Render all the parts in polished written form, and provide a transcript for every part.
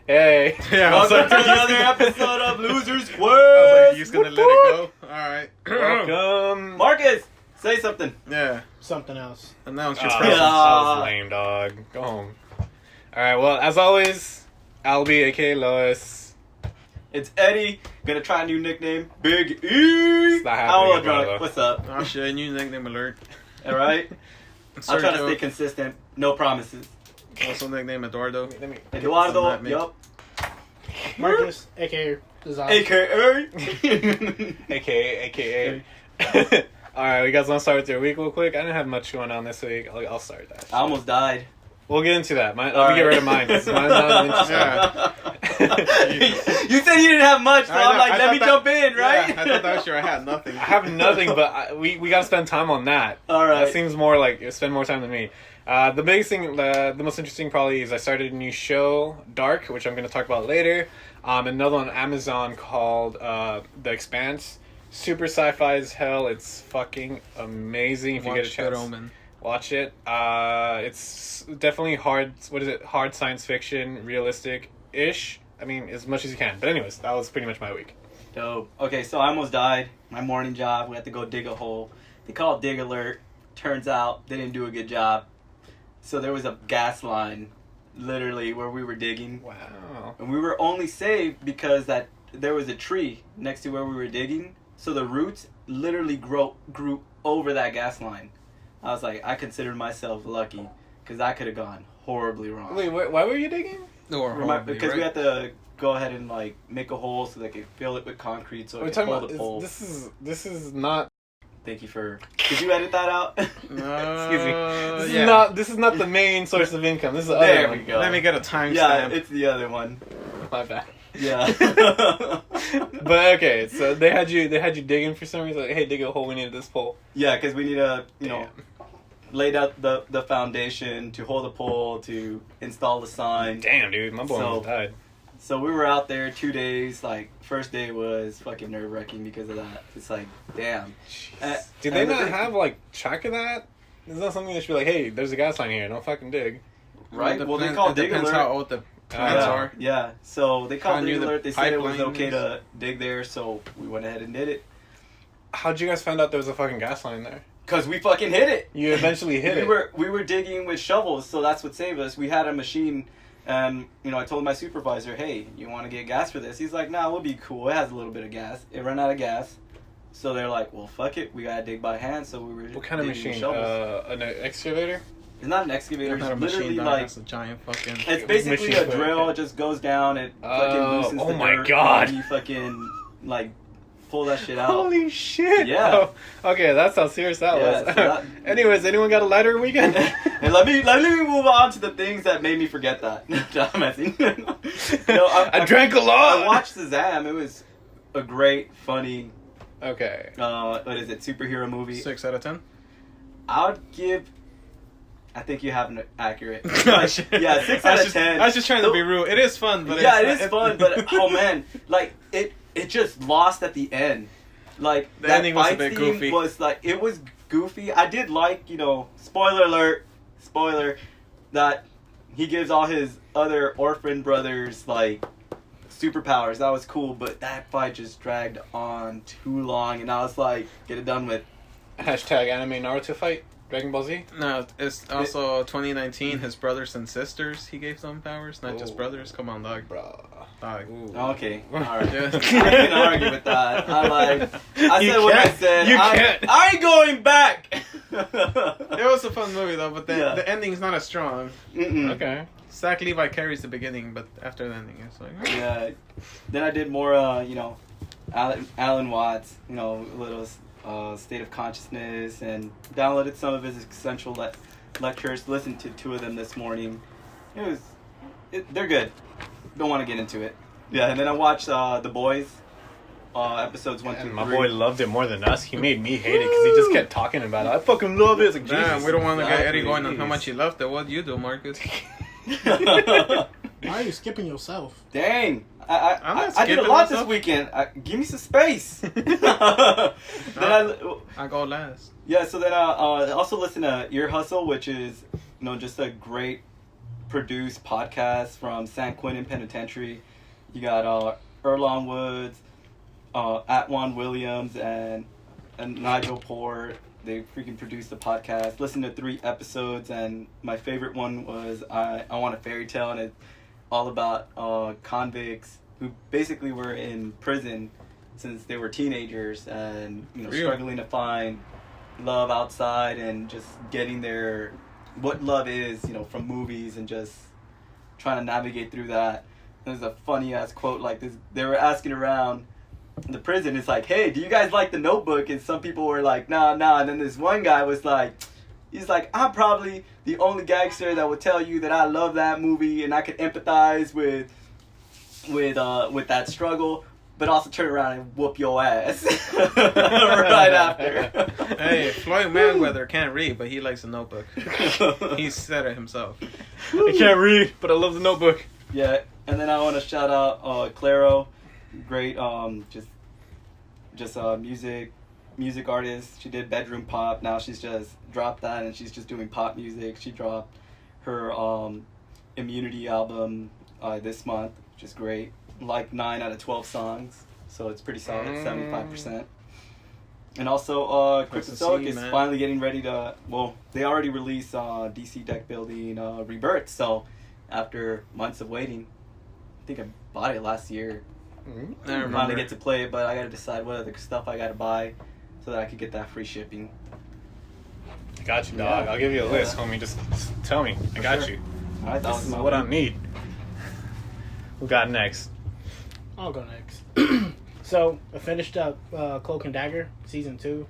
Hey. Yeah, I was Welcome like, to another episode of Losers Quest. I was like, you're just gonna let it go? Alright. Welcome. Marcus, say something. Yeah. Something else. Announce your Oh, presence. that was lame, dog. Go home. Alright, well, as always, Albie, aka Lois. It's Eddie. Gonna try a new nickname, Big E. It's not happening, How drunk? Eduardo. What's up? Oh shit, new nickname alert. All right. I'll try to Sergio, stay consistent. No promises. Also nickname Eduardo. Let me. Eduardo. Not me. Yup. Marcus, aka Design. AKA. AKA. Alright, you guys want to start with your week real quick? I didn't have much going on this week. I'll start that. I almost died. We'll get into that. Let me get rid of mine. 'Cause mine's not interesting. You said you didn't have much, so I I'm know, like, I let me thought jump in, right? Yeah, I thought that was sure I had nothing. I have nothing, but we got to spend time on that. All right. That seems more like you spend more time than me. The biggest thing, the most interesting probably is I started a new show, Dark, which I'm going to talk about later. Another on Amazon called The Expanse. Super sci-fi as hell. It's fucking amazing. If you get a Watch chance, Good Omen. watch it. It's definitely hard. What is it? Hard science fiction, realistic-ish. I mean, as much as you can. But anyways, that was pretty much my week. Dope. Okay, so I almost died. My morning job, we had to go dig a hole. They call it dig alert. Turns out they didn't do a good job. So there was a gas line, literally, where we were digging. Wow. And we were only saved because there was a tree next to where we were digging. So the roots literally grew over that gas line. I was like, I considered myself lucky because I could have gone horribly wrong. Wait, why were you digging? Because we had to go ahead and like make a hole so they could fill it with concrete so We're it could talking hold about the pole. this is not Thank you for. Did you edit that out? excuse me. Yeah. This is not the main source of income. This is the There other we one. go. Let me get a timestamp. Yeah, it's the other one. My bad. Yeah. But okay, so they had you digging for some reason. Like, hey, dig a hole. We need this pole. Yeah, because we need to, Damn. laid out the foundation to hold the pole to install the sign. Damn, dude, my boy So- almost died. So we were out there 2 days. Like first day was fucking nerve wracking because of that. It's like, damn. Did they and the not thing- have like track of that? Is that something that should be like, hey, there's a gas line here. Don't fucking dig. Right? Well, they call it dig depends alert. how old the plants Yeah, are. yeah. So they How called new dig the alert. They said it was pipeline okay is. to dig there, so we went ahead and did it. How'd you guys find out there was a fucking gas line there? Cause we fucking hit it. You eventually hit it. We were digging with shovels, so that's what saved us. We had a machine, and I told my supervisor, "Hey, you want to get gas for this?" He's like, "Nah, we'll be cool. It has a little bit of gas." It ran out of gas, so they're like, "Well, fuck it. We gotta dig by hand." So we were. What kind of digging with machine? shovels. An excavator? It's not an excavator. Not a It's machine literally dog, like that's a giant fucking. it's basically machine a drill. okay. It just goes down. It fucking loosens Oh the my dirt, God. And you fucking like pull that shit out. Holy shit! Yeah. Oh, okay, that's how serious that Yeah, was. so that- Anyways, anyone got a lighter weekend? And let me move on to the things that made me forget that. No, I'm messing. I drank a lot. I watched Shazam. It was a great, funny, Okay. what is it, superhero movie. 6 out of 10. I would give. I think you have an accurate. Gosh. Yeah, 6 out of 10. I was just trying to be rude. It is fun, but Yeah, it's it is fun, but oh man, like it just lost at the end. Like The that ending was a fight bit scene goofy. was like it was goofy. I did like spoiler alert, that he gives all his other orphan brothers like superpowers. That was cool, but that fight just dragged on too long, and I was like, get it done with. Hashtag anime Naruto fight. Dragon Ball Z. No, it's also 2019. His brothers and sisters, he gave them powers, not just Oh. brothers. Come on, dog. Bruh. Dog. Okay, all right. Yeah. I can argue with that. I You said what I can't. said. You can't. I ain't going back. It was a fun movie though, but Yeah. the ending's not as strong. Mm-mm. Okay. Zach Levi carries the beginning, but after the ending, it's like. Yeah. Then I did more, Alan Watts, a little State of Consciousness, and downloaded some of his essential lectures. Listened to 2 of them this morning. They're good. Don't want to get into it. Yeah, and then I watched The Boys, episodes 1, 2, 3. And my boy loved it more than us. He made me hate it because he just kept talking about it. I fucking love it. It's like, Damn, Jesus. we don't want to get Eddie exactly, going on how jeez. much he loved it. What do you do, Marcus? Why are you skipping yourself? Dang. I'm not I did a skipping lot myself. this weekend. Give me some space. then I go last. Yeah, so then I also listen to Ear Hustle, which is, just a great produced podcasts from San Quentin Penitentiary. You got Earlonne Woods, Atwan Williams, and Nigel Poor. They freaking produced the podcast. Listened to 3 episodes, and my favorite one was I Want a Fairy Tale, and it's all about convicts who basically were in prison since they were teenagers, and struggling to find love outside and just getting what love is, from movies, and just trying to navigate through that. There's a funny ass quote like this. They were asking around the prison, it's like, hey, do you guys like The Notebook? And some people were like, nah. And then this one guy was like, he's like, I'm probably the only gangster that would tell you that I love that movie and I could empathize with that struggle, but also turn around and whoop your ass right after. Hey, Floyd Mayweather can't read, but he likes The Notebook. He said it himself. I can't read, but I love The Notebook. Yeah, and then I want to shout out Claro, great music artist. She did bedroom pop. Now she's just dropped that and she's just doing pop music. She dropped her Immunity album this month, which is great. Like 9 out of 12 songs, so it's pretty solid, 75%. And also, Cryptozoic is finally getting ready to. Well, they already released DC Deck Building Rebirth. So after months of waiting, I think I bought it last year. I Finally get to play it, but I gotta decide what other stuff I gotta buy so that I could get that free shipping. I got you, dog. Yeah. I'll give you a list, homie. Just tell me. I got sure. you. All right, that This was is my what I one. need. Who got next? I'll go next. So I finished up Cloak and Dagger season 2.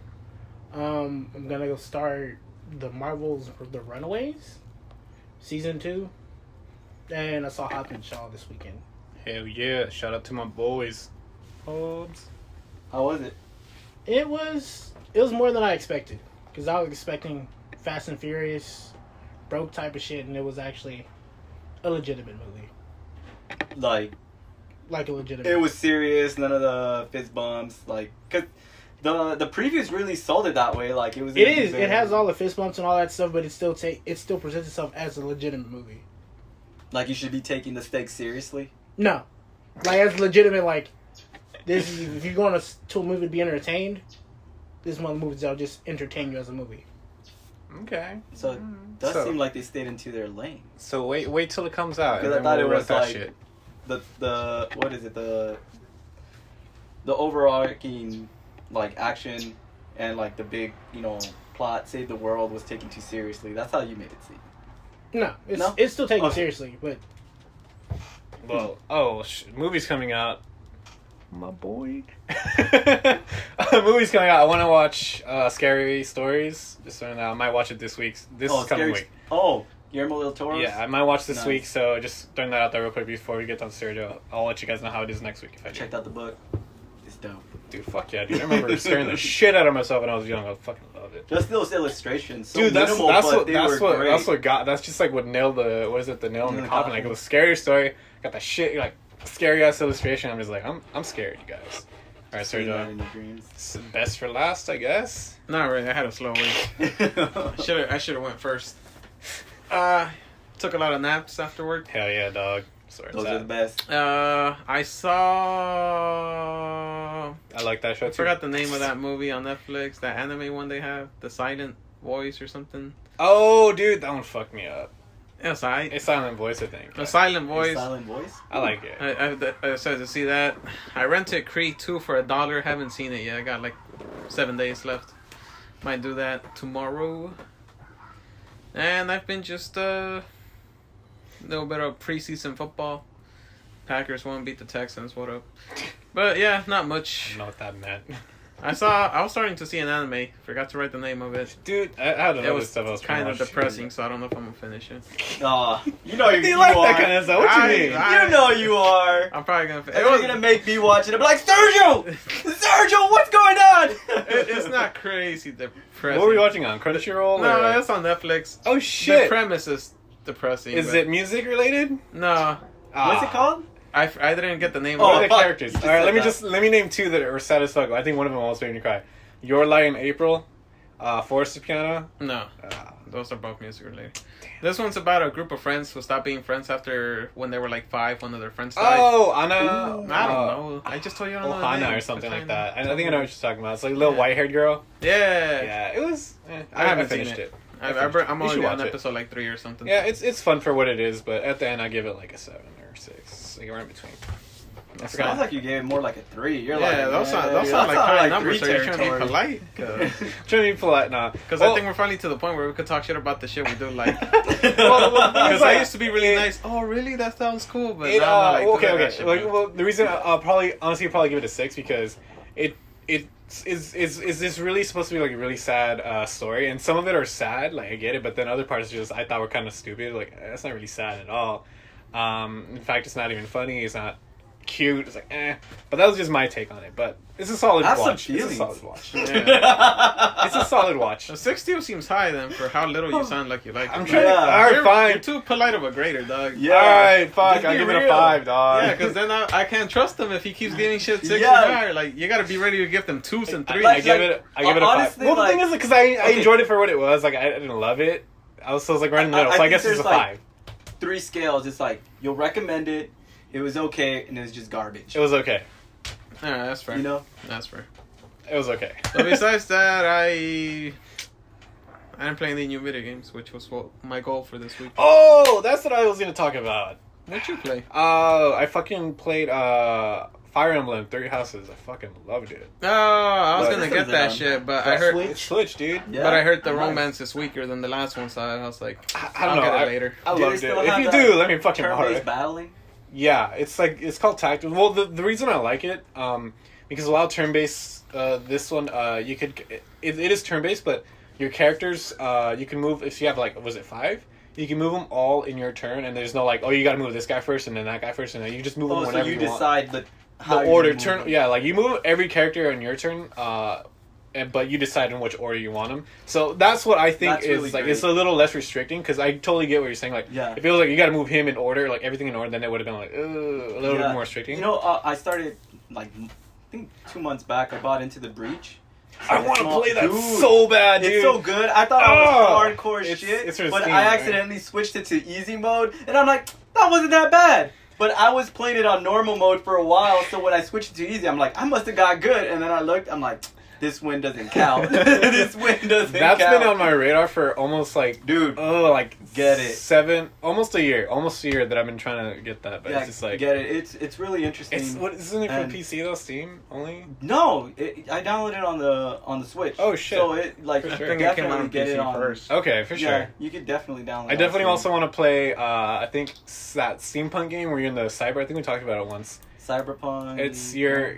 I'm gonna go start the Marvels The Runaways season 2, and I saw Hop and Shaw this weekend. Hell yeah! Shout out to my boys. Hobbs. How was it? It was more than I expected, because I was expecting Fast and Furious, broke type of shit, and it was actually a legitimate movie. Like Like a legitimate. it was serious, none of the fist bumps. Like, cause the previews really sold it that way. Like it was. It is. It has all the fist bumps and all that stuff, but it still presents itself as a legitimate movie. Like you should be taking the stakes seriously. No, like as legitimate. Like this, is, if you're going to a movie to be entertained, this is one of the movies that'll just entertain you as a movie. Okay. So it does seem like they stayed into their lane. So wait till it comes out. Because I and thought then it we'll was rent like the what is it, the overarching like action and like the big plot save the world was taken too seriously. That's how you made it seem. No, No? it's still taken Okay. seriously, but Well, movie's coming out. My boy. Movie's coming out. I want to watch Scary Stories. Just throwing it out. I might watch it this week. This coming Scary- week. Oh, Guillermo del Toro. Yeah, I might watch this Nice. week. So just throwing that out there real quick before we get on Sergio. I'll let you guys know how it is next week if I do. Checked out the book. It's dope. Dude, fuck yeah, dude. I remember scaring the shit out of myself when I was young. I fucking loved it. Just those illustrations. So Dude, that's minimal, that's but what they that's were what great. that's what got. That's just like what nailed the the nail in the coffin. Like it was a scary story. Got that shit like scary ass illustration. I'm just like I'm scared, you guys. All right, Seeing that Sergio. in your dreams. It's best for last, I guess. Not really. I had a slow week. I should have went first. Took a lot of naps after work. Hell yeah, dog. Sorry, Those are the best. I saw. I like that show I too. forgot the name of that movie on Netflix. That anime one they have, The Silent Voice or something. Oh, dude, that one fucked me up. It's It's Silent Voice, I think. The Silent Voice. Silent voice. I like it. I started to see that. I rented Creed 2 for $1. Haven't seen it yet. I got like 7 days left. Might do that tomorrow. And I've been just a little bit of preseason football. Packers won, beat the Texans. What up? But yeah, not I much. don't know what that meant. I was starting to see an anime. Forgot to write the name of it. Dude, I had It another was stuff I was trying kind to of watch. depressing, so I don't know if I'm gonna finish it. You know Do you like are. that kind of stuff? What you mean? You know you are. I'm probably gonna. And you're gonna make me watch it. I'm like, Sergio, Sergio, what's going on? It's not crazy depressing. What were you watching on? Crunchyroll? No, or- it's on Netflix. Oh The shit! premise is depressing. Is but- it music related? No, What's it called? I didn't get the name. Oh, What of are it. the fuck. characters? You just All right, said let me name two that are sad as fuck. I think one of them almost made me cry. Your Lie in April, Forest Piano. No, those are both music related. This one's about a group of friends who stopped being friends after when they were like 5. One of their friends died. Oh, Anna. I don't know. I just told you I don't know. the Ohana name. or something like Ohana. that. I think I know what you're talking about. It's like a little Yeah. white-haired girl. Yeah. Yeah, it was. I haven't finished seen it. I'm You only should on watch it. episode like 3 or something. Yeah, it's fun for what it is, but at the end I give it like a 7 or 6. Like right in between. I Sounds forgot. like you gave it more like a 3. You're Yeah, like, those sound that like high like numbers. So 3 you're trying to be territory. polite. Trying to be polite now. Because I think we're finally to the point where we could talk shit about the shit we do like. well, Because I used to be really nice. Oh, really? That sounds cool. But It, now I'm not, like, okay, doing that okay. shit, Like, man. well, the reason I'll probably give it a 6 because it is this really supposed to be like a really sad story, and some of it are sad, like I get it, but then other parts just I thought were kind of stupid. Like that's not really sad at all. In fact, it's not even funny. It's not cute. It's like But that was just my take on it. But it's a solid Have some watch. It's a feelings. solid watch. Yeah. It's a solid watch. So 6 still seems high then for how little you sound like you like I'm it. trying. Yeah. Alright, You're fine. too polite of a grader, dog. Yeah. Alright, fuck. Just I'll be give it a real. 5, dog. Yeah, because then I can't trust him if he keeps giving shit 6 Yeah. or higher. Like, you gotta be ready to give them 2s and 3s. I give it a 5. honestly, Well, the thing like- is, because I okay. enjoyed it for what it was. Like I didn't love it. I was like right in the middle, so I think guess it's a there's, like, 5. 3 scales. It's like you'll recommend it. It was okay, and it was just garbage. It was okay. Yeah, that's fair. You know. That's fair. It was okay. So besides that, I didn't play any new video games, which was my goal for this week. Oh, that's what I was gonna talk about. What'd you play? I fucking played Fire Emblem 3 Houses. I fucking loved it. Oh, I was What gonna is get it that on? shit, but For I heard, Switch? It's Switch, dude. Yeah. but I heard the Nice. romance is weaker than the last one, so I was like, I don't I'll know. get it later. I Do they loved it. still If have you that do, let me fucking borrow Turn-based it. battling. Yeah, it's called Tactical. Well, the reason I like it, because a lot of turn-based, this one, you could, it is turn-based, but your characters, you can move, if you have like, was it 5? You can move them all in your turn, and there's no like, oh, you gotta move this guy first, and then that guy first, and then you just move them Oh, so whenever you want. decide The how you order, move turn, them. yeah, like you move every character on your turn, but you decide in which order you want them. So that's what I think That's is really like, great. it's a little less restricting, because I totally get what you're saying. Like, Yeah. if it was like you gotta move him in order, like everything in order, then it would have been like, a little Yeah. bit more restricting. You know, I started like I think 2 months back. I bought Into the Breach. I want to Small- play that Dude, so bad, dude. It's so good. I thought Oh, it was hardcore it's- shit, it's for but Steam, I right? accidentally switched it to easy mode, and I'm like, that wasn't that bad. But I was playing it on normal mode for a while, so when I switched it to easy, I'm like, I must have got good. And then I looked, I'm like, this win doesn't count. This win doesn't That's count. been on my radar for almost like, Dude, like Get it. almost a year that I've been trying to get that, but yeah, it's just like, get it. It's really interesting. isn't it for And- PC though? Steam only? No, I downloaded it on the Switch. Oh, shit. So it like For I sure. think it came out definitely on get PC it on first. Okay, for Yeah, sure. you could definitely download. I it definitely on also want to play. I think that steampunk game where you're in the cyber. I think we talked about it once. Cyberpunk. It's you're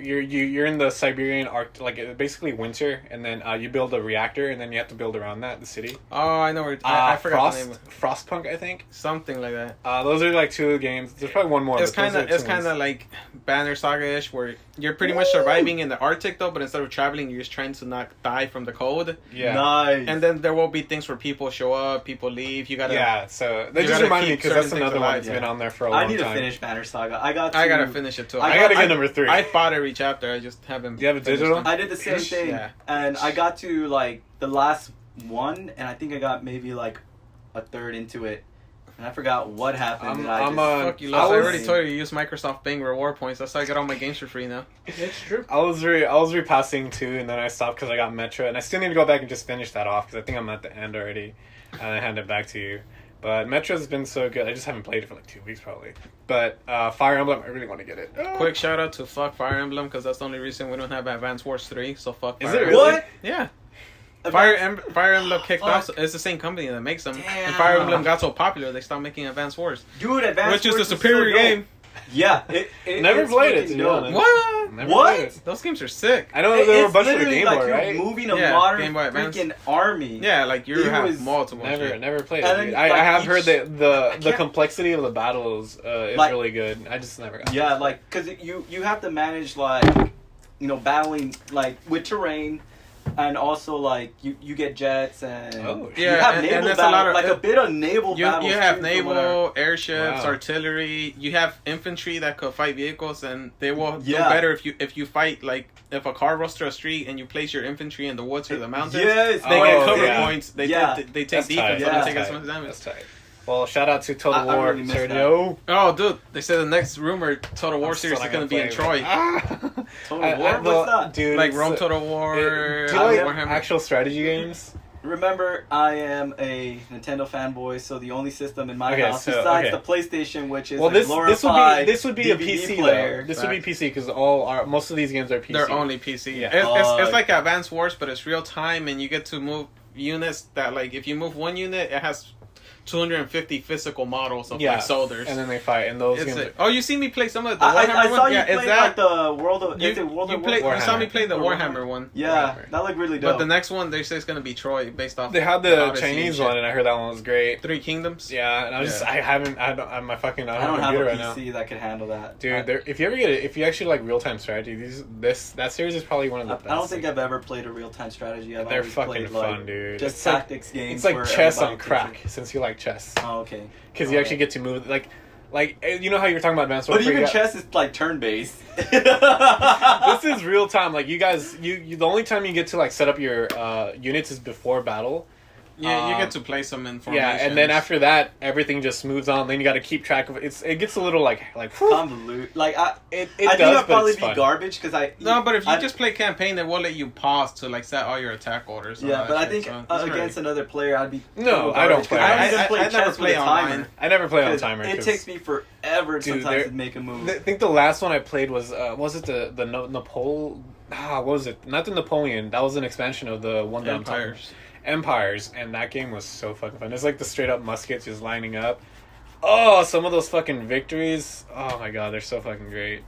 in the Siberian like basically winter, and then you build a reactor, and then you have to build around that the city. Oh, I know where I forgot the name. Frostpunk, I think. Something like that. Those are like 2 of the games. There's probably one more. It's but those kind of are it's 2 kind of ones. like Banner Saga-ish, where you're pretty much surviving in the Arctic though, but instead of traveling, you're just trying to not die from the cold. yeah. Nice. And then there will be things where people show up, people leave. You gotta. Yeah, so that you just gotta reminded me keep because that's certain things another one alive, that's been yeah. on there for a long I need time. to finish Banner Saga. I I gotta finish it too. I gotta get number 3. I bought every chapter. I just haven't. Do you have it finished digital? them. I did the same Finish? thing, Yeah. and I got to like the last one, and I think I got maybe like a third into it, and I forgot what happened. and I I'm just- Fuck you, I Los. I was- already told you use Microsoft Bing reward points. That's how I get all my games for free now. It's true. I was repassing 2, and then I stopped because I got Metro, and I still need to go back and just finish that off because I think I'm at the end already, and I hand it back to you. But Metro's been so good. I just haven't played it for like 2 weeks probably. But Fire Emblem, I really want to get it. Quick shout out to fuck Fire Emblem because that's the only reason we don't have Advance Wars 3. So fuck. Is Fire it Emblem. really? What? Yeah. Advance- Fire Emblem kicked Fuck. off. It's the same company that makes them. Damn. And Fire Emblem got so popular they stopped making Advance Wars, Dude, Advance which is the Wars superior so dope. game. Yeah, Never it's played it, fucking to be dope. honest. What? Never What? played it. Those games are sick. I know there were a It's bunch of the literally Game like Boy, you're right? moving a Yeah, modern Game Boy Advance. freaking army. Yeah, like you It have was multiple. shit. Never played And it. Dude. then, I like, have each- heard that the can't- complexity of the battles is Like- really good. I just never got. Yeah, like because you have to manage like battling like with terrain, and also like you get jets and Oh, you yeah, have and naval there's a battle, lot of- like a bit of naval You battles. have too, from what I- naval, airships, Wow. artillery. You have infantry that could fight vehicles, and they will do Yeah. better if you fight like if a car runs through a street and you place your infantry in the woods or the mountains. Yes, They Oh, get cover yeah. points. They Yeah. they take That's defense, tight. so Yeah. they take as That's much tight. damage. That's tight. Well, shout out to Total I War, really missed Sergio. Oh, dude! They said the next rumor Total War I'm series still is not going to be in play Troy, it. Ah. Total War? What's that? Dude, like it's, Rome Total War. do you like Warhammer. actual strategy games? Remember, I am a Nintendo fanboy, so the only system in my Okay, house so- besides okay. the PlayStation, which is Well, a this glorified would be a DVD PC player. though. This would be PC because most of these games are PC. They're only PC. Yeah. It's like Advance Wars, but it's real time, and you get to move units that like if you move one unit, it has 250 physical models of like soldiers. and then they fight, and those It's games. oh, you see me play some of the I Warhammer saw one? you Yeah, play is that like the World of. Is it World you of play? You saw me Warhammer. play the Or Warhammer one. Yeah, Warhammer. that looked really dope. But the next one they say it's gonna be Troy, based off. They had the Odyssey Chinese and shit. one, and I heard that one was great. Three Kingdoms. Yeah, and I was just Yeah. I haven't I don't I'm my fucking I I don't don't have a have a computer right now. PC that could handle that. Dude, if you ever get it, if you actually like real time strategy, that series is probably one of the best. I don't think I've ever played a real time strategy. I've They're always fucking played, fun, like, dude. Just It's like- tactics games. It's like where chess on everybody crack, takes since you like chess, it. Oh, okay. because you actually get to move like you know how you're talking about Advanced But Warfare. even you got- chess is like turn based. this is real time. Like you guys, you the only time you get to like set up your units is before battle. Yeah, you get to play some in Yeah, and then after that, everything just moves on. Then you got to keep track of it. It gets a little like whew. Convolute. Like it I think does, I'd but probably it's be fun. garbage because No, but if you I- just play campaign, they will let you pause to like set all your attack orders. and all Yeah, that but I shit, think so it's against great. another player, I'd be No, total I don't garbage, play 'cause I online. even play I never chess play with a timer. online. I never play on 'Cause timer. It 'cause takes me forever Dude, sometimes there- to make a move. I think the last one I played was it the Napoleon? What was it? Not the Napoleon. That was an expansion of the one that I'm talking about. Empires, and that game was so fucking fun. It's like the straight up muskets just lining up. Oh, some of those fucking victories. Oh my god, they're so fucking great.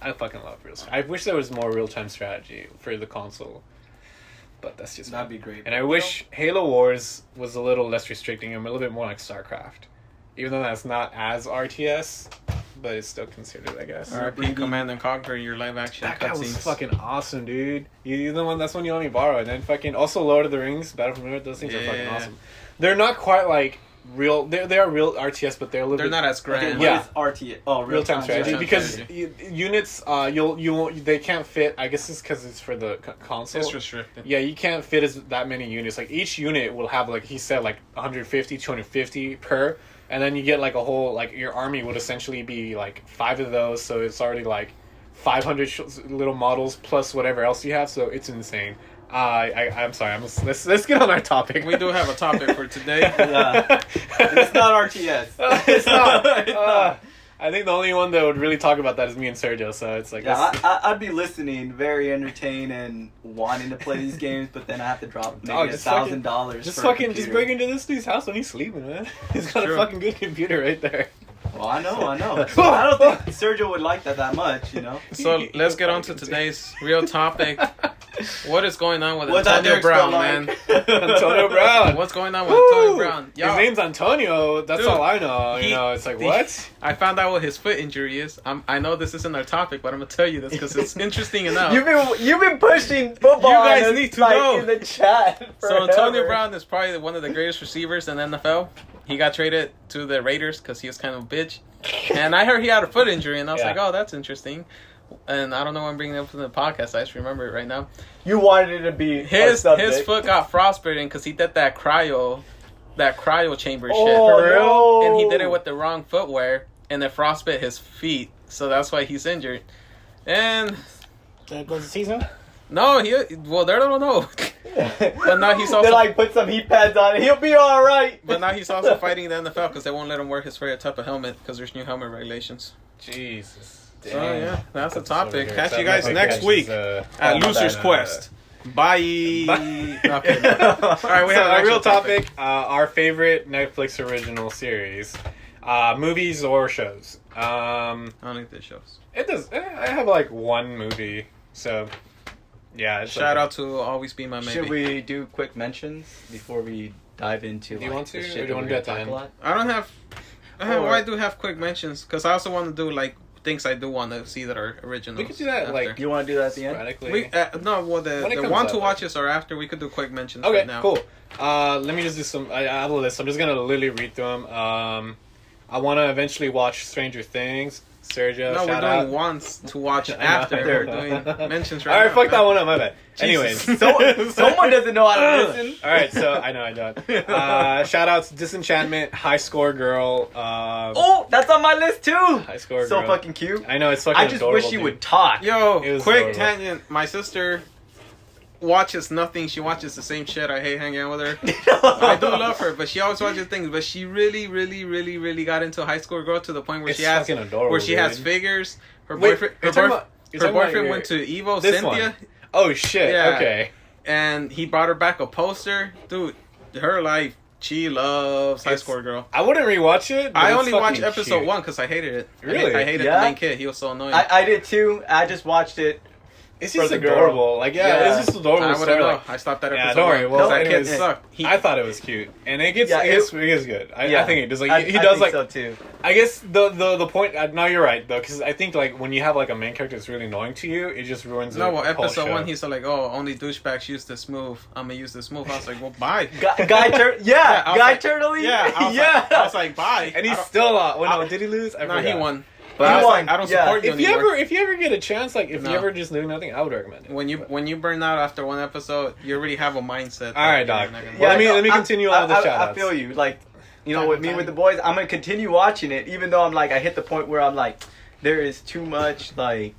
I fucking love real. I wish there was more real time strategy for the console, but that's just That'd me. be great. And I wish Halo Wars was a little less restricting and a little bit more like StarCraft, even though that's not as RTS, but it's still considered, I guess. RIP Command and Conquer, your live action That guy was cutscenes. fucking awesome, dude. You're the one. That's one you let me borrow, and then fucking also Lord of the Rings, Battle from Earth. Those things are fucking Yeah. awesome. They're not quite like real. They are real RTS, but they're a little. They're bit not as Okay, grand. what Yeah. is RTA? Oh, real time strategy Real-time because strategy. units. You won't. They can't fit. I guess it's because it's for the console. It's restricted. Yeah, you can't fit as that many units. Like each unit will have like he said like 150, 250 per, and then you get like a whole like your army would essentially be like 5 of those. So it's already like 500 little models plus whatever else you have. So it's insane. I'm sorry. Let's get on our topic. We do have a topic for today. Yeah. It's not RTS. it's not. It's not. I think the only one that would really talk about that is me and Sergio. So it's like Yeah, that's- I'd be listening, very entertained and wanting to play these games, but then I have to drop maybe Oh, just $1,000. just for a fucking just computer. break into this dude's house when he's sleeping, man. He's got True. a fucking good computer right there. Well, I know. So I don't think Sergio would like that much, you know. So let's get on to today's real topic. What is going on with What's that Antonio lyrics Brown, spell man? like? Antonio Brown. What's going on with Antonio Brown? His Y'all, name's Antonio. That's Dude, all I know. he- You know, it's like the- what? I found out what his foot injury is. I know this isn't our topic, but I'm gonna tell you this because it's interesting enough. You've been pushing football. You guys on us, need to like, know. in the chat. So Antonio forever. Brown is probably one of the greatest receivers in the NFL. He got traded to the Raiders because he was kind of a bitch. And I heard he had a foot injury, and I was Yeah. like, oh, that's interesting. And I don't know why I'm bringing it up in the podcast. I just remember it right now. You wanted it to be His foot got frostbitten because he did that cryo chamber shit. Oh, For real? no. And he did it with the wrong footwear, and it frostbit his feet. So that's why he's injured. And That goes the season. no, they don't know. But now he's also- They like put some heat pads on it. He'll be all right. But now he's also fighting the NFL because they won't let him wear his favorite type of helmet because there's new helmet regulations. Jesus. So yeah, that's the Over topic. here. Catch That you guys might next catch week his, at my Loser's bad. Quest. Bye. Okay. All right, we So have our an real actual topic. Our favorite Netflix original series, movies or shows. I don't think this shows. It does. I have like one movie, so yeah. It's Shout like, out to Always Be My Maybe. Should we do quick mentions before we dive into? Do you want to, the or shit do you that want we're to do it gonna at the talk end? a lot? I don't have. Well, I do have quick mentions because I also want to do like things I do want to see that are original. We could do that, like, You want to do that at the end? sporadically. No, well, When it the comes want up, to like- watches are after. We could do quick mentions Okay, right now. cool. Let me just do some. I have a list. I'm just gonna literally read through them. I want to eventually watch Stranger Things. Sergio, No, we're shout doing out. wants to watch I know. after. We're doing mentions right All right, now. fuck that one up. My bad. Anyways, Someone doesn't know how to listen. All right, so I know I don't. Shout outs Disenchantment, High Score Girl. Oh, that's on my list too. High Score So Girl. fucking cute. I know it's fucking. I just adorable, wish she dude. would talk. Yo, It was quick adorable. tangent. My sister watches nothing. She watches the same shit. I hate hanging out with her. I do love her, but she always watches things. But she really, really, really, really got into High School Girl to the point where It's she has fucking adorable, where she has dude. figures. Her Wait, boyfriend, you're talking about- you're her talking about boyfriend your- went to Evo, this Cynthia, one. Oh shit! Yeah. Okay. and he brought her back a poster. Dude, her life. She loves High It's- School Girl. I wouldn't rewatch it. but I it's only watched fucking episode cute. 1 because I hated it. Really? I hated Yeah? the main kid. He was so annoying. I did too. I just watched it. It's For just the girl. adorable. Like Yeah. it's just adorable. I wouldn't story. know. Like, I stopped that Yeah, episode. don't worry. 1 Well, 'cause that kid anyways, sucked. I thought it was cute, and it gets Yeah, it is good. I think it does. Like I he does think like. so too. I guess the point. No, you're right though, because I think like when you have like a main character that's really annoying to you, it just ruins. No, the well, whole episode show. 1, he's like, oh, only douchebags use this move. I'm gonna use this move. I was like, well, bye. Guy Turtle. Yeah, I was Guy like- Turtle. Yeah, I was, yeah. Like, I was like, bye. and I he's don't- still no, did he lose? I No, he forgot. won. But I he was won, like, I don't yeah. support you If you anymore. ever get a chance, like if No. you ever just do nothing, I would recommend it. When you burn out after one episode, you already have a mindset. All right, that dog. you're not gonna- Well, Yeah, let me no, continue on with the I shout-outs. feel you. Like, you know, with me with the boys, I'm gonna continue watching it, even though I'm like, I hit the point where I'm like, there is too much like,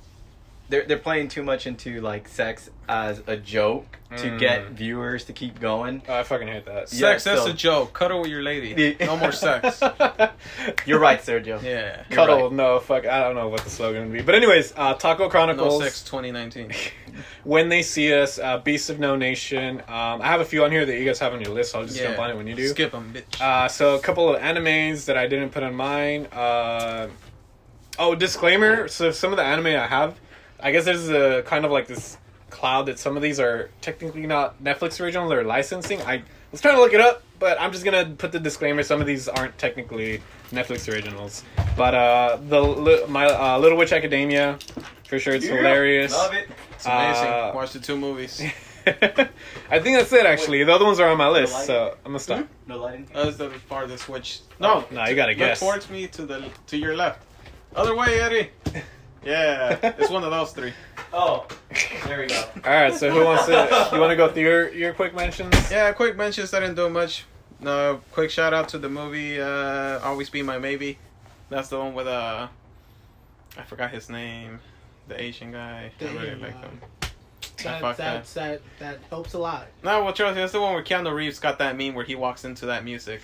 they're playing too much into like sex as a joke to get viewers to keep going. Oh, I fucking hate that. Yeah, Sex, that's so- a joke. Cuddle with your lady. No more sex. You're right, Sergio. Yeah. You're Cuddle, right. no, fuck, I don't know what the slogan would be. But anyways, Taco Chronicles. No sex 2019. When They See Us, Beasts of No Nation. I have a few on here that you guys have on your list, so I'll just jump on it when you do. Skip them, bitch. So a couple of animes that I didn't put on mine. Disclaimer. So some of the anime I have, I guess there's a kind of like this cloud that some of these are technically not Netflix originals, they're licensing. I was trying to look it up, but I'm just gonna put the disclaimer. Some of these aren't technically Netflix originals. But my Little Witch Academia, for sure, it's hilarious. Love it. It's amazing. uh, Watch the 2 movies. I think that's it. Actually, the other ones are on my list, lighting? so I'm gonna stop. No lighting. That's the farthest which. No, No, you gotta look guess. towards me to your left. Other way, Eddie. Yeah, it's one of those 3. Oh, there we go. All right, so who wants to? You want to go through your quick mentions? Yeah, quick mentions. I didn't do much. No, quick shout out to the movie Always Be My Maybe. That's the one with I forgot his name. The Asian guy. I really like him. Fuck that. That helps a lot. No, well, Charlie, that's the one where Keanu Reeves got that meme where he walks into that music.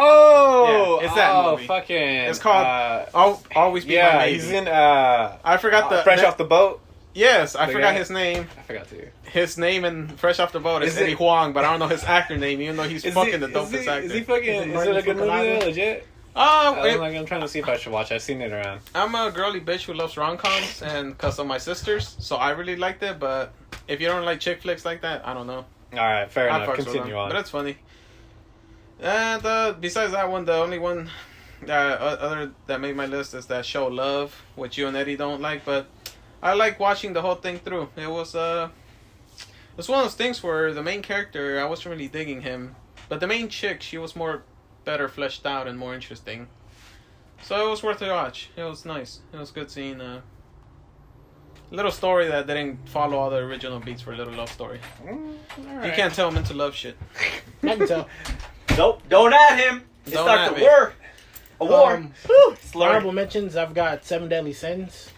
Oh, Yeah, it's that movie. Fucking. It's called Always Be My yeah, Maybe. he's in. I forgot the Fresh Off the Boat. Yes, I the forgot guy. his name. I forgot to. His name in Fresh Off the Boat is Is it- Eddie Huang, but I don't know his actor name, even though he's fucking the dopest actor. Is he fucking? Is it Is Martin it a good movie Fuculaga? though? Legit. I'm trying to see if I should watch it. I've seen it around. I'm a girly bitch who loves rom-coms, and because of my sisters, so I really liked it, but if you don't like chick flicks like that, I don't know. All right, fair I enough. fucks with Continue them, on. but that's funny. And besides that one, the only one other that made my list is that show Love, which you and Eddie don't like, but I like watching the whole thing through. It was one of those things where the main character, I wasn't really digging him, but the main chick, she was better fleshed out and more interesting. So it was worth a watch. It was nice. It was good seeing a little story that didn't follow all the original beats for a little love story. You can't tell I'm into love shit. I can tell. Nope. Don't add him. It Don't starts add a me. war. A war. Woo, slur. Honorable mentions. I've got 7 Deadly Sins.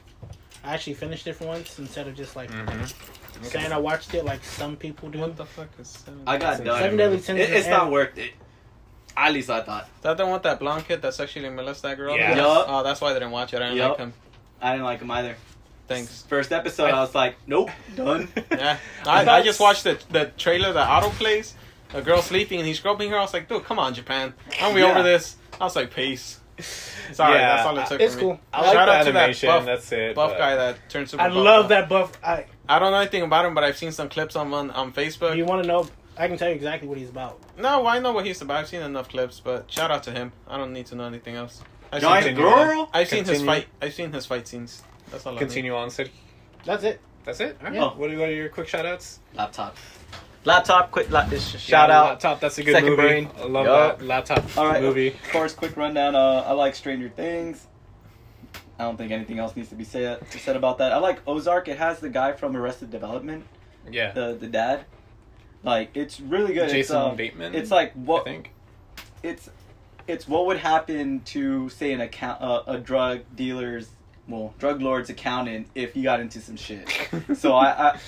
I actually finished it for once instead of just like saying I watched it like some people do. What the fuck is 7? I got done. Seven Deadly Sins It's is not Aaron. worth it. At least I thought. Is that the one with that blonde kid that sexually molested that girl? Yeah. Yup. Oh, that's why I didn't watch it. I didn't Yup. like him. I didn't like him either. Thanks. First episode, I was like, nope, done. Yeah. I just watched the trailer that auto plays. A girl sleeping and he's groping her. I was like, dude, come on, Japan. Aren't we Yeah. over this? I was like, peace. Sorry, Yeah, that's all it took It's for me. cool. I like Shout the out to that animation. buff- That's it. Buff but- guy that turned super I buff love now. that buff. I don't know anything about him, but I've seen some clips on Facebook. You want to know? I can tell you exactly what he's about. No, I know what he's about. I've seen enough clips, but shout out to him. I don't need to know anything else. I've Giant seen, Continue on. girl. I've seen his Continue. fight. I've seen his fight scenes. That's all. Continue on, Sid. That's it. That's it? All right. Yeah. What are your quick shout outs? Laptop. Quick shout out. Laptop, that's a good Second movie. Brain. I love Yup. that. Laptop All right. movie. Of course, quick rundown. I like Stranger Things. I don't think anything else needs to be said about that. I like Ozark. It has the guy from Arrested Development, Yeah. the dad. Like, it's really good. Jason Bateman. It's like I what think. it's what would happen to, say, an a drug drug lord's accountant if he got into some shit. So I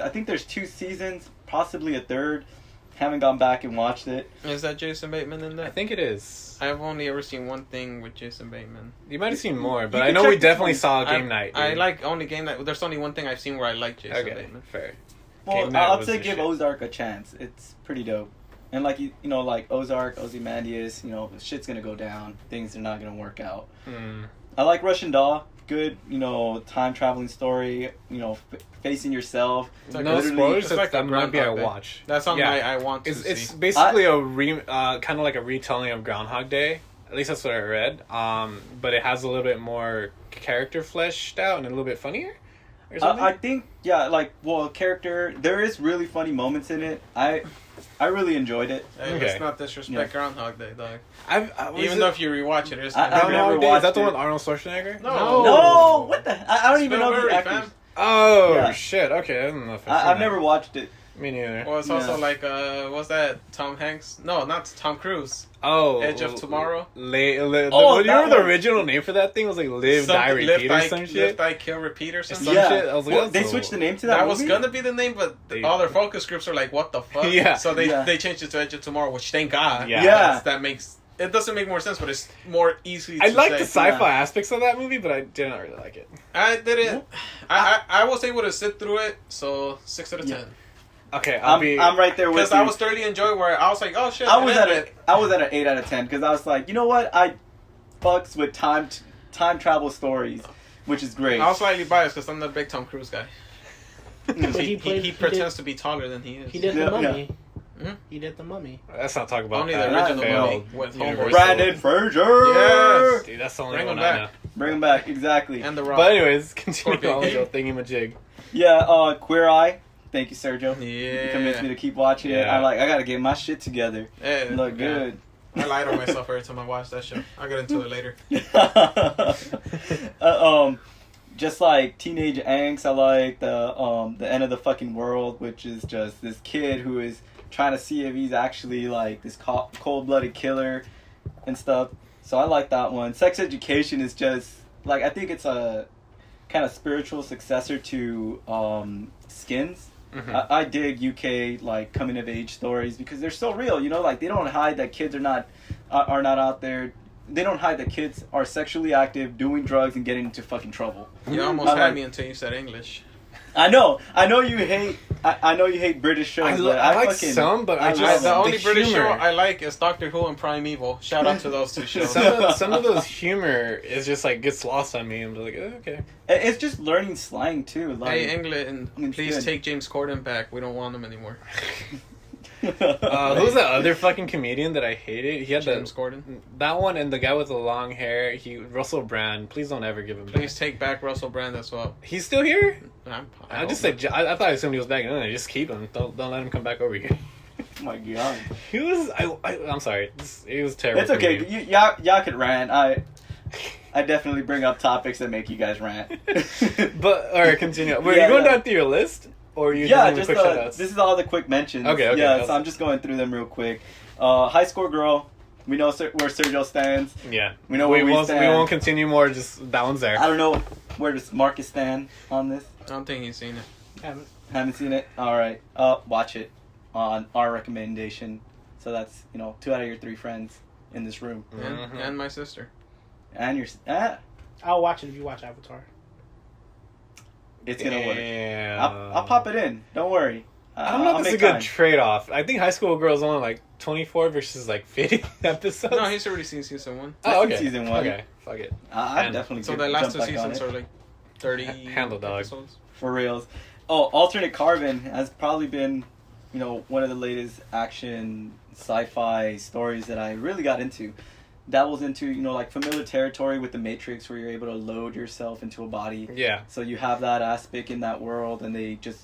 think there's 2 seasons, possibly a third. Haven't gone back and watched it. Is that Jason Bateman in I that? think it is. I've only ever seen one thing with Jason Bateman. You might have seen more, but You I can know check we this definitely one. saw Game Night. I dude. like only Game Night. There's only one thing I've seen where I like Jason Okay, Bateman. fair. Well, Game Night I'd was say the give shit. Ozark a chance. It's pretty dope. And like you know, like Ozark, Ozymandias, shit's gonna go down. Things are not gonna work out. Hmm. I like Russian Doll. Good, time traveling story. Facing yourself. It's like No a- spoilers. it's like a that might be a Groundhog Day. watch. That's something Yeah. I want to It's see. basically kind of like a retelling of Groundhog Day. At least that's what I read. But it has a little bit more character fleshed out and a little bit funnier. Or something. I think character. There is really funny moments in it. I really enjoyed it. Hey, Okay. let's not disrespect Yeah. Groundhog Day, dog. was Even it though if you rewatch it, it's I- not I've good. never Groundhog Day? Is that watched the one it. with Arnold Schwarzenegger? No. No, what the? I don't even know the Spielberg, actors. fam. Oh Yeah. shit! Okay, I don't know if I've, I've seen never that. watched it. Me neither. Well, it's also Yeah. like, what's that? Tom Hanks? No, not Tom Cruise. Oh, Edge of Tomorrow? Oh, you that remember the one. original name for that thing was like Live, Die, Something- Repeat or Live, some Die, shit? Live, Die, Kill, Repeat or something. Some Yeah. shit. I was like, Well, that's they a- switched the name to that. That was movie? gonna be the name, but They- all their focus groups are like, "What the fuck?" Yeah. So they Yeah. they changed it to Edge of Tomorrow, which thank God. Yeah. Yeah. That makes it doesn't make more sense, but it's more easy. I to like say. the sci-fi aspects of that movie, but I did not really like it. I didn't. I was able to sit through it, so 6 out of 10. Yeah. Okay, I'm right there with Because you. I was thoroughly enjoying where I was like, "Oh shit!" I was and at then I was at an 8 out of 10 because I was like, you know what? I fucks with time travel stories, which is great. I was slightly biased because I'm the big Tom Cruise guy. But He, played- he pretends to be taller than he is. He did Yeah, the Mummy. Hmm? He did the Mummy. Let's not talk about Only that. the original Failed Mummy with Universal. Homeboy. Brandon Fraser. Yes. Dude, that's the only Bring one him I back. know. Bring him back, exactly. And the Rock. But anyways, continue Scorpion on with King. your thingy-majig. Yeah, Queer Eye. Thank you, Sergio. Yeah. You convinced me to keep watching it. Yeah. I gotta get my shit together. Yeah, Look yeah. good. I lie to myself every time I watch that show. I'll get into it later. Just like teenage angst, I like the end of the fucking world, which is just this kid who is trying to see if he's actually like this cold-blooded killer and stuff. So I like that one. Sex Education is just like, I think it's a kind of spiritual successor to Skins. Mhm. I dig UK like coming of age stories because they're so real. Like they don't hide that kids are not out there. They don't hide that kids are sexually active, doing drugs, and getting into fucking trouble. You almost I had like- me until you said English. I know you hate. I know you hate British shows. but I like fucking- some, but I love just- The them. only British humor. show I like is Doctor Who and Primeval. Shout out to those two shows. Some of those humor is just like gets lost on me. I'm just like, oh, okay. It's just learning slang too. Like, Hey, England, It's please good. take James Corden back. We don't want him anymore. Who's that other fucking comedian that I hated? He had James Corden. that one and the guy with the long hair. Russell Brand. Please don't ever give him back. Please take back Russell Brand as well. He's still here. I I just said I thought somebody was back. No, just keep him. Don't let him come back over here. Oh my god. He was. I'm sorry. It was terrible. It's for okay. me. Y'all could rant. I definitely bring up topics that make you guys rant. But all right, continue. Were Yeah, you going yeah. down through your list, or are you Yeah, doing the just quick shoutouts? this is all the quick mentions. Okay, Yeah, that's- so I'm just going through them real quick. High Score Girl. We know where Sergio stands. Yeah, We know where we won't. stand. We won't continue more. Just that one's there. I don't know where does Marcus stand on this. I don't think he's seen it. Haven't. Haven't seen it. All right. Watch it on our recommendation. So that's 2 out of your 3 friends in this room, Mhm. And my sister. and your I'll watch it if you watch Avatar. it's gonna work. Yeah. I'll pop it in. Don't worry. I don't know I'll if it's a make good time. trade-off. I think High School Girl is only like 24 versus like 50 episodes. No, he's already seen season 1. oh, I've okay. seen season 1. Okay, fuck it. I'd And- definitely So jump the last 2 back on seasons it. are like 30 Handle, dog. episodes. For reals. Oh, Alternate Carbon has probably been, one of the latest action sci-fi stories that I really got into. dabbles into, you know, like familiar territory with the Matrix, where you're able to load yourself into a body. Yeah. So you have that aspect in that world, and they just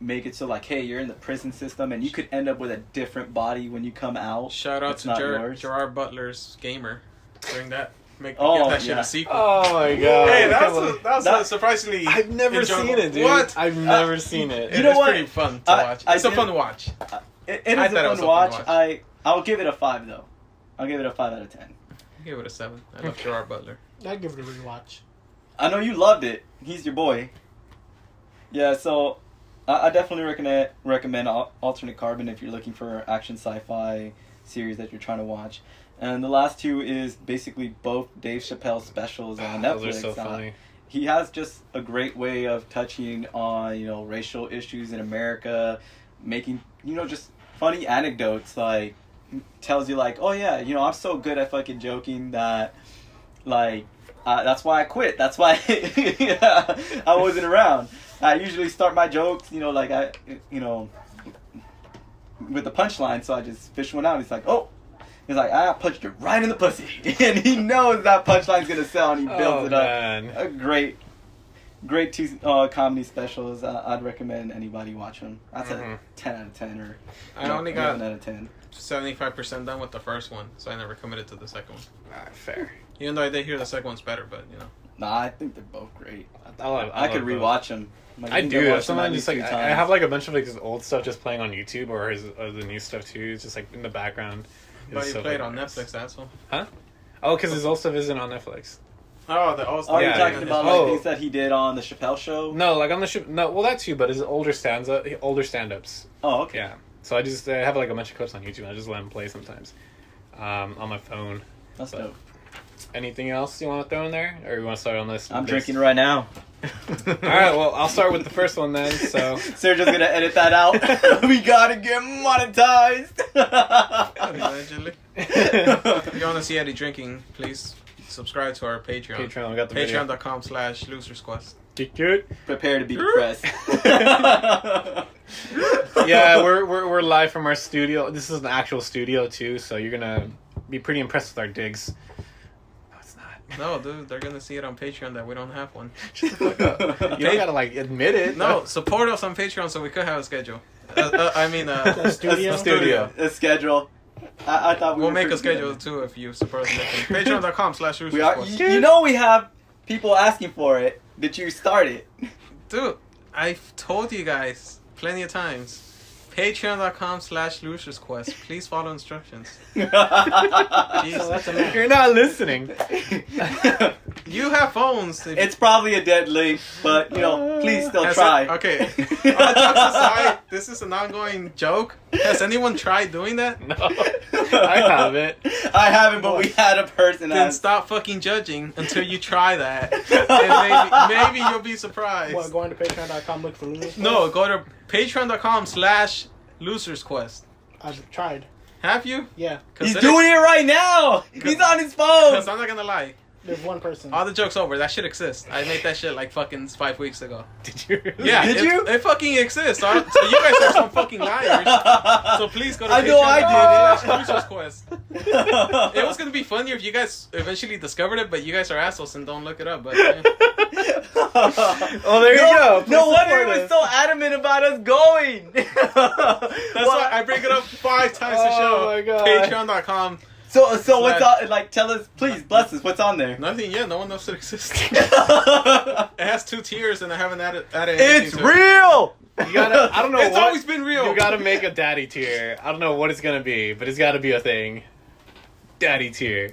make it so like, hey, you're in the prison system, and you could end up with a different body when you come out. Shout out It's to not yours. Gerard Butler's Gamer doing that. Give that shit yeah. a sequel. Oh my god. Hey, that was that- a surprisingly. I've never enjoyable. seen it, dude. What? I've never seen it. You know It's what? pretty fun to I- watch. I It's a did- fun watch. It is I a thought it was fun a watch. fun watch. I'll give it a 5 though. I'll give it a 5 out of 10. I give it a 7. I love Gerard Butler. I'd give it a rewatch. I know you loved it. He's your boy. Yeah, so I definitely recommend Alternate Carbon if you're looking for action sci-fi series that you're trying to watch. And the last two is basically both Dave Chappelle specials on Netflix. Those are so funny. He has just a great way of touching on, you know, racial issues in America, making, you know, just funny anecdotes, like tells you like, oh yeah, you know, I'm so good at fucking joking that like that's why I quit. That's why I wasn't around. I usually start my jokes, you know, like with the punchline, so I just fish one out. He's like, oh. He's like, I punched you right in the pussy. And he knows that punchline's going to sell, and he builds it up. Man. A great two comedy specials. I'd recommend anybody watch them. That's a 10 out of 10 or I only got 11 out of 10. 75% done with the first one, so I never committed to the second one. Fair. Even though I did hear the second one's better, but you know. Nah, I think they're both great. I could rewatch them. Like, I think do. watch them Sometimes at just least like 2 I times. have like a bunch of like his old stuff just playing on YouTube or the new stuff too. It's just like in the background. But It's you so played fucking on nice. Netflix, asshole. Oh, because his old stuff isn't on Netflix. Oh, the old Oh, Yeah, you're talking yeah. about Oh. like things that he did on the Chappelle show? No, like on the ship. No, well that too, but his older stand-ups. Oh, okay. Yeah. So I have like a bunch of clips on YouTube. And I just let him play sometimes, on my phone. That's But- dope. Anything else you want to throw in there, or you want to start on this? I'm drinking right now. All right. Well, I'll start with the first one then. So. Sergio's gonna edit that out. We gotta get monetized. Allegedly. If you want to see Eddie drinking, please subscribe to our Patreon. Patreon, we got the video. Patreon.com/losersquest. Good. Prepare to be depressed. Yeah, we're live from our studio. This is an actual studio too, so you're gonna be pretty impressed with our digs. No, it's not. No, dude, they're gonna see it on Patreon that we don't have one. You don't gotta like admit it. No, support us on Patreon so we could have a schedule. The studio? Studio. A schedule. I thought we We'll were make a pretty schedule good. too if you support us. Patreon.com/losersquest. We are. You know we have people asking for it. Did you start it? Dude, I've told you guys plenty of times. Patreon.com/losersquest. Please follow instructions. So that's a match. You're not listening. You have phones. If It's probably a dead link, but you know, please still Has try. it- okay. All jokes aside, this is an ongoing joke. Has anyone tried doing that? No, I haven't. I haven't, but we had a person Then ask. stop fucking judging until you try that. And maybe you'll be surprised. What, going to patreon.com, look for losers? No, go to patreon.com/losersquest. I've tried. Have you? Yeah, He's doing it right now. He's on his phone. Because I'm not gonna lie. there's one person. All the jokes over. That shit exists. I made that shit like fucking 5 weeks ago. Did you? Yeah, Did you? It fucking exists. So you guys are some fucking liars. So please go to I know I Patreon.com/losersquest. It was gonna be funnier if you guys eventually discovered it, but you guys are assholes and don't look it up. But yeah. Oh, there you go. Please No wonder support he was us. so adamant about us going. That's why I bring it up 5 times a show. Oh my God. Patreon.com. So what's on? Like, tell us, please, bless us. What's on there? Nothing yet. No one knows it exists. It has 2 tiers, and I haven't added anything It's to it. real. You gotta. I don't know. It's what, always been real. You gotta make a daddy tier. I don't know what it's gonna be, but it's gotta be a thing. Daddy tier.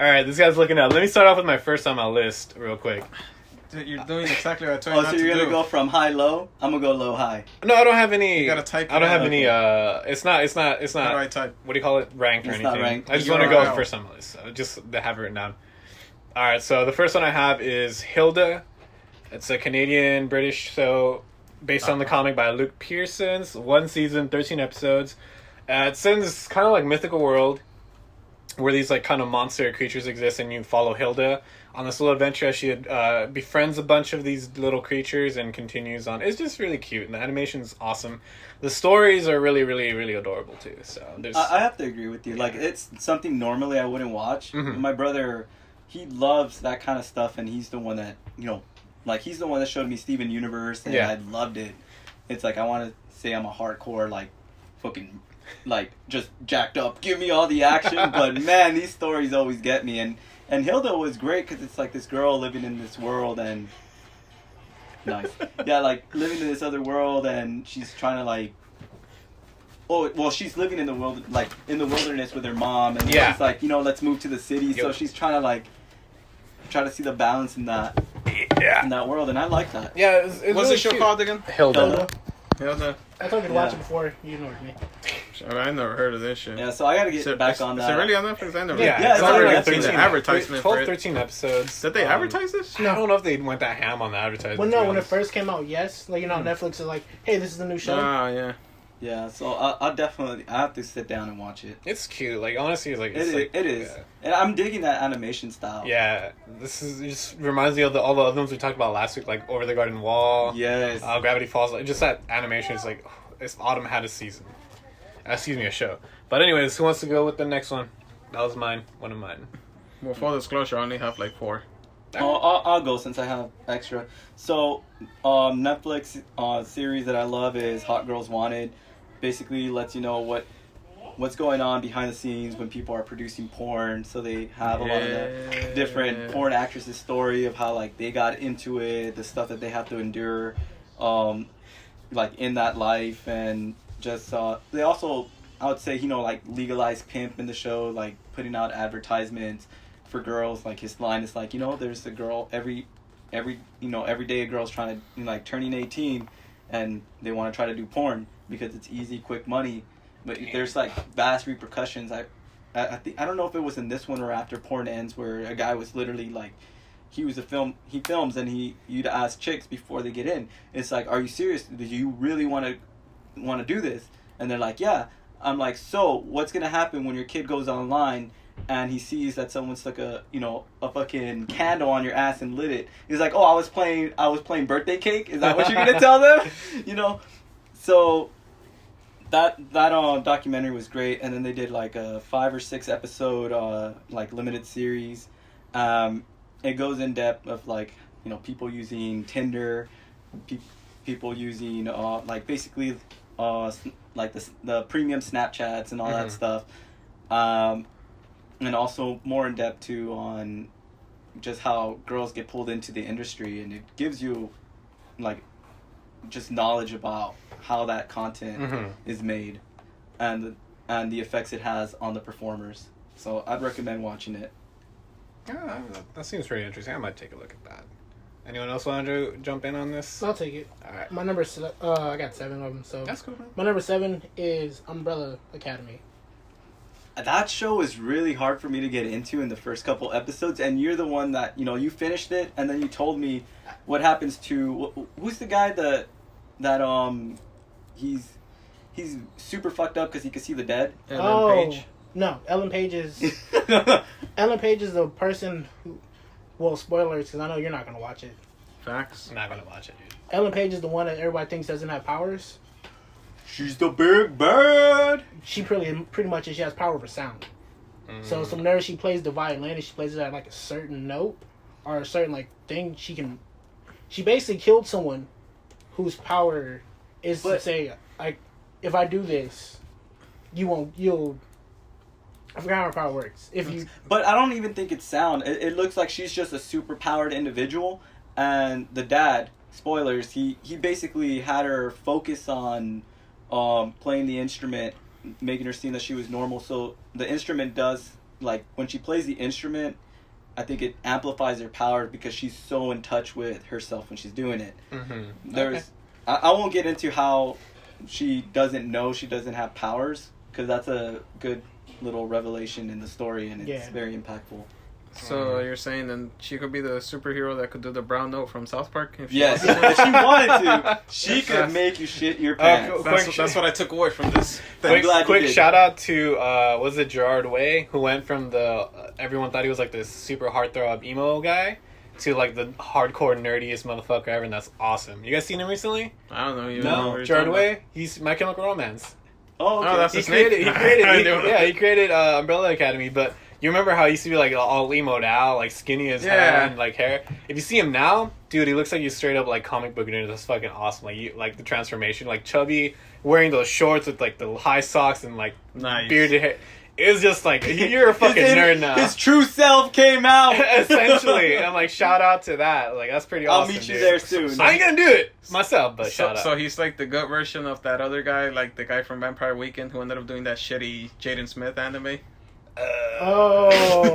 All right, this guy's looking up. Let me start off with my first on my list, real quick. Dude, you're doing exactly what I told you Oh, not so to you're gonna do. go from high low? I'm gonna go low high. No, I don't have any. You gotta type I don't it have out. any. It's not. How do I What type? do you call it? Ranked or It's anything? not ranked. I just want to go URL. first on my list. Just to have it written down. All right, so the first one I have is Hilda. It's a Canadian British show based on the comic by Luke Pearson's 1 season, 13 episodes. It's in this kind of like mythical world. where these like kind of monster creatures exist, and you follow Hilda on this little adventure as she befriends a bunch of these little creatures and continues on. It's just really cute, and the animation's awesome. The stories are really, really, really adorable too. So there's I have to agree with you. Like, it's something normally I wouldn't watch. Mhm. My brother, he loves that kind of stuff, and he's the one that, you know, like, he's the one that showed me Steven Universe, and Yeah. I loved it. It's like, I want to say I'm a hardcore, like, fucking, like, just jacked up, give me all the action, but man, these stories always get me. And Hilda was great because it's like this girl living in this world, and nice. Yeah, like living in this other world, and she's trying to like. Oh well, she's living in the world, like in the wilderness with her mom, and Yeah. she's like, you know, let's move to the city. So Yep. she's trying to like try to see the balance in that world, and I like that. yeah. It's What's really the show cute. called again? Hilda. Hilda. I told you to watch Yeah. it before you ignored me. I never heard of this shit. Yeah, so I gotta get back on Is that. it really on Netflix? I never. Yeah, Yeah, it's it's only already like 13 13 advertisement 12, for it. 13 episodes. Did they advertise this? I don't know if they went that ham on the advertising. Well, to no, be when it honest. first came out, yes. Like, you know, Netflix is like, hey, this is the new show. Oh yeah. Yeah, so I definitely I have to sit down and watch it. It's cute. Like honestly, it's like it's It is, and I'm digging that animation style. Yeah, this is it just reminds me of all the other ones we talked about last week, like Over the Garden Wall. Yes. Gravity Falls. Like, just that animation is like, it's Autumn had a season. Excuse me, a show. But anyways, who wants to go with the next one? That was mine. One of mine. Well, full disclosure, I only have like 4. I'll go since I have extra. So, Netflix series that I love is Hot Girls Wanted. Basically, lets you know what's going on behind the scenes when people are producing porn. So they have a lot of the different porn actresses' story of how like they got into it, the stuff that they have to endure, like in that life, and just they also, I would say, you know, like legalized pimp in the show, like putting out advertisements for girls. Like his line is like, you know, there's a girl every day a girl's trying to, you know, like turning 18, and they want to try to do porn because it's easy, quick money, but there's like vast repercussions. I think, I don't know if it was in this one or after Porn Ends, where a guy was literally like, he films and you'd ask chicks before they get in. It's like, are you serious? Do you really want to do this? And they're like, yeah. I'm like, so what's gonna happen when your kid goes online and he sees that someone stuck a fucking candle on your ass and lit it? He's like, oh, I was playing birthday cake. Is that what you're gonna tell them? You know, so that documentary was great. And then they did like a 5 or 6 episode like limited series. It goes in depth of like, you know, people using Tinder, people using like basically like the premium Snapchats and all that stuff, and also more in depth too on just how girls get pulled into the industry, and it gives you like just knowledge about how that content is made, and the effects it has on the performers. So I'd recommend watching it. Yeah, that seems pretty interesting. I might take a look at that. Anyone else want to jump in on this? I'll take it. All right. My number, I got 7 of them. So That's cool, man. my number 7 is Umbrella Academy. That show is really hard for me to get into in the first couple episodes, and you're the one that, you know, you finished it, and then you told me what happens to who's the guy that he's super fucked up because he can see the dead. Ellen Page. No, Ellen Page is Ellen Page is the person who. Well, spoilers, because I know you're not gonna watch it. Facts. I'm not gonna watch it, dude. Ellen Page is the one that everybody thinks doesn't have powers. She's the big bad. She pretty much is. She has power over sound. So whenever she plays the violin and she plays it at like a certain note or a certain like thing, she basically killed someone whose power is to say, like, if I do this, you'll. I forgot how her power works. But I don't even think it's sound. It looks like she's just a super powered individual, and the dad, spoilers, he basically had her focus on playing the instrument, making her seem that she was normal. So the instrument does, like, when she plays the instrument, I think it amplifies her power because she's so in touch with herself when she's doing it. Okay. I won't get into how she doesn't know she doesn't have powers, because that's a good little revelation in the story, and it's very impactful. So you're saying then she could be the superhero that could do the brown note from South Park? If she Yes, wanted if to? she wanted to, she could make you shit your pants. cool. That's what I took away from this. I'm glad you Quick did. shout out to was it Gerard Way, who went from the everyone thought he was like this super heartthrob emo guy to like the hardcore nerdiest motherfucker ever, and that's awesome. You guys seen him recently? I don't know. You No. know what you're Gerard talking Way, he's My Chemical Romance. Oh, okay. Oh, that's He his name? created, I knew it. he created Umbrella Academy, but you remember how he used to be like all emoed out, like skinny as hell Yeah. and like hair. If you see him now, dude, he looks like he's straight up like comic book nerd. That's fucking awesome. Like the transformation, like chubby, wearing those shorts with like the high socks and like Nice. bearded hair. It's just like you're a fucking nerd now. His true self came out. Essentially, I'm like, shout out to that. Like that's pretty I'll awesome. meet you dude. there soon. I ain't gonna do it myself, but So, shout out. so he's like the gut version of that other guy, like the guy from Vampire Weekend who ended up doing that shitty Jaden Smith anime. Oh,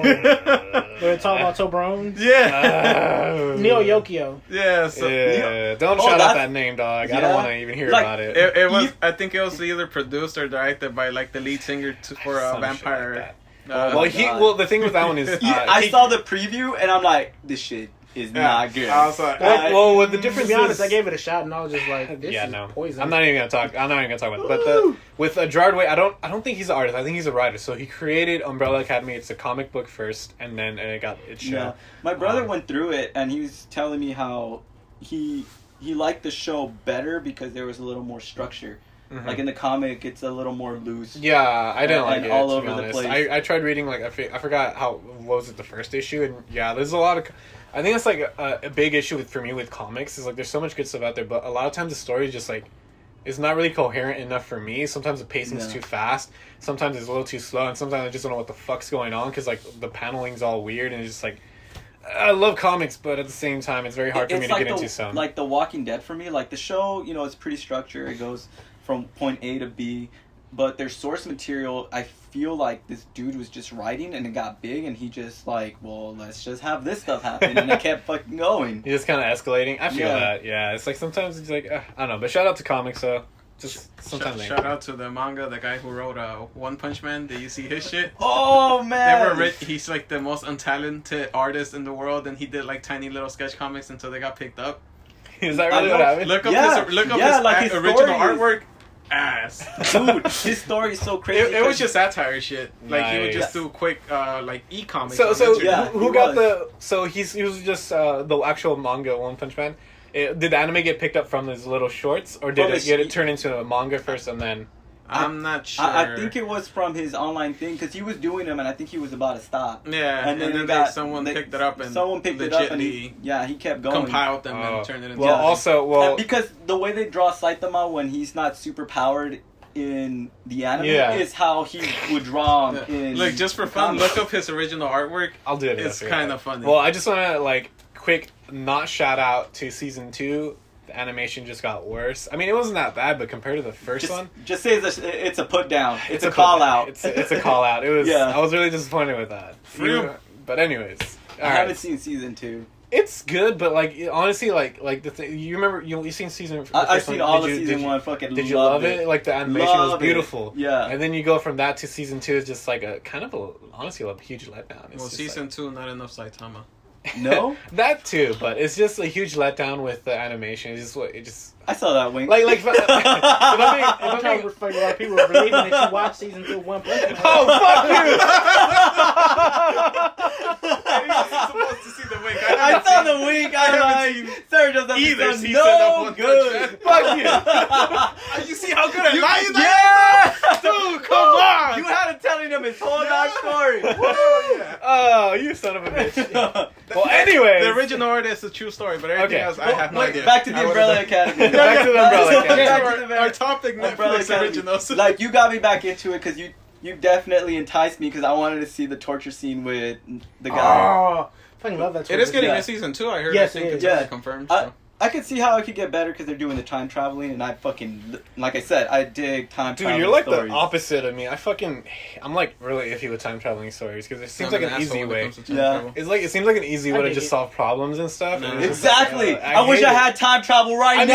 we're talking about Toblerone. Yeah. Neo Yokio. Yeah. So Yeah, don't Oh, shout out that's- that name, dog. I Yeah. don't want to even hear Like, about it. it was. You- I think it was either produced or directed by like the lead singer for a Some shit vampire. like that. Oh, Well, God. well, the thing with that one is, I he- saw the preview and I'm like, this shit is not good. I was like, Well, the To difference be honest, is, I gave it a shot and I was just like, this yeah, is no, poison. I'm not even gonna talk. I'm not even gonna talk about it. But with Gerard Way, I don't think he's an artist. I think he's a writer. So he created Umbrella Academy. It's a comic book first, and then it got its show. Yeah. My brother Um, went through it and he was telling me how he liked the show better because there was a little more structure. Mhm. Like in the comic, it's a little more loose. Yeah, I didn't like And it. all to over be the honest. place. I tried reading like I forgot what was it, the first issue, and yeah, there's a lot of. I think that's like a big issue for me with comics is like there's so much good stuff out there, but a lot of times the story is just like it's not really coherent enough for me. Sometimes the pacing's Yeah. too fast, sometimes it's a little too slow, and sometimes I just don't know what the fuck's going on because like the paneling's all weird and it's just like. I love comics, but at the same time, it's very hard for me to like get the, into some. Like The Walking Dead for me. Like the show, you know, it's pretty structured. It goes from point A to B, but their source material, I feel like this dude was just writing and it got big and he just like, well, let's just have this stuff happen and it kept fucking going. You're just kind of escalating. I feel Yeah. that. Yeah, it's like sometimes it's like I don't know, but shout out to comics though. Just sometimes. shout out to the manga, the guy who wrote One Punch Man. Did you see his shit? Oh They man! were rich. He's like the most untalented artist in the world, and he did like tiny little sketch comics until they got picked up. Is that I really what know. happened? Look up Yeah, his yeah, like his original story is- artwork. Ass. Dude, his story is so crazy. It was just satire shit. Like he would just Nice. do quick like e-comics. So on so Instagram. Yeah, who he got was. the? So he was just the actual manga One Punch Man. Did the anime get picked up from his little shorts, or did From it his- get it turned into a manga first and then? I'm not sure. I think it was from his online thing because he was doing them and I think he was about to stop. Yeah, and then, someone picked it up and someone picked it up and legitly he kept going. compiled them Oh. and turned it into. Well, something. also, well, And because the way they draw Saitama when he's not super powered in the anime Yeah. is how he would draw him Yeah. in. Look, just for the fun, comics. look up his original artwork. I'll do it. It's after kind that. of funny. Well, I just want to like quick not shout out to season 2. The animation just got worse. I mean, it wasn't that bad, but compared to the first one, Just say it's a put down. It's a put- call out. It's a call out. It was. Yeah. I was really disappointed with that. Real. But anyways, I all haven't right. seen season 2. It's good, but like honestly, like the thing you remember, you seen season. the I've first seen one. all Did of you- season did you- 1. Fucking Did you loved love it? Like the animation was Love it. beautiful. Yeah. And then you go from that to season 2 is just like a kind of honestly a huge letdown. It's well, just season 2, not enough Saitama. No? that too, but it's just a huge letdown with the animation. It's just what it just I saw that wink. like if I'm being, I'm trying to figure out people are believing that you watched season 2 One Punch Man. oh fuck supposed to see the wink. I saw the wink. I like Sergio's Either episode. season No of One good. Punch you! Fuck you! You see how good at lying Yeah! Dude, come on! You had him telling him his whole backstory. Oh, you son of a bitch. Well, anyways, The original artist is a true story, but everything Okay. else, I have no Wait, idea. back to the I would've Umbrella done- Academy. Back to the Umbrella Academy. Back to the Our topic, Umbrella Netflix Academy. originals. Like, you got me back into it because you definitely enticed me because I wanted to see the torture scene with the guy. Oh, fucking love that. It is getting Yeah. a season 2, I heard. Yes, I think it is. it's Yeah. already confirmed. I- So. I could see how it could get better because they're doing the time traveling, and I fucking, like I said, I dig time dude, traveling you're like stories. the opposite of me. I'm like really iffy with time traveling stories because it seems like an easy way. Yeah. It's like it seems like an easy I way to dig just it. solve problems and stuff. and No. it's just like, Exactly. I I wish hate I it. had time travel right I mean,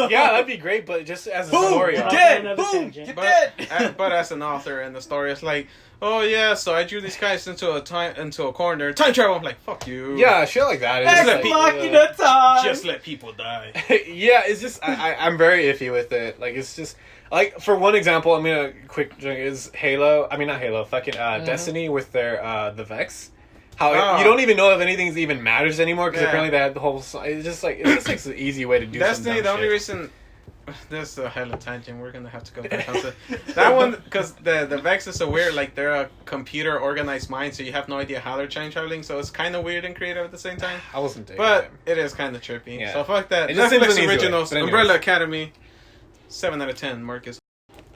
now. yeah, that'd be great, but just as a Boom, story you're arc. Yeah. dead. Another Boom, tangent. you're But, dead. but as an author and the story, it's like, oh yeah, so I drew these guys into a corner. Time travel. I'm like, fuck you. Yeah, shit like that. It's just Ex like, Machina time. Just let people die. yeah, it's just I'm very iffy with it. Like it's just like for one example, I'm gonna quick drink is Halo. I mean not Halo, fucking Destiny with their the Vex. How you don't even know if anything even matters anymore because apparently they had the whole. It's just like an easy way to do Destiny. some The dumb only shit. reason. This is a hella tangent. We're gonna have to go back onto that one because the Vex is so weird. Like they're a computer organized mind, so you have no idea how they're time traveling. So it's kind of weird and creative at the same time. I wasn't digging But it. it is kind of trippy. Yeah. So fuck that. It just seems an Netflix easy way. originals. But anyways. Umbrella Academy. 7 out of 10. Marcus.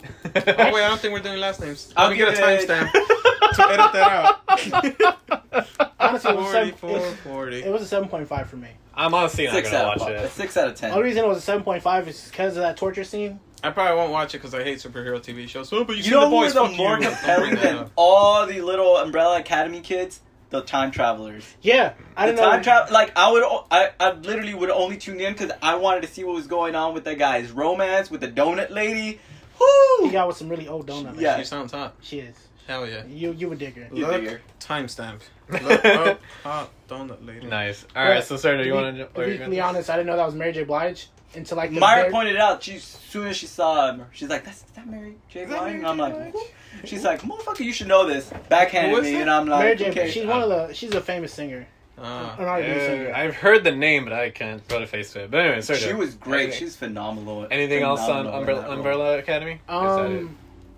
Oh wait, I don't think we're doing last names. I'll Let me get a give it- timestamp to edit that out. Honestly, it was 40. it was a 7.5 for me. I'm honestly not 6 gonna out of watch 5. it. 6 out of 10. The only reason it was a 7.5 is because of that torture scene. I probably won't watch it because I hate superhero TV shows. Oh, but you You see know the who boys. is the Fuck more you. Don't compelling bring that than up. all the little Umbrella Academy kids? The time travelers. Yeah, I The didn't know. time travel, like I literally would only tune in because I wanted to see what was going on with that guy's romance with the donut lady. He Woo! got with some really old donut. Yeah. She sounds hot. She is. Hell yeah. You would dig her. You Look, dig her. timestamp. Look up hot donut lady. Nice. All right, But so Sergio, you To want be to? completely honest, I didn't know that was Mary J. Blige until like the Myra very- pointed out. As soon as she saw him, she's like, "Is that Mary J. Is that Blige?" Mary And I'm J. like, Blige? "Who?" She's like, "Motherfucker, you should know this." Backhanded Who is me, it? and I'm like, Mary J. "Okay." She's one of the. She's a famous singer. An R&B singer. I've heard the name, but I can't put a face to it. But anyway, Sergio. She was great. Anything, She's phenomenal. anything else on Phenomenal in that role. Umbrella Academy? Is that it?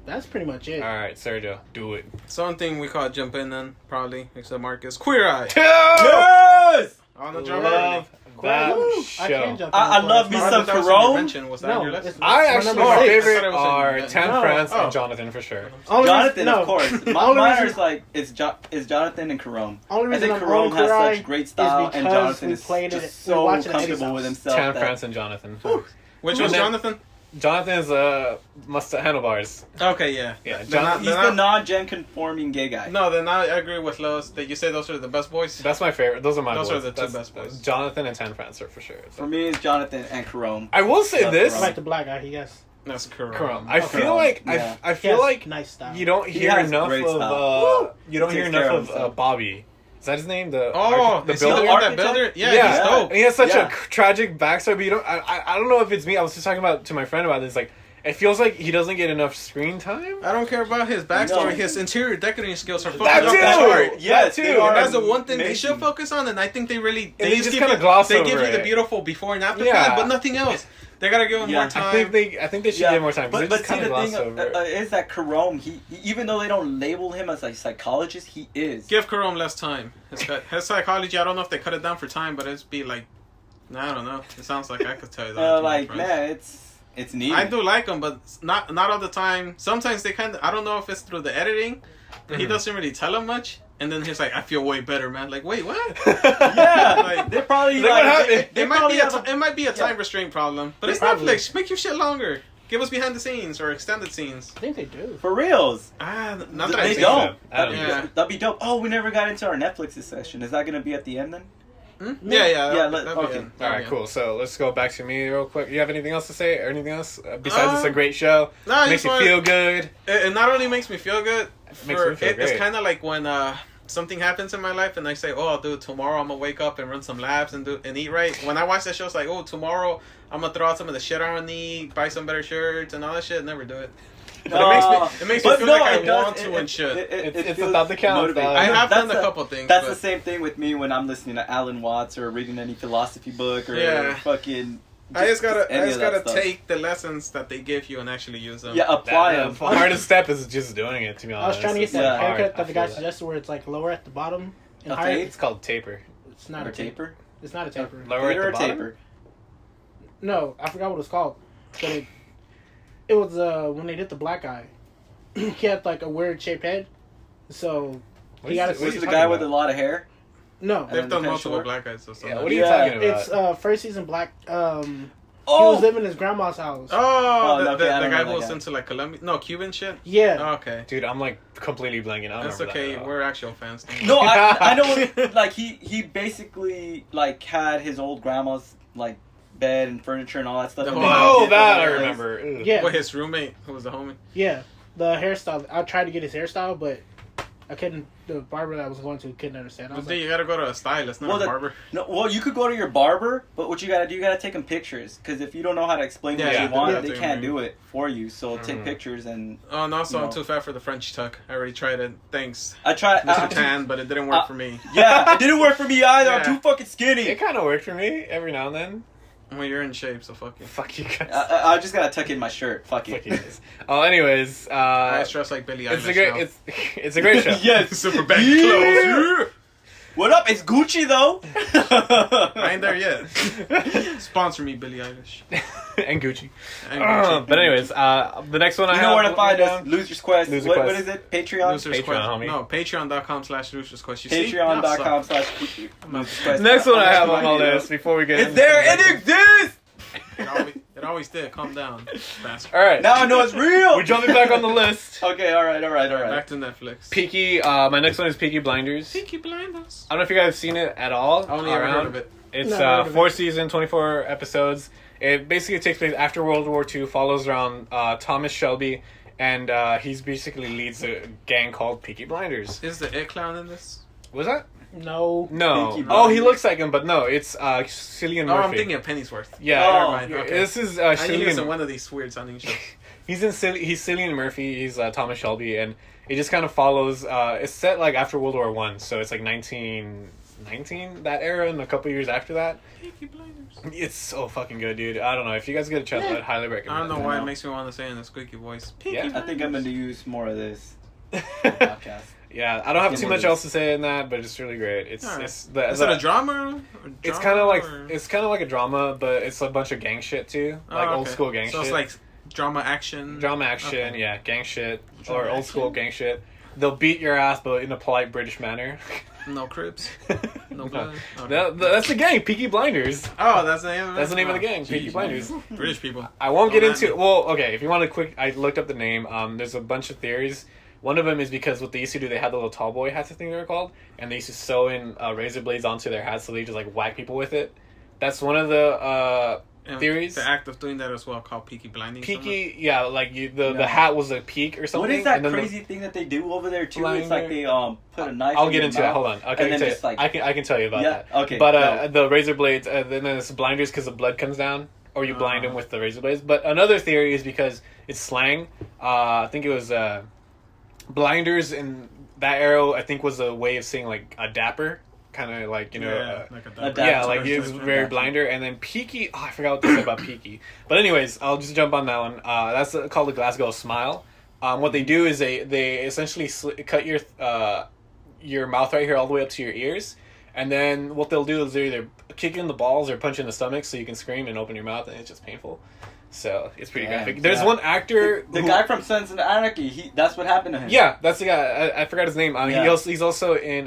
That's pretty much it. All right, Sergio, do it. Something we call jump in then, probably, except Marcus. Queer Eye. Yes! On the drum Love that Woo! I show. can jump in I for love it. me I some thought that was in your Carone. mention. Was that No, on your list? it's- I My actually, number my six. favorite I thought it was are in- Tan No. France Oh. and Jonathan for sure. Only Jonathan, reason- no. of course. Only Mine reason- is like is Jonathan and Carone. Only I reason think I'm Carone on has Queer Eye such great is style, and because Jonathan we is played it- just we so watched it at Eddie's comfortable with house. himself. Tan that- France and Jonathan. Which And was then- Jonathan? Jonathan is handlebars. Okay, yeah. Yeah, They're John- not- He's they're the not- non-gen conforming gay guy. No, then I agree with Lois that you say those are the best boys. That's my favorite. Those are my Those boys. are the two That's- best boys. Jonathan and Tan France are for sure. For me, it's Jonathan and Carone. I will say Love this. I like the black guy. Yes. That's correct. Karam. I Okay. feel like Yeah. I He feel has like nice style. you don't He hear has enough great of style. you don't He hear takes care enough of of himself. Bobby. Is that his name? The Oh, the is he the builder. one that Architect? builder? Yeah, Yeah, he's dope. and he has such Yeah. a tragic backstory. But you don't. I don't know if it's me. I was just talking about to my friend about this. Like, it feels like he doesn't get enough screen time. I don't care about his backstory. No. His interior decorating skills are fucking That off too! the chart. Yes, That they too! are That's the one thing they amazing. should focus on, and I think they really And they just give kinda you- gloss They over give you the it. beautiful before and after Yeah. pad, but nothing else. They gotta give him Yeah. more time. I think they should give more time. 'Cause But, they but just see, kind the of thing gloss over it. is that Carone, he even though they don't label him as a psychologist, he is. Give Karam less time. His psychology, I don't know if they cut it down for time, but it's be like, I don't know. It sounds like I could tell you that. to my Like friends. man, it's neat. I do like him, but not all the time. Sometimes they kind of, I don't know if it's through the editing. He doesn't really tell him much. And then he's like, I feel way better, man. Like, wait, what? Yeah, Like, they're probably Look like what happened. they It might probably be have it might be a time yeah. restraint problem, but it's Probably. Netflix. Make your shit longer. Give us behind the scenes or extended scenes. I think they do. for reals. Not that I They think don't. I don't Yeah. That'd be dope. Oh, we never got into our Netflix session. Is that gonna be at the end then? Hmm? Yeah. Yeah, that'd be okay. good. All right, Yeah. cool. So let's go back to me real quick. You have anything else to say or anything else besides it's a great show? No, Makes just you wanna- feel good. It not only makes me feel good, Makes me feel it's great. kind of like when something happens in my life and I say, oh, I'll do it tomorrow. I'm gonna wake up and run some laps and eat right. When I watch that show, it's like, oh, tomorrow I'm gonna throw out some of the shit I don't need, buy some better shirts and all that shit. Never do it. But it makes me But feel no, like I it does- want to and should. It's feels about the count, motivating. dog. I have That's done a couple things. That's but the same thing with me when I'm listening to Alan Watts or reading any philosophy book or Yeah. fucking. I just any gotta of that stuff. take the lessons that they give you and actually use them. Yeah, apply The them. hardest step is just doing it. To be I honest, was trying to get It's that Yeah. hard. haircut that the I guy feel suggested, where it's like lower at the bottom and A higher. fade? It's called taper. It's not Or a taper. taper. It's not a taper. Lower Fader at or the bottom. taper. No, I forgot what it's called. But it was when they did the black guy. He had like a weird shaped head, so What he is got it- what Was is it he the talking guy with a about? lot of hair? no. They've And done then multiple short. black guys. So Yeah, what are you Yeah. talking about? It's first season black. He Oh, was living in his grandma's house. Oh, Oh, the, okay, I the don't guy know who that was guy. into like Colombian, no Cuban shit. Yeah, Oh, okay, Dude, I'm like completely blanking. I don't that's remember okay. that at all. We're actual fans. no, I know. Like he basically like had his old grandma's like bed and furniture and all that stuff. The and whole- then Oh, he did that all I this. remember. Ugh. yeah, With his roommate, who was the homie. yeah. The hairstyle. I tried to get his hairstyle, but The barber that I was going to couldn't understand. I was But then like, you gotta go to a stylist, not Well, a the- barber. No, well, you could go to your barber, but what you gotta do, you gotta take them pictures. Because if you don't know how to explain what Yeah, you want, yeah. they can't do it for you. So take pictures and Oh, and also You I'm know. too fat for the French tuck. I already tried it. Thanks, I tried. Mr. Tan, but it didn't work for me. Yeah, it didn't work for me either. I'm Yeah. too fucking skinny. It kind of worked for me every now and then. Well, you're in shape, so fuck you. Fuck you guys. I just gotta tuck in my shirt. Fuck Fuck it. you guys. Oh, anyways, I dress like Billie Eilish it's a great, now. it's a great show. Yes. Super bad Yeah. clothes. What up? It's Gucci though. I ain't there yet. Sponsor me, Billie Eilish. and Gucci. And Gucci. But anyways, the next one I You have. know where to find written us. down- Losers Quest. Loser What Quest. is it? Patreon. Losers Patreon, Quest. homie. No, patreon.com/losers quest. You see? Y'all Patreon.com/Losers Next one I have on my list before we get It's into there. the- It exists. It always did. Calm down, bastard. All right. Now I know it's real. We're jumping back on the list. Okay. All right. Back to Netflix. Peaky. My next one is Peaky Blinders. Peaky Blinders. I don't know if you guys have seen it at all. I only ever around. heard of it. It's Never heard of 4 season, 24 episodes. It basically takes place after World War II, follows around Thomas Shelby, and he's basically leads a gang called Peaky Blinders. Is the It Clown in this? Was that? no. No. Peaky Oh, he Blinders. looks like him, but no, it's Cillian Oh, Murphy. I'm thinking of Pennyworth. Yeah. Oh, Never mind. Okay. This is I think he was in Cillian. one of these weird sounding shows. He's Cillian Murphy. He's Thomas Shelby, and it just kind of follows. It's set like after World War One, so it's like 1919 that era, and a couple years after that. Peaky Blinders. It's so fucking good, dude. I don't know if you guys get a chance, I'd highly recommend. I don't know it. why know. it makes me want to say in a squeaky voice. Yeah. I think I'm going to use more of this podcast. Yeah, I don't have Give too me much this. else to say in that, but it's really great. It's Alright. it's the, Is the- it a drama? It's kind of like a drama, but it's a bunch of gang shit too, like old school gang so shit. it's like drama action. drama action, Okay. yeah, gang shit Drama or old action? school gang shit. They'll beat your ass, but in a polite British manner. No cribs. No blood. Okay. That's the gang, Peaky Blinders. Oh, that's the name of it? That's the name of the Oh, gang, Peaky Jeez, Blinders. British people. I won't get Oh, into that- well, okay, if you want a quick I looked up the name. There's a bunch of theories. One of them is because what they used to do, they had the little tall boy hats, I think they were called, and they used to sew in razor blades onto their hats, so they just like whack people with it. That's one of the And theories. The act of doing that as well called Peaky Blinding. Peaky, yeah, like the No. hat was a peak or something. What is that and then crazy thing that they do over there too? It's like they put a knife. I'll in get your into mouth, that. Hold on. Okay, I and can then tell you. just like I can tell you about yeah. that. Okay. But go. the razor blades, then there's blinders because the blood comes down, or you blind them with the razor blades. But another theory is because it's slang. I think it was blinders in that era. I think was a way of saying like a dapper, kind of like like a yeah, dapper. like he was very blinder, and then Peaky. Oh, I forgot what they said about Peaky. But anyways, I'll just jump on that one. That's called the Glasgow Smile. What they do is they essentially cut your mouth right here all the way up to your ears, and then what they'll do is they either kick you in the balls or punch you in the stomach so you can scream and open your mouth, and it's just painful. So it's pretty Damn, graphic. There's yeah. one actor, The who- guy from Sons of Anarchy. That's what happened to him. yeah, that's the guy. I forgot his name. Yeah. He's also in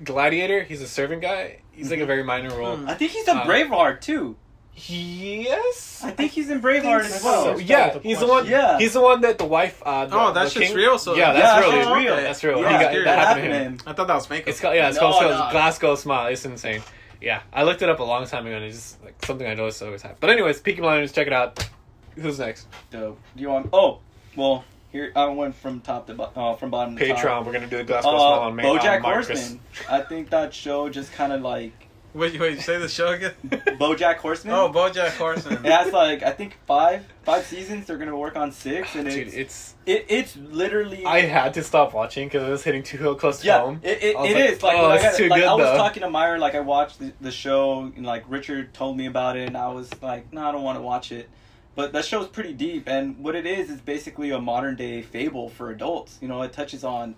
Gladiator. He's a servant guy. He's like a very minor role. Hmm. I think he's in Um, Braveheart too. Yes. I think he's in Braveheart as well. so. Yeah, he's the one. Yeah. He's the one that the wife. Oh, that shit's real, so- yeah, Yeah, that's that real. shit's dude. real. That's real. Yeah, He got, that that happened to him. I thought that was makeup. It's called it's No, called no. Glasgow Smile. It's insane. Yeah, I looked it up a long time ago, and it's just like something I noticed always happened. But anyways, Peaky Blinders, check it out. Who's next? Dope. Do you want? Oh, well, here I went from top to from bottom to top. Patreon. We're gonna do the Glasgow Smile on BoJack Marcus. Horseman. I think that show just kind of like Wait, say the show again? BoJack Horseman. Oh, BoJack Horseman. It has like I think five seasons. They're gonna work on 6, and Dude, it's literally. I had to stop watching because it was hitting too close to yeah, home. it I was is like, oh, when I it's got- too like good I was though. talking to Myra, like I watched the show, and like Richard told me about it, and I was like, no, I don't want to watch it. But that show's pretty deep, and what it is basically a modern day fable for adults. You know, it touches on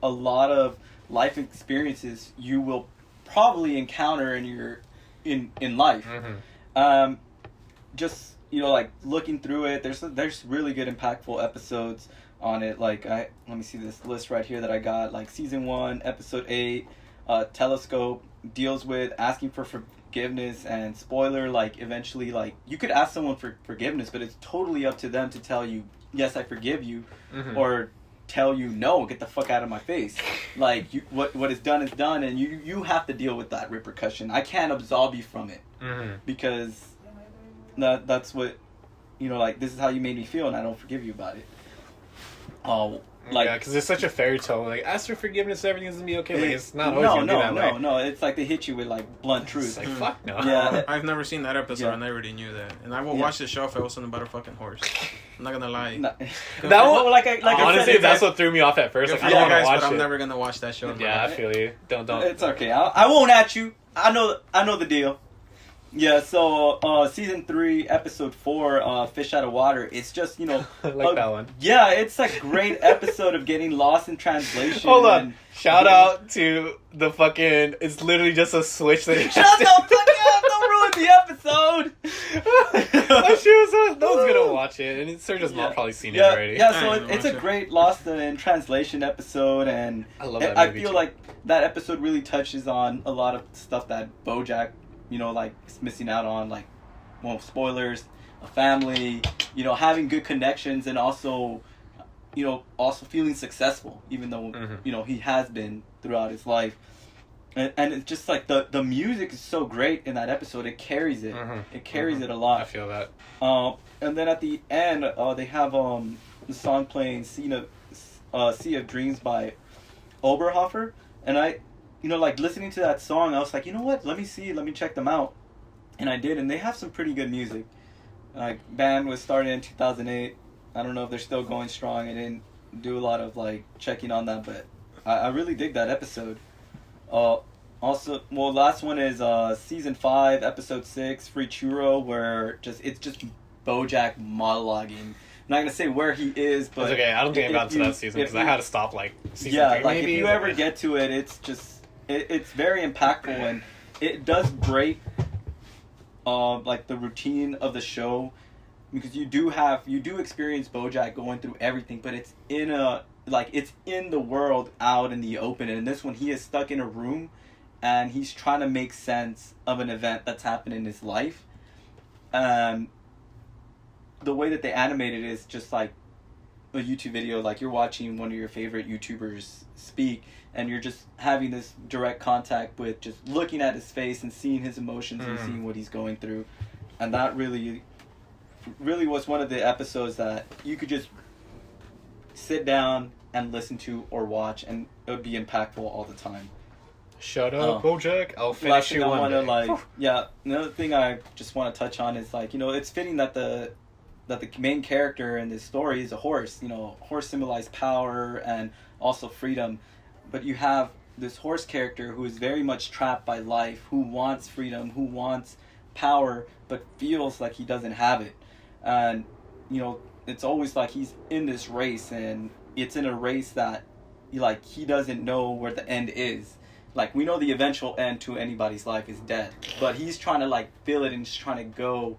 a lot of life experiences you will probably encounter in your in life. Mhm. Just like looking through it, there's really good impactful episodes on it. Like let me see this list right here that I got. Like season 1, episode 8, Telescope deals with asking for forgiveness, and spoiler, like eventually, like you could ask someone for forgiveness, but it's totally up to them to tell you yes, I forgive you, Mhm. or tell you no, get the fuck out of my face. Like what is done is done, and you have to deal with that repercussion. I can't absolve you from it Mhm. because that's what like this is how you made me feel, and I don't forgive you about it. Like, yeah, because it's such a fairy tale. Like, ask for forgiveness, everything's gonna be okay. Like, it's not always no, gonna be that way. no. It's like they hit you with like blunt It's truth. like, fuck no. Yeah. I've never seen that episode, Yeah. and I already knew that. And I will Yeah. watch the show if I wasn't about a fucking horse. I'm not gonna lie. No. That one, Like I honestly, said, that's what threw me off at first. Good Like, for I you don't guys, want but to I'm watch it. never gonna watch that show. in my Yeah, I life. feel you. Don't. It's okay. I won't at you. I know the deal. Yeah. So season 3, episode 4, Fish Out of Water. It's just I like that one. Yeah, it's a great episode of getting lost in translation. Hold on. and- Shout out to the fucking. It's literally just a switch that. Shut up! Don't ruin the episode. That shit was. No one's gonna watch it, and Sergio's mom probably seen it already. Yeah, I so didn't it's a watch it. great Lost in Translation episode, and I love that I movie, feel too. like that episode really touches on a lot of stuff that BoJack, like is missing out on, like, well, spoilers, a family, having good connections, and also, also feeling successful, even though Mhm. he has been throughout his life. And it's just like the music is so great in that episode. It carries it. Mhm. It carries it a I lot. feel that. And then at the end, they have the song playing Sea of Dreams by Oberhofer. And I, like listening to that song, I was like, you know what? Let me check them out. And I did, and they have some pretty good music. Like, band was started in 2008. I don't know if they're still going strong. I didn't do a lot of like checking on that, but I really dig that episode. Also, last one is season 5, episode 6, Free Churro, where it's just BoJack monologuing. I'm not gonna say where he is, but It's okay. I don't think I if got to you- that season if because I you- had to stop like season yeah, 3 like maybe. if you ever get to it, it's just it's very impactful, and it does break like the routine of the show, because you do experience BoJack going through everything, but it's in the world out in the open, and in this one he is stuck in a room and he's trying to make sense of an event that's happened in his life. The way that they animated is just like a YouTube video, like you're watching one of your favorite YouTubers speak, and you're just having this direct contact with just looking at his face and seeing his emotions and seeing what he's going through. And that really was one of the episodes that you could just sit down and listen to or watch, and it would be impactful all the time. Shut up, BoJack. I'll Last finish thing you I one want to day. another thing I just want to touch on is like, it's fitting that the main character in this story is a horse. Horse symbolize power and also freedom, but you have this horse character who is very much trapped by life, who wants freedom, who wants power, but feels like he doesn't have it. And it's always like he's in this race, and it's in a race that he doesn't know where the end is. Like, we know the eventual end to anybody's life is death, but he's trying to feel it and just trying to go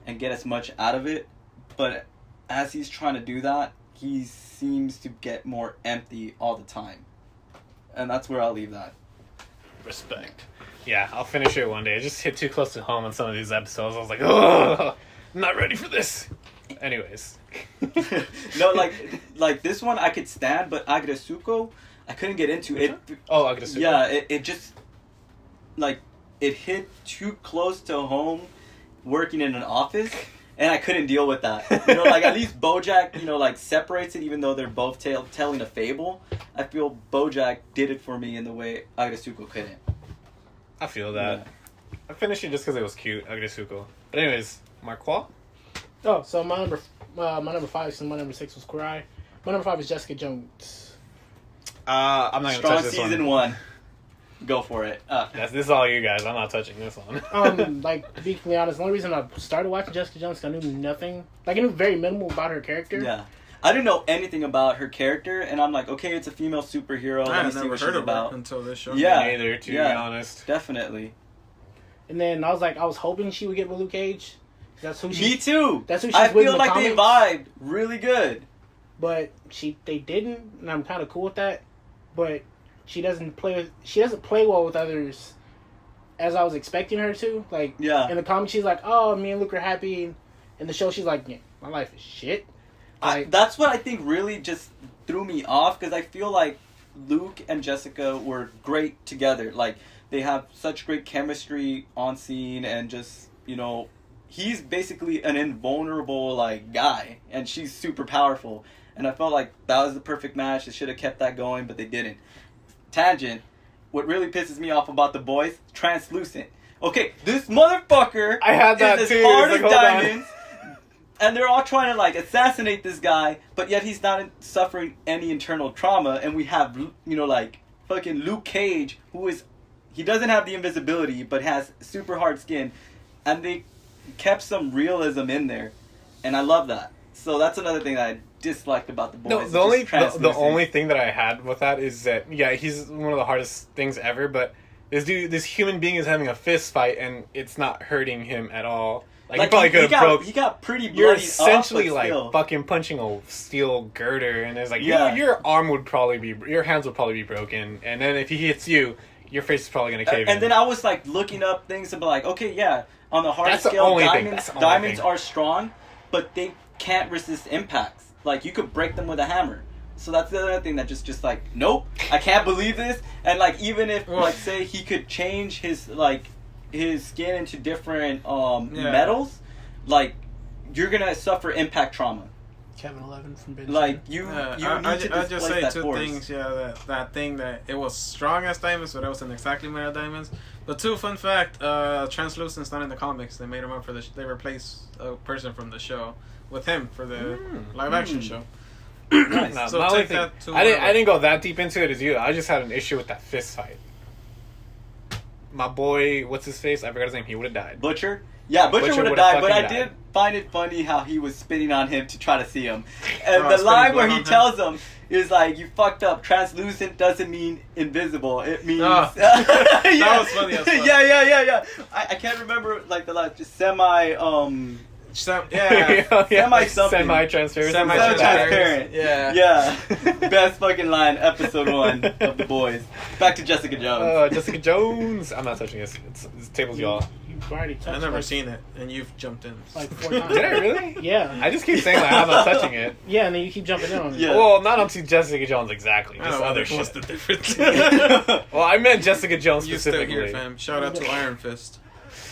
and get as much out of it. But as he's trying to do that, he seems to get more empty all the time. And that's where I'll leave that. Respect. Yeah, I'll finish it one day. It just hit too close to home on some of these episodes. I was like, oh, I'm not ready for this. Anyways. No, like this one I could stand, but Agretsuko, I couldn't get into it. Oh, Agretsuko. Yeah, it just it hit too close to home, working in an office, and I couldn't deal with that. At least BoJack, separates it, even though they're both telling a fable. I feel BoJack did it for me in the way Agretsuko couldn't. I feel that. I finished it just because it was cute, Agretsuko. But anyways, Marquand? Oh, so my number 5, so my number 6 was Kurai. My number 5 is Jessica Jones. I'm not going to Strong touch this season one. 1. Go for it. This is all you guys. I'm not touching this one. To be completely honest, the only reason I started watching Jessica Jones, I knew nothing. I knew very minimal about her character. Yeah. I didn't know anything about her character, and I'm like, okay, it's a female superhero. I Let me had see never what heard she's of about. her until this show. Yeah. Me neither, to be Yeah. honest. Definitely. And then I was hoping she would get with Luke Cage. That's who she. Me too. That's who she's I with in feel the like they comics. vibed really good. But they didn't, and I'm kind of cool with that. But she doesn't play well with others, as I was expecting her to. Yeah. In the comics, she's like, "Oh, me and Luke are happy." In the show, she's like, "Yeah, my life is shit." That's what I think really just threw me off, because I feel like Luke and Jessica were great together. They have such great chemistry on scene, and just, he's basically an invulnerable guy, and she's super powerful. and I felt like that was the perfect match. They should have kept that going, but they didn't. Tangent. What really pisses me off about The Boys, Translucent. Okay, this motherfucker I had that is too. as hard It's as like, hold on. diamonds, and they're all trying to like assassinate this guy, but yet he's not suffering any internal trauma. And we have, you know, like fucking Luke Cage, he doesn't have the invisibility, but has super hard skin, and they kept some realism in there, and I love that. So that's another thing that I disliked about The Boys. No, It's the just only the translucent. only thing that I had with that is that he's one of the hardest things ever. But this human being is having a fist fight and it's not hurting him at all. Like he probably could have broke. He got pretty bloody. You're essentially up, but like still. fucking punching a steel girder, and it's like Yeah. your arm would probably be, your hands would probably be broken, and then if he hits you, your face is probably gonna cave in. And then I was like looking up things and be like, okay, yeah, on the hard That's the scale, only thing. That's the only diamonds thing. are strong, but they can't resist impacts. Like you could break them with a hammer. So that's the other thing that just like, nope, I can't believe this. And like even if like say he could change his skin into different metals, like you're gonna suffer impact trauma. Kevin 11 from Ben. Like you I need to displace just say that two force. things. Yeah, that thing that it was strong as diamonds, but it wasn't exactly made of diamonds. But two fun fact: Translucent's not in the comics. They made him up for they replaced a person from the show with him for the live action show. Nice. No, So my only take thing, that to I didn't whatever. go that deep into it as you. I just had an issue with that fist fight. My boy, what's his face? I forgot his name. He would have died. Butcher? Yeah, Butcher Butcher would have would've died, but I fucking did died. find it funny how he was spitting on him to try to see him. And Oh, the spitting line blood where on he him? tells him is like, you fucked up. Translucent doesn't mean invisible. It means... Oh. Yeah. That was funny as fuck. Yeah. I can't remember like the line. Just semi... Yeah. Semi-something. Semi-transparent. Semi-transparent. Yeah. Yeah. Best fucking line, episode 1 of The Boys. Back to Jessica Jones. Jessica Jones. I'm not touching this. It's tables, y'all. You've already touched I've never like, seen it, and you've jumped in. like 4 times. Did I really? Yeah. I just keep saying like I'm not touching it. Yeah, and then you keep jumping in on it. Yeah. Well, not onto Jessica Jones exactly. I Just don't know other what's shit. the difference. Well, I meant Jessica Jones You still specifically. here, fam. Shout out to Iron Fist.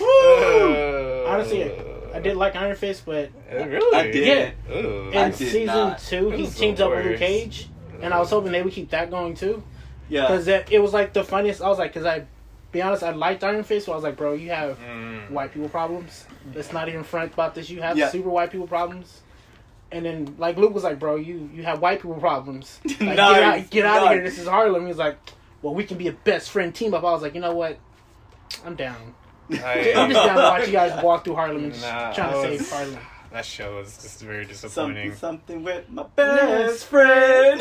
Honestly, I did like Iron Fist, but Really? I did. Ooh. I in did season not. 2, he It was the teamed up with Luke worst. Cage, and I was hoping they would keep that going too. Yeah. Because it was like the funniest. I was like, because be honest, I liked Iron Fist, so I was like, bro, you have white people problems. Let's not even front about this. You have Yeah. super white people problems. And then, like, Luke was like, bro, you have white people problems. Like, Nice, get out of here. nice. This is Harlem. He was like, well, we can be a best friend team up. I was like, you know what? I'm down. I'm just down to watch you guys walk through Harlem and just Nah, trying to I save was- Harlem. That show was just very disappointing. Something with my best friend.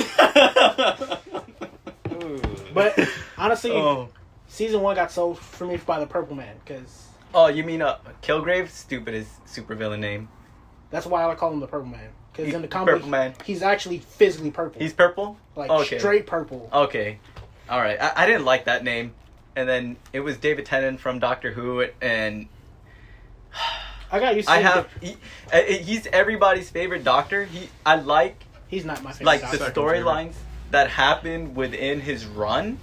Ooh. But honestly, oh. season 1 got sold for me by the Purple Man, because Oh, you mean Kilgrave? Stupidest supervillain name. that's why I call him the Purple Man. Because He's in the comic, Purple Man. he's actually physically purple. He's purple? like okay. straight purple. Okay. Alright. I didn't like that name. And then it was David Tennant from Doctor Who, and I got used to he's everybody's favorite doctor. He's not my favorite. Like doctor. the Second favorite. storylines that happen within his run,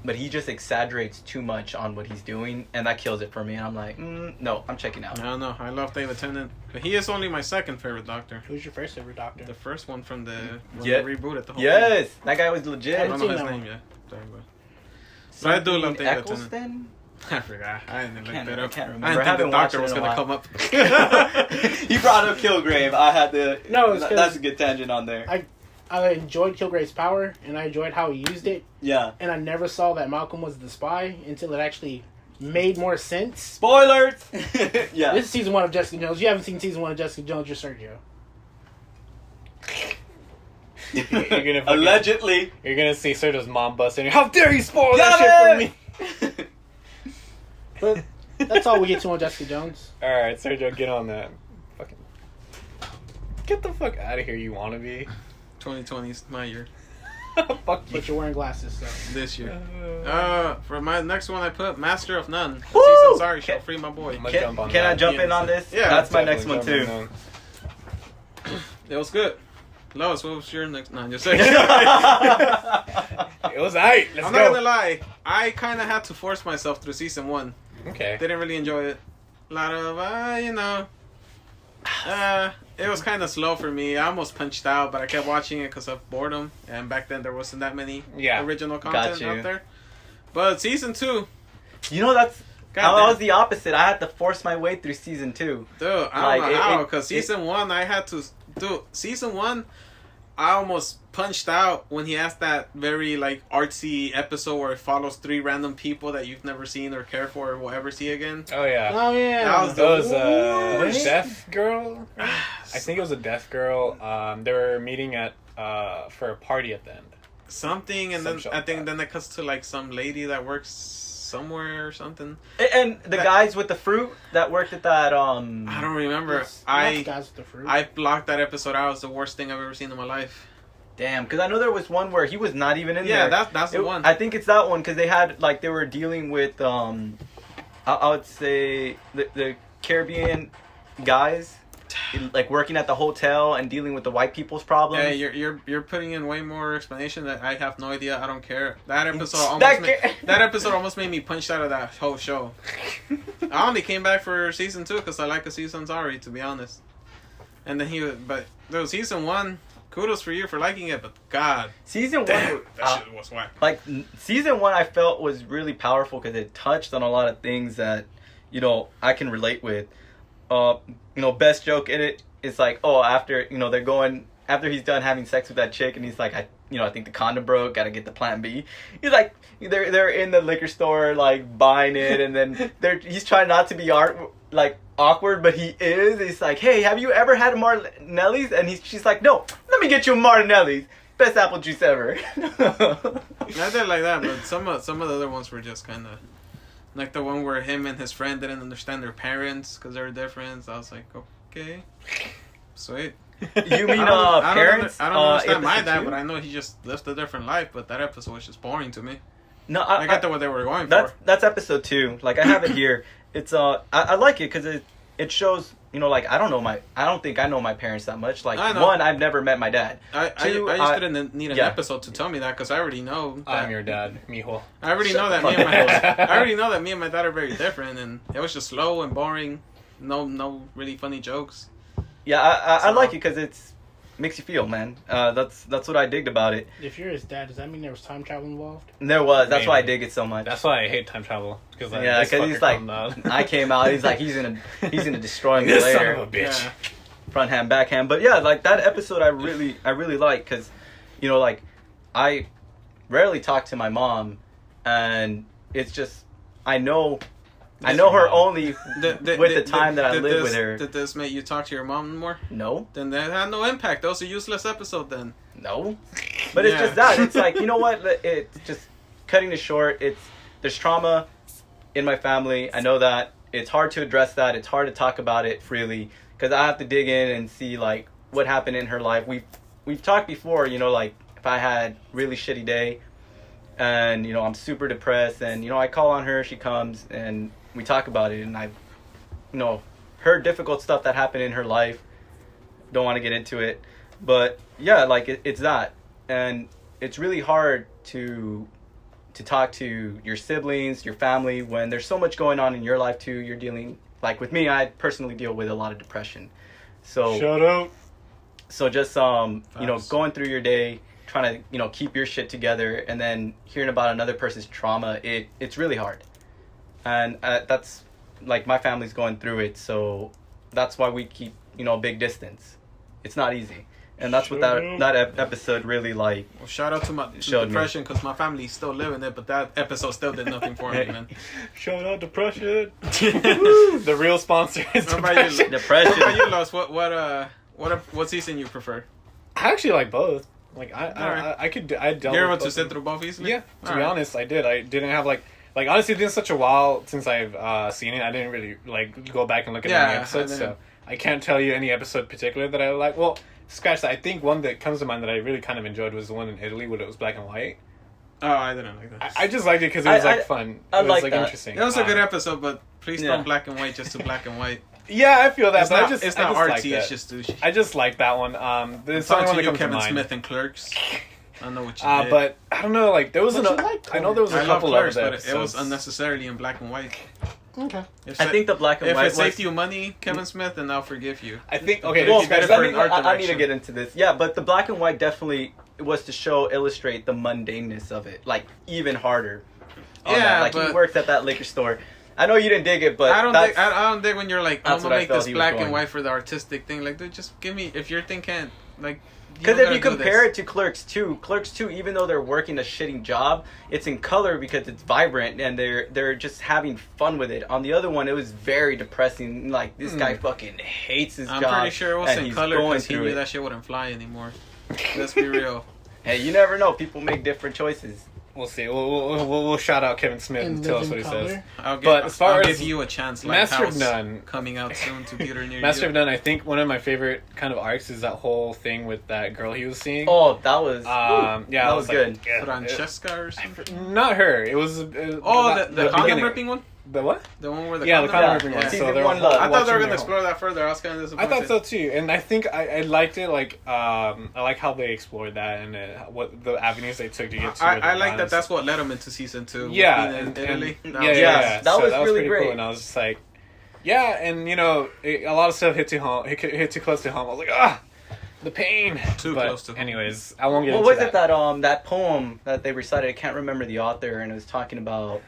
but he just exaggerates too much on what he's doing, and that kills it for me. And I'm like, no, I'm checking out. I don't know. I love David Tennant, but he is only my second favorite Doctor. Who's your first favorite doctor? The first one from when Yeah. they rebooted the whole thing. Yes, that guy was I legit. don't know seen his that name one. yet. Sorry, but I do love Something David Tennant. Eccleston? I forgot. I didn't look Can't- that I up. can't I remember. I didn't think the haven't Doctor was watched it in gonna a come up. He brought up Kilgrave. I had to. No, it's 'cause that's a good tangent on there. I enjoyed Kilgrave's power, and I enjoyed how he used it, Yeah. and I never saw that Malcolm was the spy until it actually made more sense. Spoilers. Yeah. This is season 1 of Jessica Jones. You haven't seen season 1 of Jessica Jones, you're Sergio. You're gonna fucking- Allegedly. You're gonna see Sergio's mom bust in. How dare you spoil Got that shit for it! me? But that's all we get to on Jessica Jones. All right, Sergio, get on that. Fucking get the fuck out of here, you wanna be? 2020 is my year. Fuck you. But you're wearing glasses, so. This year. For my next one, I put Master of None. The Woo! season sorry show. Can- Free my boy. I'm gonna Can, jump on can I that. jump in on this? Yeah, That's my next Definitely one jump too. on It was good. Lois, what was your next? No, I'm just saying. that. It was aight. Let's I'm go. not gonna lie. I kind of had to force myself through season 1. Okay. Didn't really enjoy it. A lot of, It was kind of slow for me. I almost punched out, but I kept watching it because of boredom. And back then, there wasn't that many original content out there. But season 2, You know, that's God I damn. was the opposite. I had to force my way through season 2. dude, I don't know how. Because season 1, I had to do season 1. I almost punched out when he has that very like artsy episode where it follows 3 random people that you've never seen or care for or will ever see again. Oh yeah. Oh yeah. That was That was What? deaf girl. I think it was a deaf girl. They were meeting at for a party at the end. Something, and Some then shit I like think that. then it cuts to like some lady that works somewhere or something. And the guys with the fruit that worked at that I don't remember. That's I guys with the fruit. blocked that episode out. It was the worst thing I've ever seen in my life. Damn, because I know there was one where he was not even in Yeah, there. that's the one. I think it's that one because they had like they were dealing with I would say the Caribbean guys like working at the hotel and dealing with the white people's problems. Yeah, you're putting in way more explanation that I have no idea. I don't care. That episode That episode almost made me punched out of that whole show. I only came back for season 2 because I like Aziz Ansari, to be honest. And then but there was season 1. Kudos for you for liking it, but God, Season 1, damn, that shit was whack. like season 1, I felt was really powerful because it touched on a lot of things that I can relate with. Best joke in it is like, after they're going after he's done having sex with that chick, and he's like, I think the condom broke, gotta get the plan B. He's like, they're in the liquor store like buying it, and then he's trying not to be awkward, but he is. He's like, hey, have you ever had a Martinelli's? And she's like, no, let me get you a Martinelli's. Best apple juice ever. I did like that, but some of the other ones were just kind of like the one where him and his friend didn't understand their parents because they were different. So I was like, okay, sweet. You mean parents? I don't understand my episode dad, 2? but I know he just lived a different life. But that episode was just boring to me. No, I got what they were going for. That's episode 2. Like I have it here. It's I like it because it shows I don't think I know my parents that much. Like I know. 1, I've never met my dad. 2, I used to need an episode to tell me that because I already know. That, I'm your dad, mijo. I already know that me and my I already know that me and my dad are very different, and it was just slow and boring. No really funny jokes. Yeah, I like it because it's makes you feel, man. That's what I digged about it. If you're his dad, does that mean there was time travel involved? There was. That's why I Maybe. dig it so much. That's why I hate time travel because Yeah, because he's like, I came out. He's like, he's gonna destroy me this son later. of a bitch. Yeah. Front hand, backhand. But yeah, like that episode, I really like because, I rarely talk to my mom, and it's just I know her only with the time that I live with her. Did this make you talk to your mom more? No, Then that had no impact. That was a useless episode then. no, but it's just that. It's like, what? It's just cutting it short. There's trauma in my family. I know that it's hard to address that. It's hard to talk about it freely because I have to dig in and see like what happened in her life. We've talked before. Like if I had really shitty day, and I'm super depressed, and I call on her, she comes, and we talk about it, and I've heard difficult stuff that happened in her life. Don't want to get into it, but yeah, like it's that, and it's really hard to talk to your siblings, your family, when there's so much going on in your life too. You're dealing, like with me, I personally deal with a lot of depression. So Shut up. so just Facts. going through your day, trying to keep your shit together, and then hearing about another person's trauma, it's really hard. And that's like my family's going through it, so that's why we keep a big distance. It's not easy, and that's what that episode really like. Well, shout out to my Showed me. depression because my family's still living it, but that episode still did nothing for me, man. Shout out depression. The real sponsor is What about you? depression. Depression. What about you, Los? What season you prefer? I actually like both. Like Alright. I could I dealt You're with able to both sit of them. through both easily? Yeah, to be Alright. honest, I did. I didn't have like honestly, it's been such a while since I've seen it. I didn't really like go back and look at any Yeah, episodes, I so didn't. I can't tell you any episode particular that I like. Well, scratch that. I think one that comes to mind that I really kind of enjoyed was the one in Italy where it was black and white. Oh, I didn't like that. I just liked it because it was I fun. I It was like like that. interesting. It was a good episode, but please Yeah. don't black and white just to black and white. Yeah, I feel that. It's but not, I just it's I not just like artsy, that. it's just douchey. I just like that one. There's Talking something to that you, comes to Kevin mind. Smith and Clerks. I know what you did. But I don't know. Like there was But you like I know there was a I love couple Clerks, of but episodes. it was unnecessarily in black and white. Okay. If I think the black and if white it saved was- you money, Kevin Smith, then I'll forgive you. I think okay. Well, you better guys- for an art I need to direction. get into this. Yeah, but the black and white definitely was to illustrate the mundaneness of it, like even harder. on Yeah, that. Like he but- works at that liquor store. I know you didn't dig it, but I don't that's, think I don't think when you're like, I'm that's gonna what I make felt this he was black and going. white for the artistic thing. Like, dude, just give me if your thing can't like. because don't if you gotta do compare this. it to Clerks 2, even though they're working a shitty job, it's in color because it's vibrant and they're just having fun with it. On the other one, it was very depressing. Like this guy fucking hates his I'm job. pretty sure it was and in he's color going because he through knew it. that shit wouldn't fly anymore. Let's be real. Hey, you never know. People make different choices. We'll see. We'll shout out Kevin Smith and tell us what he says. But as far I'll as give you a chance. Master of Lighthouse None- coming out soon to theater near Master you. of None, I think one of my favorite kind of arcs is that whole thing with that girl he was seeing. Oh, that was yeah, that I was like, good. yeah, Francesca or something. not her. It was. Oh, not- the condom beginning. ripping one. The what? The one where the Yeah, the condom condom ripping one. Yeah. So Season they're one all love. I thought they watching were gonna their- explore that further. I was kind of I disappointed. thought so too, and I think I liked it. Like I like how they explored that and what the avenues they took to get to it. I like that. honest. That's what led them into season 2. Yeah, being in and- Italy. and- That yeah, was- yeah, Yes, yeah. that So was really pretty great. Cool, and I was just like, yeah, and a lot of stuff hit too home, hit too close to home. I was like, the pain. Too But close to home. anyways, I won't get What into was that. it that poem that they recited? I can't remember the author, and it was talking about,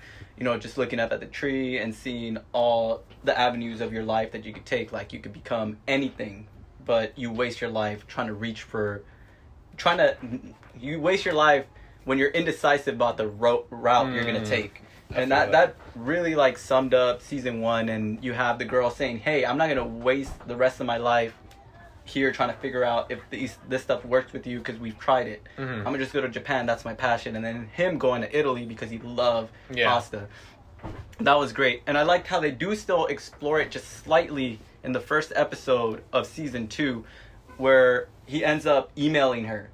just looking up at the tree and seeing all the avenues of your life that you could take. Like you could become anything, but you waste your life you waste your life when you're indecisive about the route you're gonna take. And feel that really like summed up season 1. And you have the girl saying, "Hey, I'm not gonna waste the rest of my life here trying to figure out if this stuff works with you because we've tried it. I'm gonna just go to Japan. That's my passion." And then him going to Italy because he loved pasta. That was great, and I liked how they do still explore it just slightly in the first episode of season 2, where he ends up emailing her.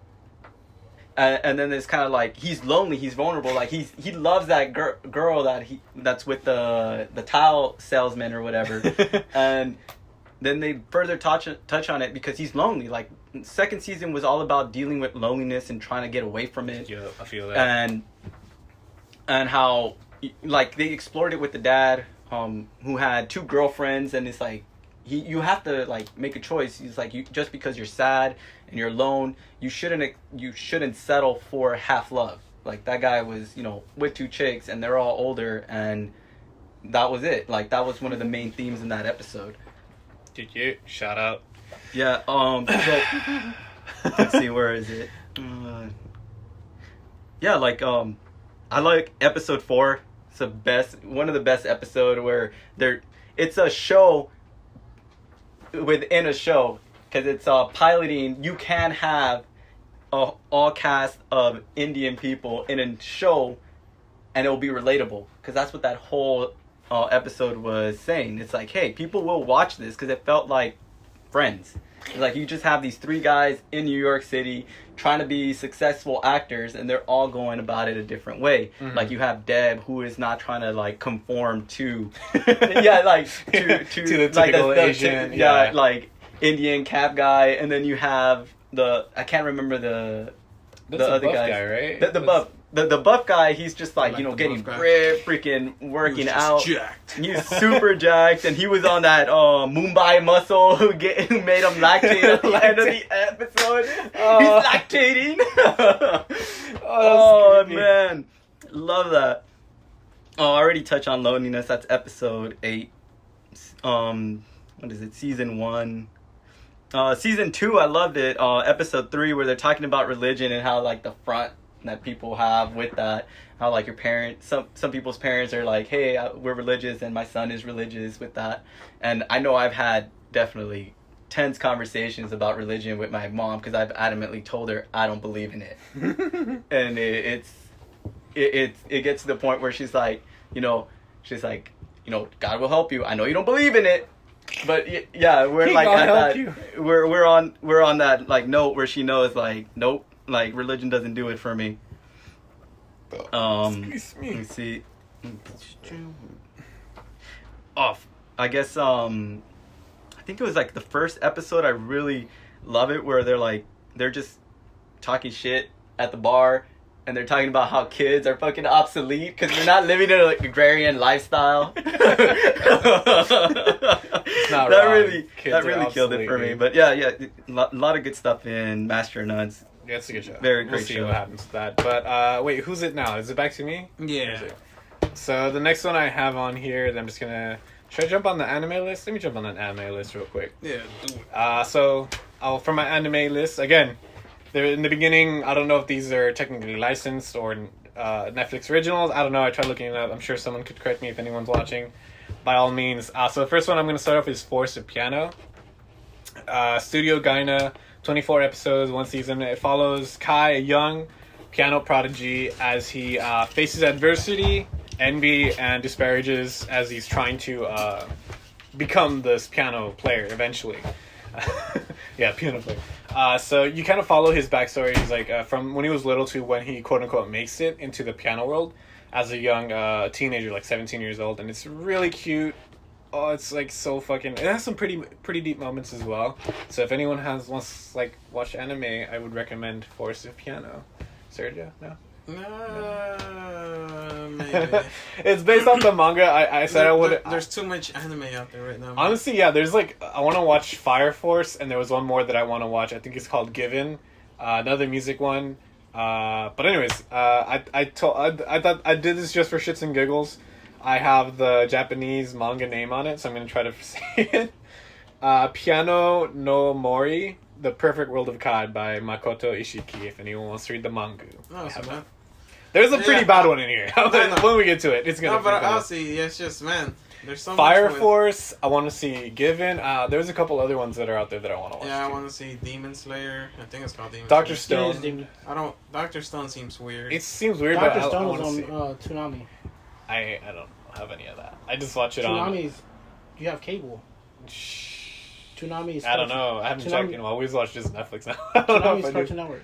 And then it's kind of like he's lonely, he's vulnerable, like he loves that girl that's with the tile salesman or whatever, and then they further touch on it because he's lonely. Like second season was all about dealing with loneliness and trying to get away from it, Yeah, I feel that. and how like they explored it with the dad, who had 2 girlfriends, and it's like you have to like make a choice. He's like, just because you're sad and you're alone, you shouldn't settle for half love. Like that guy was, with 2 chicks and they're all older, and that was it. Like that was one of the main themes in that episode. Did you shout out? Yeah. So let's see, where is it? Yeah, like I like episode 4. It's one of the best episode where it's a show within a show, because it's piloting. You can have all cast of Indian people in a show and it'll be relatable, because that's what that whole episode was saying. It's like, hey, people will watch this because it felt like Friends. It's like you just have these 3 guys in New York City trying to be successful actors, and they're all going about it a different way. Like you have Deb, who is not trying to like conform to yeah, like to the like typical Asian, yeah. like Indian cap guy, and then you have I can't remember the That's the other buff guys. guy, right? The buff guy, he's just like, like the getting buff guy. ripped, freaking working He was out. just jacked. He's super jacked, and he was on that Mumbai muscle who made him lactate at the end of the episode. He's lactating. Oh creepy. man, love that. Oh, I already touched on loneliness. That's episode 8. What is it? Season 1. Season 2, I loved it. Episode 3, where they're talking about religion and how like the front that people have with that, how like your parents, some people's parents are like, hey, we're religious and my son is religious with that. And I know I've had definitely tense conversations about religion with my mom, because I've adamantly told her I don't believe in it. And it gets to the point where she's like, God will help you. I know you don't believe in it, but yeah, we're He like gonna at help that. you. We're on that like note where she knows like, nope, like religion doesn't do it for me. Excuse me. Let me see. I guess I think it was like the first episode. I really love it, where they're just talking shit at the bar, and they're talking about how kids are fucking obsolete because they're not living in an agrarian lifestyle. not that wrong. really Kids that are really killed it obsolete, for me. dude. But yeah, a lot of good stuff in Master of Nuns. Yeah, it's a good show. Very we'll great see show. what happens to that. But wait, who's it now? Is it back to me? Yeah. So the next one I have on here, I'm just gonna should I jump on the anime list? Let me jump on an anime list real quick. Yeah, do it. So for my anime list again, they're in the beginning. I don't know if these are technically licensed or Netflix originals. I don't know. I tried looking it up. I'm sure someone could correct me if anyone's watching. By all means. So the first one I'm gonna start off is Force of Piano. Studio Gaina, 24 episodes, one season. It follows Kai, a young piano prodigy, as he faces adversity, envy, and disparages as he's trying to become this piano player eventually. Yeah, piano player. So you kind of follow his backstory. He's like from when he was little to when he quote unquote makes it into the piano world as a young teenager, like 17 years old, and it's really cute. Oh, it's like so fucking. It has some pretty deep moments as well. So if anyone wants like watch anime, I would recommend Force of Piano. Sergio, no. Maybe. It's based off the manga. I said I would. There's too much anime out there right now. Man. Honestly, yeah. There's like I want to watch Fire Force, and there was one more that I want to watch. I think it's called Given, another music one. But anyways, I thought I did this just for shits and giggles. I have the Japanese manga name on it, so I'm gonna try to say it. Piano no Mori, The Perfect World of Kai by Makoto Ishiki. If anyone wants to read the manga, No, so man. there's a pretty bad one in here. No. When we get to it, it's gonna. No, but be I'll good. see. Yeah, it's just man. There's so Fire much with- Force. I want to see Given. There's a couple other ones that are out there that I want to watch. Yeah, I too. want to see Demon Slayer. I think it's called Demon Dr. Slayer. Stone. I don't. Dr. Stone seems weird. It seems weird, but Dr. I Stone want was to on see. Toonami. I don't have any of that. I just watch it on. Toonami's. You have cable. Toonami is. I don't know. I haven't Toonami- checked in a while. We just watch just Netflix now. I don't know if Toonami's I do. Cartoon Network.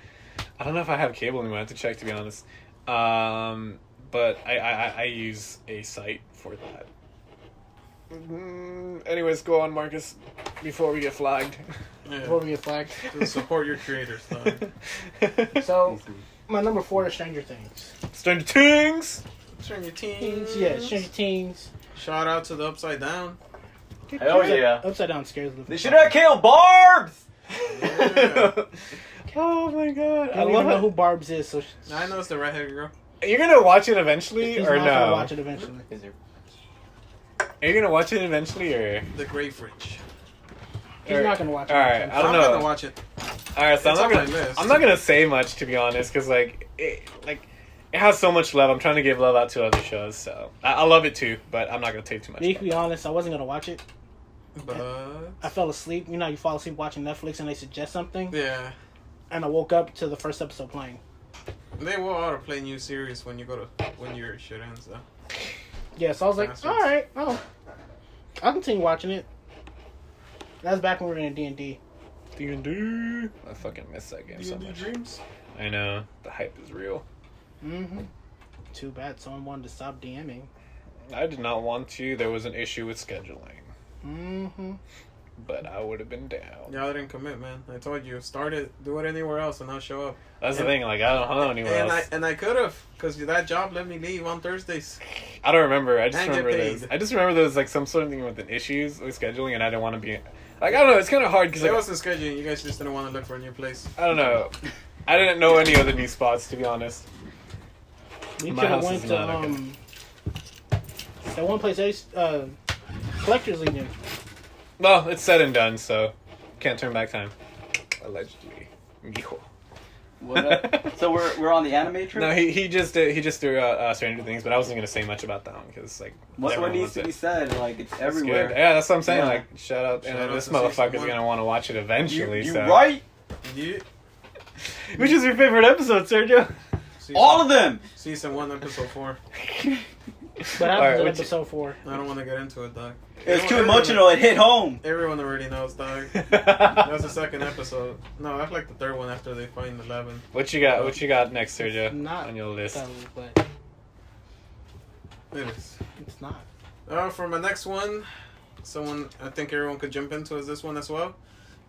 I don't know if I have cable anymore. I have to check, to be honest. But I use a site for that. Anyways, go on, Marcus, before we get flagged. Before we get flagged. To support your creators, dog. So, my number 4 is Stranger Things. Stranger Things. Stranger Things. Yeah, Stranger Things. Shout out to the Upside Down. Hell yeah. Upside Down scares the. They should have killed Barbs. Yeah. Oh my god, I don't even know who Barbs is, so I know it's the redheaded girl. You're gonna watch it eventually, he's or not gonna no? watch it eventually. Are you gonna watch it eventually, or? The Grey Fridge. He's not gonna watch it. Alright, eventually. I don't I'm know. gonna watch it. All right, so It's on my list. I'm not gonna say much, to be honest, because it has so much love. I'm trying to give love out to other shows, so I love it too, but I'm not gonna take too much. To be honest, I wasn't gonna watch it. But I fell asleep. You know, you fall asleep watching Netflix and they suggest something, yeah, and I woke up to the first episode playing. they will autoplay new series when your shit ends though. Yeah, so I was like, Bastards. all right, I'll continue watching it. That's back when we were in D&D. D&D. I fucking miss that game so D&D much. Dreams. I know the hype is real. Mm-hmm. Too bad someone wanted to stop DMing. I did not want to. There was an issue with scheduling, Mm-hmm. but I would have been down. Y'all didn't commit, man. I told you, start it, do it anywhere else, and I'll show up. That's the thing. Like I don't know anywhere else. And I could have, cause that job let me leave on Thursdays. I don't remember. I just And get remember paid. this. I just remember there was like some sort of thing with an issues with scheduling, and I didn't want to be. Like I don't know. It's kind of hard because It like, wasn't scheduling. You guys just didn't want to look for a new place. I don't know. I didn't know any other new spots, to be honest. We My could have house went is to not okay. that one place Collectors Legion. Well, it's said and done, so can't turn back time. Allegedly. Mijo. What, so we're on the anime trip. No, he just threw Stranger Things, but I wasn't gonna say much about that one because like What everyone needs loves to it. be said? Like it's It's everywhere. good. Yeah, that's what I'm saying. Yeah. Like shout out, Shout and out this to season motherfucker's one. gonna want to watch it eventually. You so. right? Yeah. Which is your favorite episode, Sergio? All of them. Season 1, episode 4. But Alright, after which- episode 4. I don't want to get into it, dog. It was too emotional. It hit home. Everyone already knows, dog. That's the second episode. No, that's like the third one after they find 11. What you got? What you got next, Sergio? Not on your list. So, but It is. it's not. For my next one, someone I think everyone could jump into is this one as well.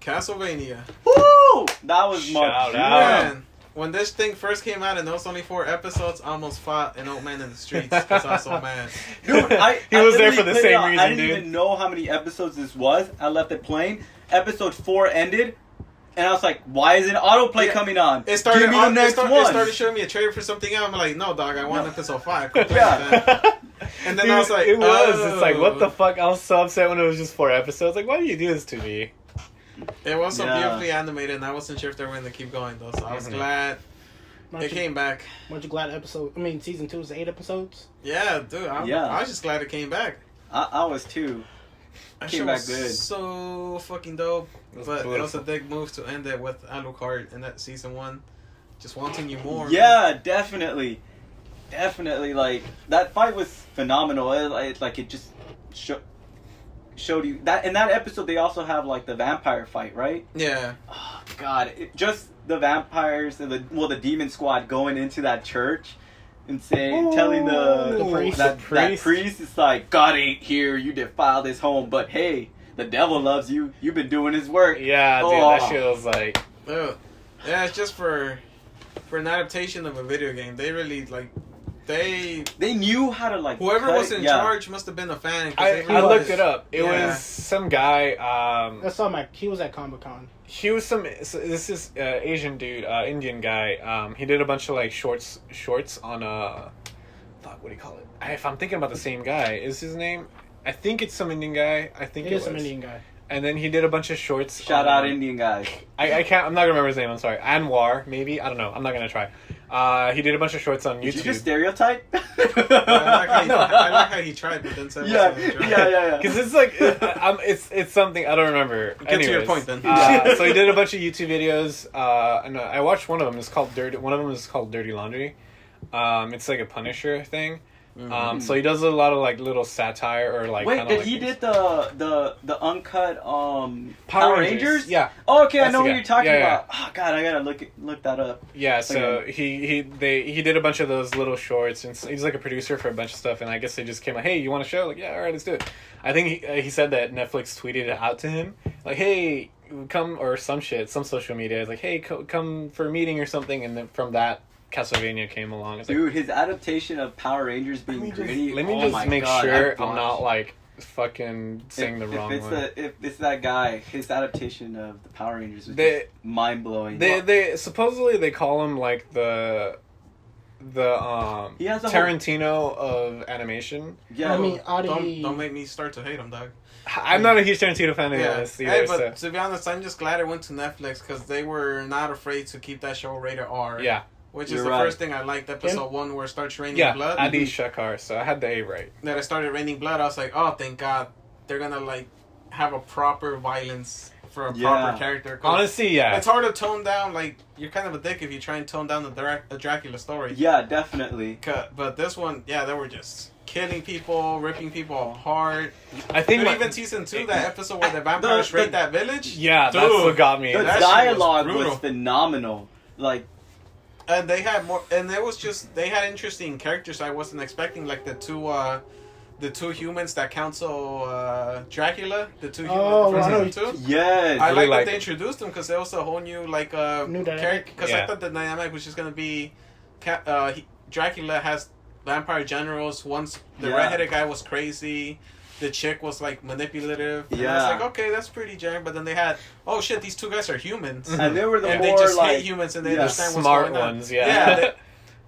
Castlevania. Woo! That was my Shout dream. out. Man, when this thing first came out and there was only 4 episodes, I almost fought an old man in the streets because I was so mad. Dude, He was there for literally the played same it out. reason, I didn't dude. even know how many episodes this was. I left it playing. Episode 4 ended, and I was like, "Why isn't autoplay Yeah. coming on? It started. Give me the It next one." started showing me a trailer for something else. I'm like, no, dog, I want No. episode 5. Yeah. And then Dude, I was like, it was. It's like, what oh. the fuck? I was so upset when it was just 4 episodes. Like, why do you do this to me? It was so Yeah. beautifully animated, and I wasn't sure if they were going to keep going though. So I was Mhm. glad Aren't it you, came back. aren't you glad season 2 is 8 episodes? Yeah, dude. I was just glad it came back. I was too. That Came shit back was good. so fucking dope. It was But it was a beautiful. big move to end it with Alucard in that season 1. Just wanting you more. Yeah, definitely. Like that fight was phenomenal. It just showed you that in that episode. They also have like the vampire fight, right? Yeah. Oh God, just the vampires and the demon squad going into that church and telling The priest. that The priest is like, God ain't here. You defiled his home, but hey, the devil loves you. You've been doing his work. Yeah, dude, Oh. that shit was like. Ugh. Yeah, it's just for an adaptation of a video game. They really They knew how to like. whoever cut was it, in yeah. charge must have been a fan. 'Cause I they really looked just- it up. It Yeah. was some guy. I saw he was at Comic-Con. He was this is Asian dude, Indian guy. He did a bunch of like shorts on fuck, what do you call it? If I'm thinking about the same guy, is his name? I think it's some Indian guy. I think It it is was. some Indian guy. And then he did a bunch of shorts. Shout out Indian guys. I can't. I'm not gonna remember his name. I'm sorry. Anwar, maybe. I don't know. I'm not gonna try. He did a bunch of shorts on Did YouTube. you just stereotype? I like how he tried, but then said Yeah, wasn't a yeah. Because it's like it's something I don't remember. Get to your Anyways, point, then. So he did a bunch of YouTube videos, and I watched one of them. It's called Dirty. One of them is called Dirty Laundry. It's like a Punisher thing. So he does a lot of like little satire or like. Wait, kinda, did like, he did the uncut Power Rangers? Yeah, Oh, okay, I That's know the what guy. you're talking Yeah, yeah. about. Oh God, I gotta look that up. yeah. So Okay. he did a bunch of those little shorts, and he's like a producer for a bunch of stuff. And I guess they just came like, hey, you want a show? Like, yeah, all right, let's do it. I think he said that Netflix tweeted it out to him, like, hey, come, or some shit, some social media. It's like, hey, come for a meeting or something, and then from that. Castlevania came along. It's like, Dude, his adaptation of Power Rangers being gritty. let me oh just my make God, sure I've I'm not watched- like fucking saying the wrong if it's one. if it's that guy, his adaptation of the Power Rangers was They- just mind blowing. They supposedly they call him like the He has a whole- Tarantino of animation. yeah, I mean, Adi. Don't make me start to hate him, dog. I'm not a huge Tarantino fan of Yeah. this Hey, either. but So. to be honest, I'm just glad it went to Netflix because they were not afraid to keep that show rated R. Yeah, Which is You're the right. first thing I liked. Episode 1 where it starts raining yeah, blood. Adi Shankar. So I had the A right. That it started raining blood. I was like, oh, thank God, they're gonna like have a proper violence for a Yeah. proper character. 'Cause Honestly, yeah. it's hard to tone down. Like you're kind of a dick if you try and tone down the Dracula story. yeah, definitely. But this one, yeah, they were just killing people, ripping people apart. I think And my- even season 2, that episode where the vampires the- raid that village. yeah, that's Dude. what got me. The that shit was dialogue was, brutal. phenomenal. Like, And they had more, and it was just they had interesting characters I wasn't expecting, like the two humans that counsel Dracula, the two humans Oh, from I know season 2. yes. I Really like like that they it. introduced them because there was a whole new like New dynamic? character. Because I Yeah. thought the dynamic was just gonna be, Dracula has vampire generals. Once the Yeah. redheaded guy was crazy, the chick was like manipulative. And I was Yeah. like, okay, that's pretty jam. But then they had, oh shit, these two guys are humans, and they were the and more they just like hate humans and they yeah. understand what's Smart going on. ones, yeah.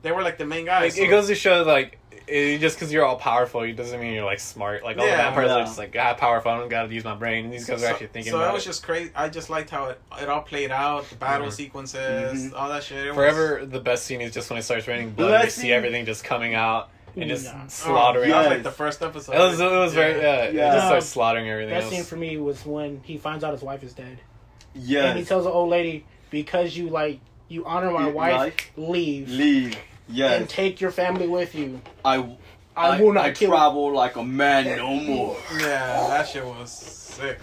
They were like the main guys. It goes to show like just because you're all powerful, it doesn't mean you're like smart. Like all the Yeah. vampires Yeah. are just like powerful. I don't gotta use my brain. And these guys are actually thinking so about it was it. just crazy. I just liked how it all played out, the battle Mhm. sequences, all that shit. It was- Forever, the best scene is just when it starts raining blood. And you see Blessing. everything just coming out and just Yeah. slaughtering. That was Yes. like the first episode. It was very Yeah. It just No, starts slaughtering everything. That else. scene for me was when he finds out his wife is dead, and he yes. tells the old lady, "Because you honor my Your wife, life? leave Leave. and Yes. take your family with you. I will not I kill." travel like a man no more. Yeah, that shit was sick.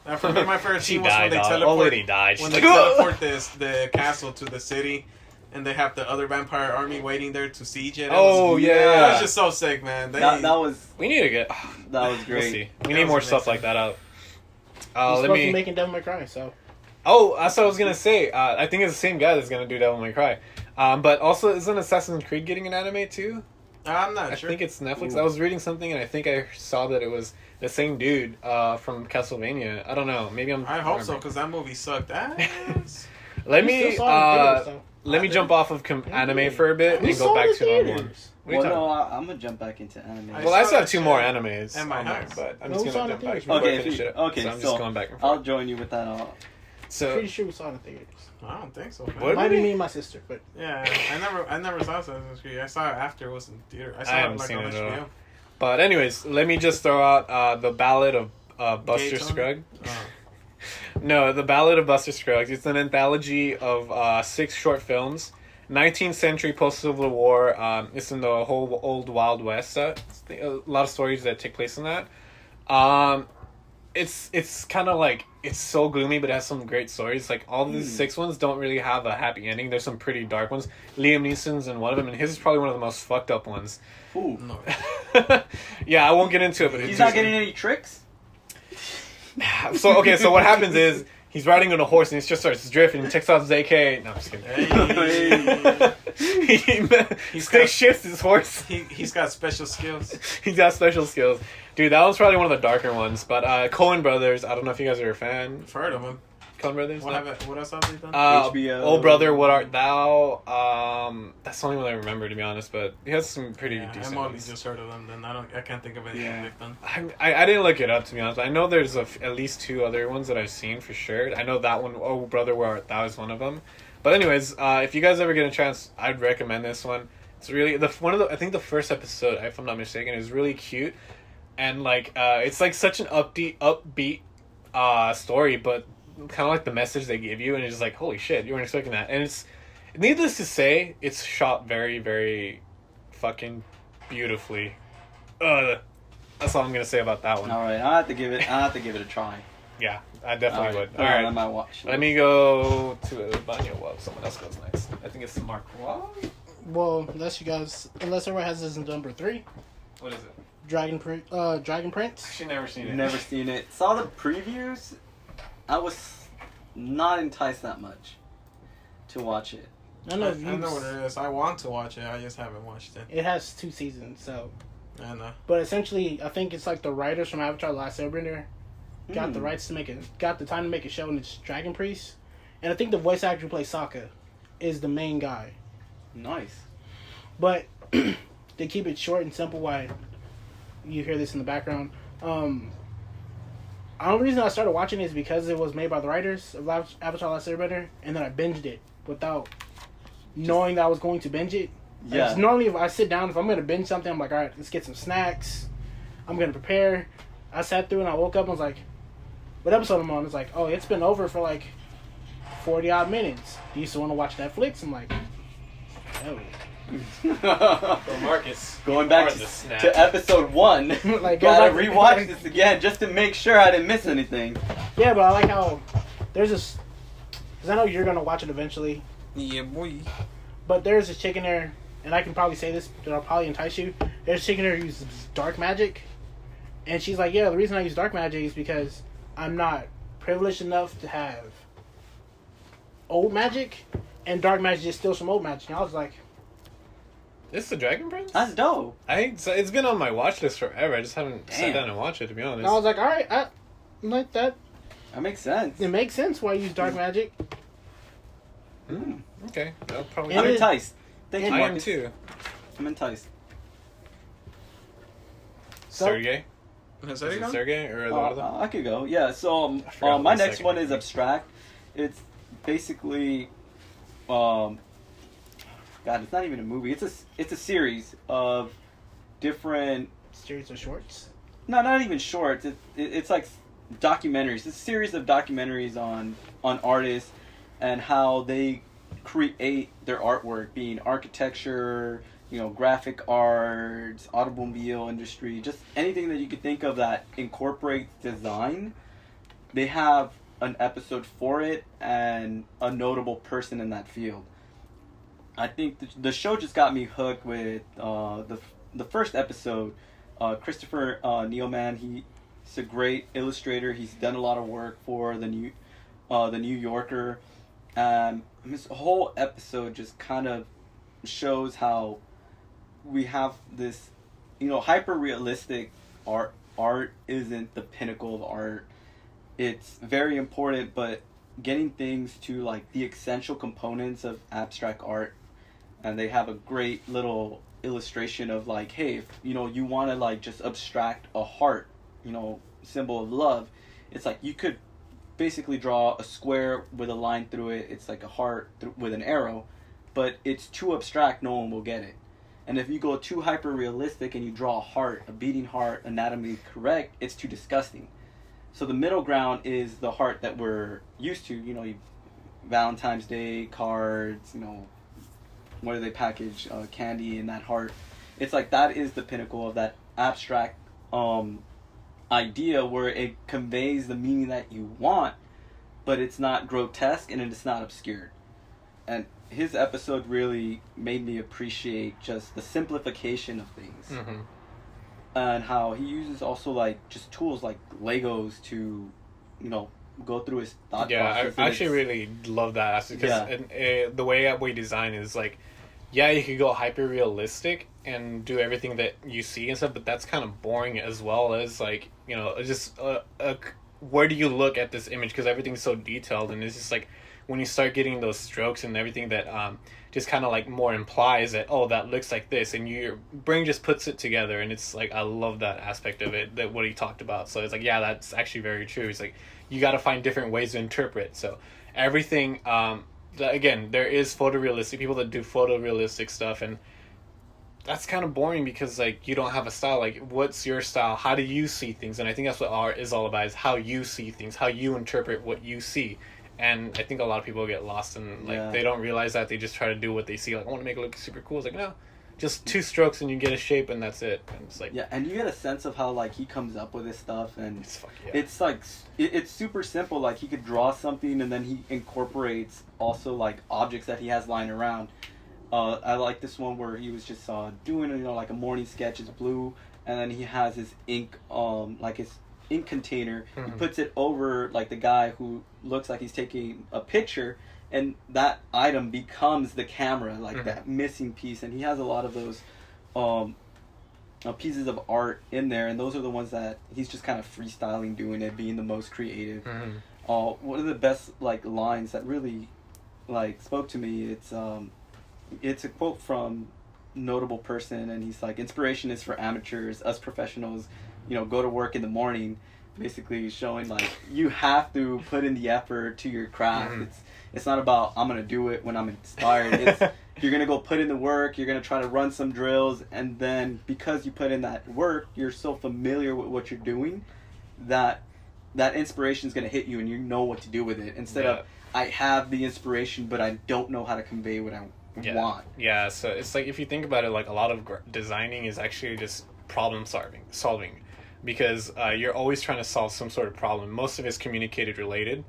Now for me, my favorite She scene was when died, they dog. Old teleport. lady died. When She's they like, teleport the castle to the city, and they have the other vampire army waiting there to siege it. Oh, It yeah. was just so sick, man. They, That was we need to get. that was We'll great. see. We That need was more amazing. stuff like that out. He's Let supposed to be me. making Devil May Cry, so Oh, that's what I was gonna say. I think it's the same guy that's gonna do Devil May Cry. But also, isn't Assassin's Creed getting an anime too? I'm not I sure. think it's Netflix. Ooh. I was reading something and I think I saw that it was the same dude from Castlevania. I don't know. Maybe I'm. I hope so, remembering. because that movie sucked ass. Let We me still saw it in theaters, though. let me jump off of anime for a bit We and saw go it back in to normal one. theaters. What are you Well, talking no, about? I'm gonna jump back into anime. I Well, I saw still have that two shit more animes at my on there, house. but I'm No, just we saw gonna it jump in back theaters. before Okay, I if finish you- it. okay, So I'm so just going back and I'll forth. join you with that. So Pretty sure we saw it in theaters. I don't think so. Man. What? Might be me and my sister, but Yeah, I never saw Assassin's Creed. I saw it after it was in theater. I saw haven't it like seen on it at all. HBO. But anyways, let me just throw out the Ballad of Buster Gay Tony? Scruggs. Oh. No, the Ballad of Buster Scruggs. It's an anthology of 6 short films. 19th century post-Civil War. It's in the whole old Wild West. A lot of stories that take place in that. It's kind of like, it's so gloomy, but it has some great stories. Like, all these 6 ones don't really have a happy ending. There's some pretty dark ones. Liam Neeson's in one of them, and his is probably one of the most fucked up ones. Ooh, No. Yeah, I won't get into it, but he's it's not just- getting any tricks. So what happens is he's riding on a horse and he just starts drifting and takes off his AK. No, I'm just kidding. Hey. He stick shifts his horse. He's got special skills. He's got special skills. Dude, that one's probably one of the darker ones. But Coen Brothers, I don't know if you guys are a fan. I've heard of him. Coen Brothers? What No? what else have they done? HBO. Oh Brother, What Art Thou? That's the only one I remember, to be honest. But he has some pretty yeah, decent I'm only ones. just heard of them. Then I can't think of anything Yeah. they've done. I didn't look it up, to be honest. I know there's at least 2 other ones that I've seen for sure. I know that one, Oh Brother, Where Art Thou, is one of them. But anyways, if you guys ever get a chance, I'd recommend this one. It's really I think the first episode, if I'm not mistaken, is really cute, and like it's like such an upbeat story, but kind of like the message they give you, and it's just like, holy shit, you weren't expecting that. And it's, needless to say, it's shot very, very fucking beautifully. That's all I'm gonna say about that one. All right, I'll have to give it a try. Yeah, I definitely would. All All right, I right, might watch. let me go to Banyo. Well, someone else goes next. I think it's Mark. well, unless everyone has this in number 3, What is it? Dragon Prince. Actually, never seen it. Never seen it. Saw the previews. I was not enticed that much to watch it. I I know, know what it is. I want to watch it. I just haven't watched it. it has 2 seasons, so. I know. But essentially, I think it's like the writers from Avatar: The Last Airbender got the rights to got the time to make a show, and it's Dragon Priest. And I think the voice actor who plays Sokka is the main guy. Nice. But they keep it short and simple. Why you hear this in the background? The only reason I started watching it is because it was made by the writers of Avatar: The Last Airbender, and then I binged it without knowing that I was going to binge it. Yeah. Normally, if I sit down, if I'm going to binge something, I'm like, all right, let's get some snacks. I'm going to prepare. I sat through and I woke up and was like, what episode am I on? It's like, oh, it's been over for like 40 odd minutes. Do you still want to watch Netflix? I'm like, no. So Marcus, Going back you are the snap. to episode 1. Like, go Gotta back- rewatch this again just to make sure I didn't miss anything. Yeah, but I like how there's this, because I know you're going to watch it eventually, Yeah, boy. but there's this chick in there, and I can probably say this, that'll probably entice you. There's a chick in there who uses dark magic, and she's like, yeah, the reason I use dark magic is because I'm not privileged enough to have old magic, and dark magic just steals from old magic. And I was like, This is the Dragon Prince? That's dope. So it's been on my watch list forever. I just haven't sat Damn. down and watched it, to be honest. and I was like, all right, I like that. That makes sense. It makes sense why I use dark magic. Okay, I'll probably. And I'm it- enticed. Thank you, I am Marcus. too. I'm enticed. So, Sergey? Is Is that it it? Sergey or the one of them? I could go. Yeah. So I forgot my the next second one one. is abstract. It's basically, God, it's not even a movie. It's a series of different. series of shorts. No, not even shorts. It's like documentaries. It's a series of documentaries on artists and how they create their artwork, being architecture, graphic arts, automobile industry, just anything that you could think of that incorporates design. They have an episode for it and a notable person in that field. I think the show just got me hooked with the first episode. Christopher Neilman, he's a great illustrator. He's done a lot of work for the the New Yorker. This whole episode just kind of shows how we have this, hyper realistic art. Art isn't the pinnacle of art. It's very important, but getting things to like the essential components of abstract art, and they have a great little illustration of like, hey, if you want to like just abstract a heart, symbol of love, it's like you could basically draw a square with a line through it. It's like a heart with an arrow, but it's too abstract, no one will get it. And if you go too hyper realistic and you draw a heart, a beating heart, anatomically correct, it's too disgusting. So the middle ground is the heart that we're used to. Valentine's Day cards, where do they package candy in that heart? It's like that is the pinnacle of that abstract idea where it conveys the meaning that you want, but it's not grotesque and it's not obscured. And his episode really made me appreciate just the simplification of things. Mm-hmm. And how he uses also like just tools like Legos to, go through his thought process. I actually really love that aspect because the way we design is like, you could go hyper realistic and do everything that you see and stuff, but that's kind of boring, as well as like just where do you look at this image, because everything's so detailed, and it's just like when you start getting those strokes and everything that just kind of like more implies that, oh, that looks like this, and your brain just puts it together, and it's like I love that aspect of it, that what he talked about. So it's like, that's actually very true. It's like you got to find different ways to interpret. So everything again, there is photorealistic people that do photorealistic stuff, and that's kind of boring because like you don't have a style. Like, what's your style? How do you see things? And I think that's what art is all about, is how you see things, how you interpret what you see. And I think a lot of people get lost and like they don't realize that. They just try to do what they see. Like, I want to make it look super cool. It's like, no, just 2 strokes and you get a shape and that's it. And it's like, and you get a sense of how like he comes up with his stuff, and it's like it's super simple. Like he could draw something and then he incorporates also like objects that he has lying around. I like this one where he was just doing like a morning sketch. It's blue, and then he has his ink like his ink container. Mm-hmm. He puts it over like the guy who looks like he's taking a picture, and that item becomes the camera, like that missing piece. And he has a lot of those pieces of art in there, and those are the ones that he's just kind of freestyling, doing it, being the most creative. One of the best like lines that really like spoke to me, it's a quote from notable person, and he's like, inspiration is for amateurs, us professionals go to work in the morning, basically showing like you have to put in the effort to your craft. It's not about I'm gonna do it when I'm inspired. It's you're gonna go put in the work, you're gonna try to run some drills, and then because you put in that work, you're so familiar with what you're doing that inspiration is gonna hit you and you know what to do with it, instead of I have the inspiration but I don't know how to convey what I want. So it's like, if you think about it, like a lot of designing is actually just problem solving, because you're always trying to solve some sort of problem. Most of it's communicated related.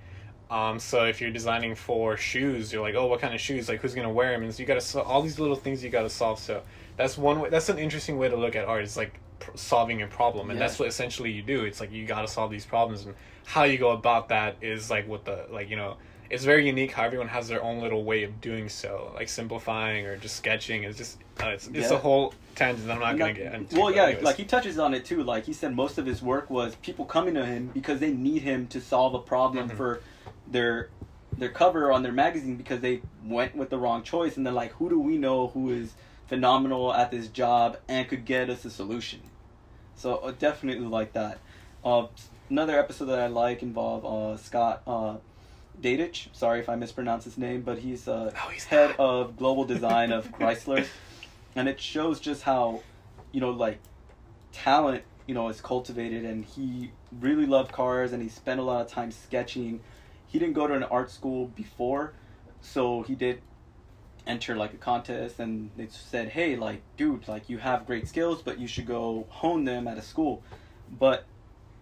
So if you're designing for shoes, you're like, oh, what kind of shoes? Like, who's gonna wear them? And so you gotta all these little things you gotta solve. So that's one way. That's an interesting way to look at art. It's like solving a problem, and that's what essentially you do. It's like you gotta solve these problems, and how you go about that is like what the it's very unique how everyone has their own little way of doing so, like simplifying or just sketching. It's just it's a whole tangent that I'm not going to get into. Well, like he touches on it too. Like he said, most of his work was people coming to him because they need him to solve a problem for their cover on their magazine, because they went with the wrong choice, and they're like, who do we know who is phenomenal at this job and could get us a solution? So definitely like that. Another episode that I like involved Scott Dadich. Sorry if I mispronounce his name, but he's head of global design of Chrysler, and it shows just how like talent is cultivated, and he really loved cars and he spent a lot of time sketching. He didn't go to an art school before, so he did enter like a contest, and they said, hey, like, dude, like, you have great skills, but you should go hone them at a school. But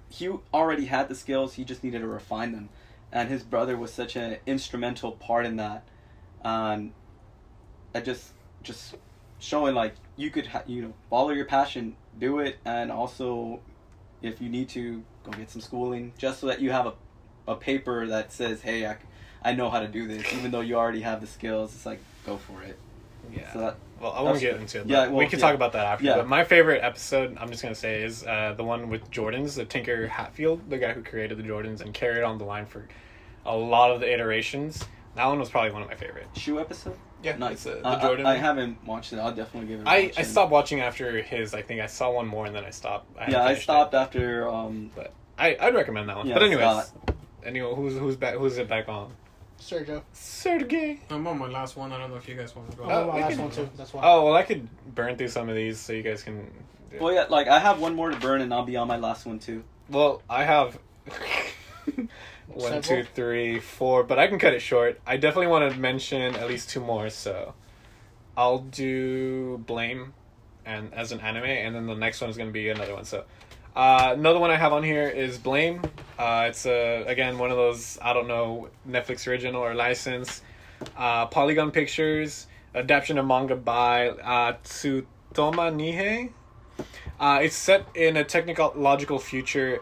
he already had the skills, he just needed to refine them. And his brother was such an instrumental part in that. And I just showing like you could follow your passion, do it, and also if you need to go get some schooling, just so that you have a paper that says, hey, I know how to do this, even though you already have the skills. It's like, go for it. Yeah. So Well, I won't that's get good. into it. Yeah, But well, we can yeah. talk about that after. Yeah. But my favorite episode, I'm just gonna say, is the one with Jordans, the Tinker Hatfield, the guy who created the Jordans and carried on the line for a lot of the iterations. That one was probably one of my favorite. shoe episode? Yeah, Nice. it's the Jordan. I haven't watched it. I'll definitely give it a I watch. stopped watching after his. I think I saw one more and then I stopped. Yeah, hadn't I finished stopped it. after. But I'd recommend that one. Yeah, but anyways, Scott. anyway, who's back? Who's it back on? Sergio. Sergey. I'm on my last one. I don't know if you guys want to go. I'm on my we last can- one too. That's why. Oh well, I could burn through some of these so you guys can. Well, yeah, like I have one more to burn, and I'll be on my last one too. Well, I have 1, 2, 3, 4, but I can cut it short. I definitely want to mention at least 2 more, so I'll do Blame, and as an anime, and then the next one is going to be another one. So another one I have on here is Blame. It's again one of those, I don't know, Netflix original or license. Polygon Pictures, adaptation of manga by Tsutoma Nihei. It's set in a technological future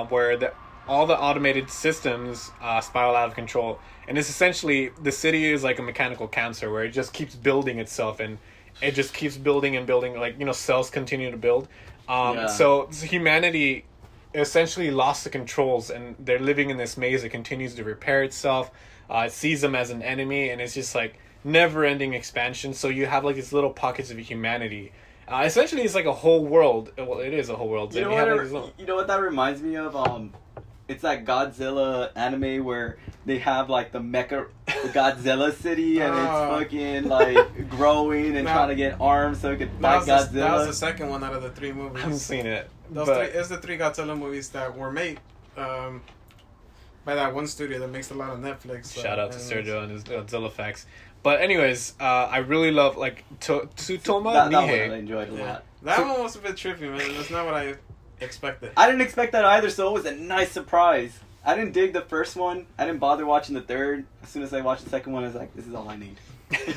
where all the automated systems spiral out of control, and it's essentially the city is like a mechanical cancer where it just keeps building itself, and it just keeps building and building. Like, you know, cells continue to build. Yeah. So humanity essentially lost the controls, and they're living in this maze that continues to repair itself. It sees them as an enemy, and it's just like never-ending expansion. So you have like these little pockets of humanity. Essentially, it's like a whole world. Well, it is a whole world. You And know, have, what like, these little- you know what that reminds me of? It's that Godzilla anime where they have like the mecha Godzilla city, and it's fucking like growing and Now- trying to get arms so it could That fight was, the, that was the Godzilla. second one out of the 3 I haven't movies. seen it. Those but three, it's the 3 Godzilla movies that were made by that one studio that makes a lot of Netflix. shout out to animes. Sergio and his Godzilla facts. But anyways, I really love like Tsutoma That one I Nihei. enjoyed a Yeah. lot. That So- one was a bit trippy, man. That's not what I expected. I didn't expect that either, so it was a nice surprise. I didn't dig the first one. I didn't bother watching the third. As soon as I watched the second one, I was like, "This is all I need."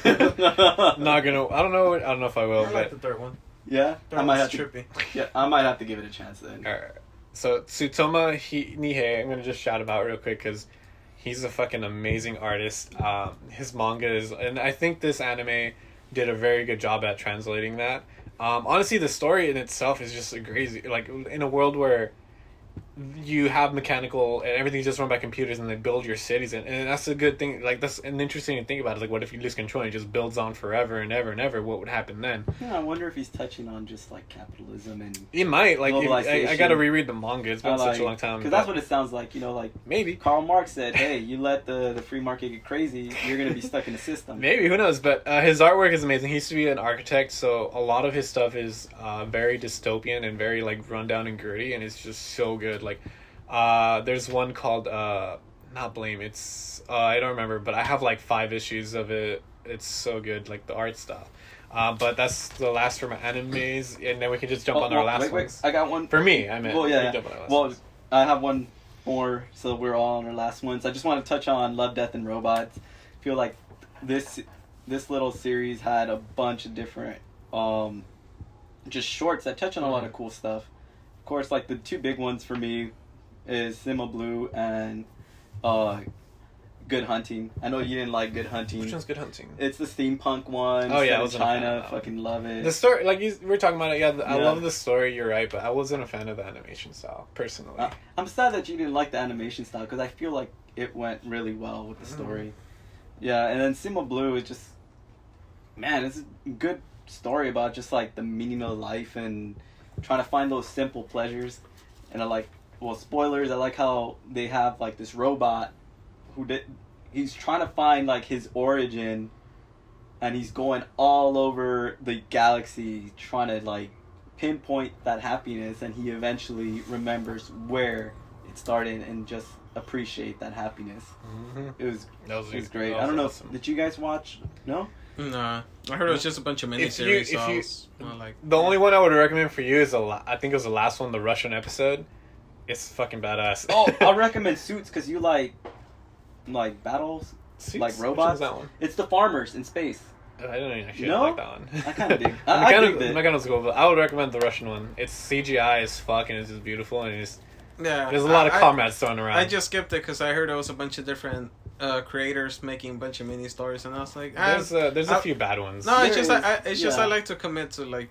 Not gonna. I don't know. I don't know if I will. I like the But third one. Yeah, Third I might one's have to. trippy. Yeah, I might have to give it a chance then. alright. So Tsutoma Nihei, I'm gonna just shout him out real quick because he's a fucking amazing artist. His manga is, and I think this anime did a very good job at translating that. Honestly, the story in itself is just a crazy. Like, in a world where you have mechanical and everything's just run by computers, and they build your cities, and that's a good thing. Like, that's an interesting thing to think about. Is like, what if you lose control and it just builds on forever and ever and ever? What would happen then? Yeah, I wonder if he's touching on just like capitalism and It might, like, I Globalization. gotta reread the manga. It's been such a long time. Because that's but what it sounds like. You know, like maybe. Karl Marx said, "Hey, you let the free market get crazy, you're gonna be stuck in the system." Maybe, who knows? But his artwork is amazing. He used to be an architect, so a lot of his stuff is very dystopian and very like rundown and gritty, and it's just so good. Like, there's one called not Blame. It's I don't remember, but I have like 5 issues of it. It's so good, like the art style. But that's the last for my animes, and then we can just jump on our last ones. I got one. For me, I meant. Well, we yeah. can jump on our last Well, ones. I have one more, so we're all on our last ones. I just want to touch on Love, Death, and Robots. I feel like this little series had a bunch of different just shorts that touch on a lot of cool stuff. Of course, like the 2 big ones for me is Sima Blue and Good Hunting. I know you didn't like Good Hunting. Which one's Good Hunting? It's the steampunk one. Oh, yeah, set I in wasn't a fan of China. that one. Fucking love it. The story, like we were talking about it. Yeah, I Yeah. love the story. You're right, but I wasn't a fan of the animation style personally. I'm sad that you didn't like the animation style because I feel like it went really well with the story. Yeah, and then Sima Blue is just, man, it's a good story about just like the meaning of life and trying to find those simple pleasures. And I like, well, spoilers, I like how they have like this robot he's trying to find like his origin, and he's going all over the galaxy trying to like pinpoint that happiness, and he eventually remembers where it started and just appreciate that happiness. Mm-hmm. It was That great. that I don't know. awesome. Did you guys watch? No. Nah, I heard it was just a bunch of If you- miniseries. if So I you- was not like The only one I would recommend for you is I think it was the last one, the Russian episode. It's fucking badass. Oh, I'll recommend Suits because you like battles. Suits? like Which robots? one's that one? It's the farmers in space. I don't actually No? like that one. I kinda dig. I I kind digged it. of cool, but I would recommend the Russian one. It's CGI as fuck and it's just beautiful and it's Yeah, There's a lot of I- comrades thrown around. I just skipped it because I heard there was a bunch of different creators making a bunch of mini stories, and I was like, there's I- a few bad ones. no, it's There just is, I yeah. like to commit to like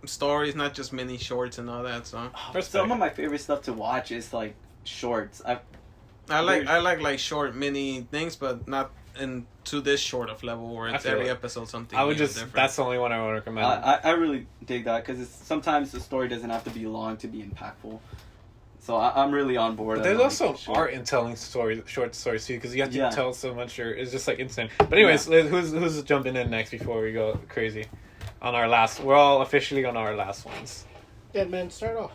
stories, not just mini shorts and all that. So Some of my favorite stuff to watch is like shorts. I like short mini things, but not into this short of level where I it's feel every like- episode something. I would new just. different. That's the only one I would recommend. I really dig that because sometimes the story doesn't have to be long to be impactful. So I'm really on board. But there's on, also like, short- art in telling short stories too, because you have to Yeah. tell so much. Or it's just like instant. But anyways, who's jumping in next before we go crazy? On our last, we're all officially on our last ones. Yeah, man, start off.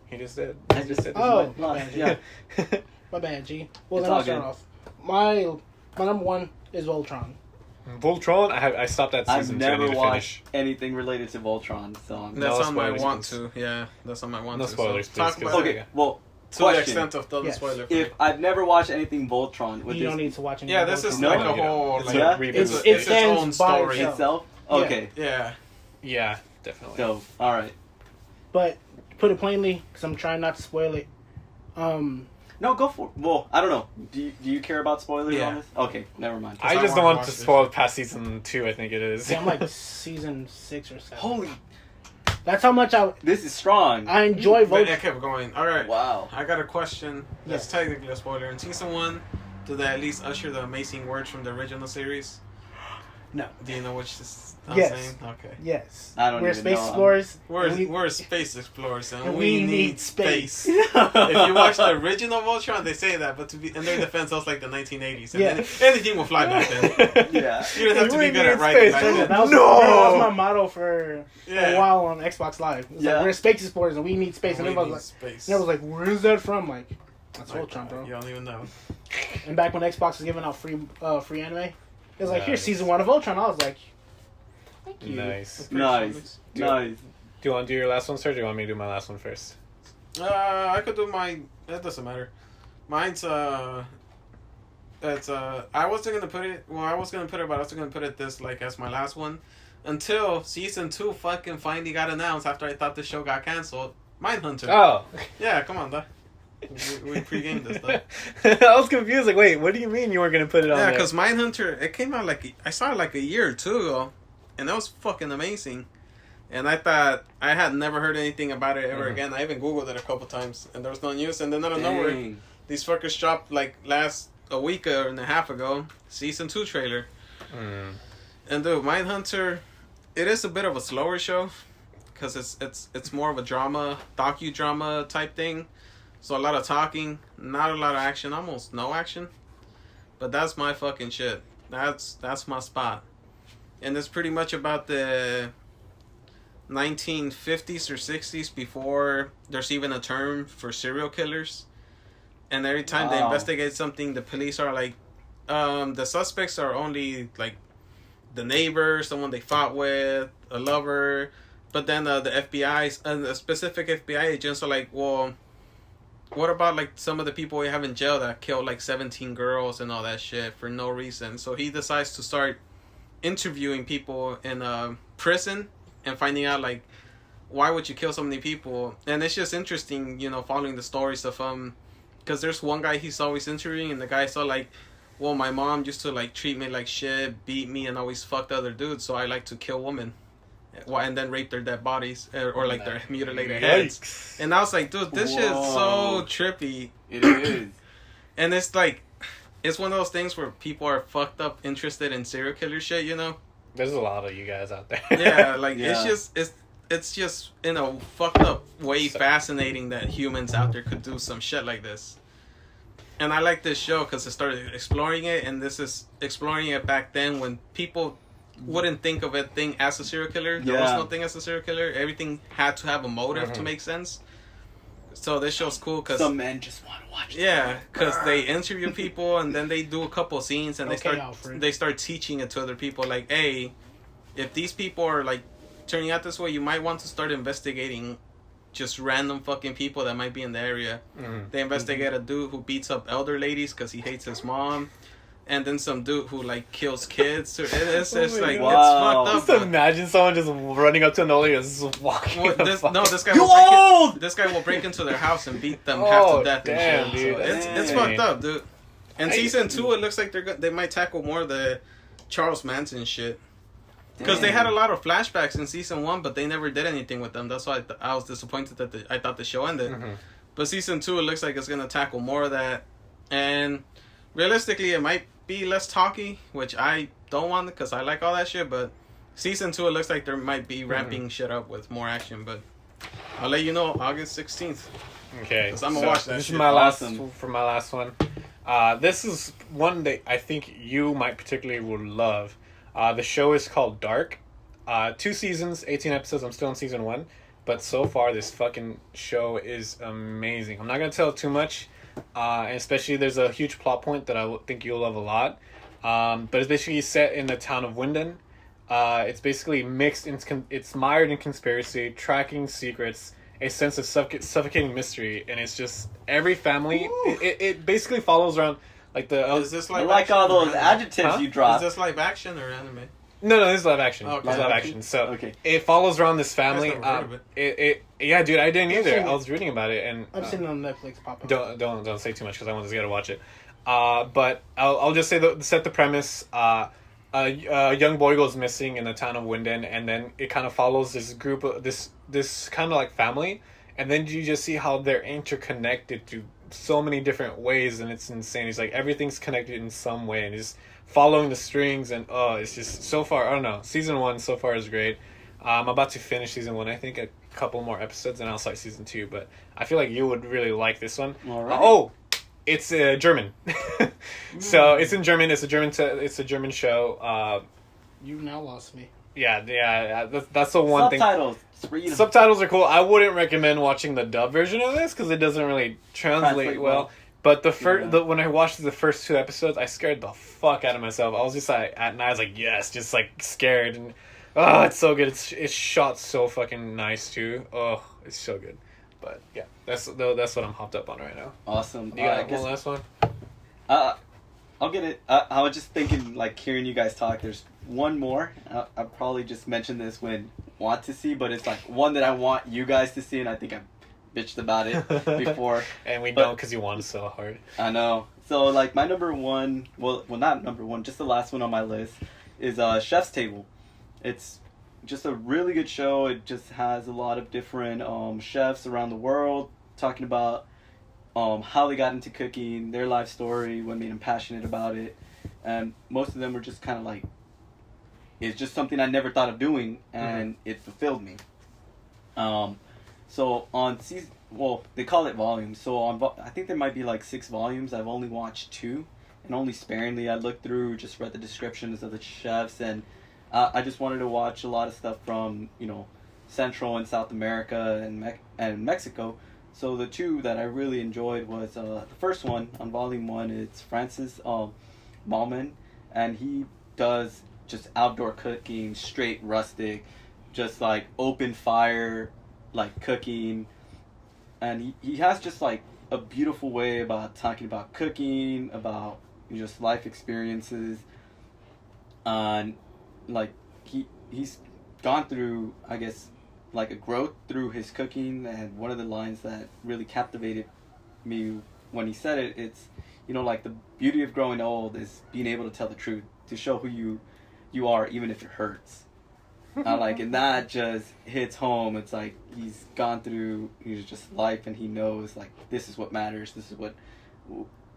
He just did. I just said Oh, this one. bad. Yeah. My bad, G. Well, It's then I'll all start good. off. My number one is Voltron. Voltron. I stopped at I've season 2. I never need to watched anything anything related to Voltron, so I'm That's No something I spoilers, want please. to. Yeah, that's something I want No to. spoilers, so talk please, about 'cause- it okay. Well, to the question. extent of the Yes. spoiler. For me. If I've never watched anything Voltron, would You this don't need to watch any. Yeah, this is No? like a No, whole it's like a Yeah? reboot. it's, It it's its stands own by story. itself. itself? Yeah. Okay. Yeah, Yeah, definitely. So, all right. But put it plainly, because I'm trying not to spoil it. No, go for it. Well, I don't know. Do you care about spoilers Yeah. on this? Okay, never mind. I I just want don't to want watch to this spoil past season 2. I think it is. See, I'm like season 6 or 7. Holy, That's how much this is strong. I enjoy but I Voltron. kept going. All right, Wow. I got a question. That's Yes. technically a spoiler. In season 1, did they at least usher the amazing words from the original series? No. Do you know which this I'm Yes. saying? Okay. Yes. I don't We're even space know. explorers. We're, and we- we're space explorers and and we we need need space. space. If you watch the original Voltron, they say that, but to be in their defense, that was like the 1980s. And Yeah. anything will fly back then. Yeah. You don't have to be We good at need writing. space. back Yeah, then. that was, No! that was my motto for Yeah. a while on Xbox Live. It was Yeah. like, we're space explorers and we need space. And We everybody need was space. like, where is that from? Like, that's Like, Voltron, bro. You don't even know. And back when Xbox was giving out free anime, it was like, here's Nice. season 1 of Voltron. I was like, thank you. Nice. Nice. Nice. Do you want to do your last one, sir? Or do you want me to do my last one first? I could do my. It doesn't matter. Mine's It's I wasn't gonna put it. Well, I was gonna put it, but I was gonna put it this like as my last one, until season 2 fucking finally got announced after I thought the show got canceled. Mindhunter. Oh. Yeah, come on, duh. We pre-gamed this stuff. I was confused. Like, wait, what do you mean you weren't going to put it on Yeah, there? because Mindhunter, it came out like I saw it like a year or two ago, and that was fucking amazing. And I thought I had never heard anything about it ever again. I even googled it a couple times, and there was no news. And then out of nowhere, Dang. these fuckers dropped like a week and a half ago, season 2 trailer. Mm. And dude, Mindhunter, it is a bit of a slower show, because it's more of a drama, docudrama type thing. So a lot of talking, not a lot of action, almost no action. But that's my fucking shit. That's my spot. And it's pretty much about the 1950s or 60s, before there's even a term for serial killers. And every time they Wow. investigate something, the police are like, the suspects are only like the neighbor, someone they fought with, a lover. But then the FBI, the specific FBI agents are like, well, what about like some of the people we have in jail that killed like 17 girls and all that shit for no reason? So he decides to start interviewing people in prison and finding out like, why would you kill so many people? And it's just interesting, you know, following the stories of because there's one guy he's always interviewing, and the guy's all like, well, my mom used to like treat me like shit, beat me, and always fucked other dudes, so I like to kill women. And then rape their dead bodies, or like their mutilated heads. Yikes. And I was like, dude, this shit's Whoa. so trippy. It is. And it's like, it's one of those things where people are fucked up interested in serial killer shit, you know? There's a lot of you guys out there. Yeah, like Yeah. it's just in a fucked up way So- fascinating that humans out there could do some shit like this. And I like this show because it started exploring it, and this is exploring it back then when people wouldn't think of a thing as a serial killer. There was Yeah. no thing as a serial killer. Everything had to have a motive to Mhm. make sense. So this show's cool because Some men just want to watch. yeah, because they interview people and then they do a couple scenes and Okay, Alfred. they start teaching it to other people. Like, hey, if these people are like turning out this way, you might want to start investigating just random fucking people that might be in the area. Mhm. They investigate a dude who beats up elder ladies because he hates his mom. and then some dude who like kills kids. It's Oh my like God. it's Just fucked up. imagine someone just running up to an old lady and just walking. Well, the this fuck guy You will break old! this guy will break into their house and beat them half Oh, to death damn, and shit. dude, So that's it's insane. fucked up, dude. And season 2, it looks like they might tackle more of the Charles Manson shit. Because they had a lot of flashbacks in season 1, but they never did anything with them. That's why I was disappointed that I thought the show ended. Mhm. But season 2, it looks like it's gonna tackle more of that. And realistically, it might be less talky, which I don't want because I like all that shit. But season 2, it looks like there might be ramping shit up with more action. But I'll let you know August 16th. Okay, 'Cause I'ma watch that This shit. is my last Awesome. for my last one. This is one that I think you might particularly would love. The show is called Dark. 2 seasons, 18 episodes. I'm still in season 1, but so far this fucking show is amazing. I'm not gonna tell too much, and especially there's a huge plot point that I think you'll love a lot. But it's basically set in the town of Winden. It's basically mixed in. It's mired in conspiracy, tracking secrets, a sense of suffocating mystery, and it's just every family. It basically follows around like the. Is this I live like action all or those anime? adjectives Huh? you Is dropped. this live action or anime? No, this is live action. Okay. It's live Live action. So Okay. it follows around this family. I've never heard of Yeah, dude, I didn't I've either. seen I it. was reading about it, and I've seen it on Netflix pop up. don't say too much because I want this guy to watch it. But I'll just say set the premise. A young boy goes missing in the town of Winden, and then it kind of follows this group of this kind of like family, and then you just see how they're interconnected to so many different ways, and it's insane. It's like everything's connected in some way, and just following the strings, and it's just so far. I don't know. Season 1 so far is great. I'm about to finish season 1. I think a couple more episodes, and I'll start season 2. But I feel like you would really like this one. All right. Oh, it's German. So it's in German. It's a German show. You now lost me. Yeah. That's the one thing. Subtitles. Just read 'em. Subtitles are cool. I wouldn't recommend watching the dub version of this because it doesn't really translate Translate well. well. But Yeah. when I watched the first 2 episodes, I scared the fuck out of myself. I was just like at night, I was like, yes, just like scared, and it's so good. It's shot so fucking nice too. Oh, it's so good. But yeah, that's what I'm hopped up on right now. Awesome. You got I guess one last one? I'll get it. I was just thinking, like, hearing you guys talk, there's one more. I'll probably just mention this when want to see, but it's like one that I want you guys to see, and I think I bitched about it before. And we But- don't because you want it so hard. I know. So, like, my number one, well, not number one, just the last one on my list is Chef's Table. It's just a really good show. It just has a lot of different chefs around the world talking about how they got into cooking, their life story, what made them passionate about it. And most of them were just kind of like, it's just something I never thought of doing, and it fulfilled me. So on season, well, they call it volumes. So I think there might be like 6 volumes. I've only watched 2, and only sparingly. I looked through, just read the descriptions of the chefs, and I just wanted to watch a lot of stuff from Central and South America and Mexico. So the 2 that I really enjoyed was the first one on volume 1. It's Francis Ballman, and he does just outdoor cooking, straight rustic, just like open fire, like cooking, and he has just like a beautiful way about talking about cooking, about just life experiences, and like he's gone through, I guess, like a growth through his cooking. And one of the lines that really captivated me when he said it, it's like the beauty of growing old is being able to tell the truth, to show who you are, even if it hurts. And that just hits home. It's like he's gone through just life, and he knows like this is what matters. This is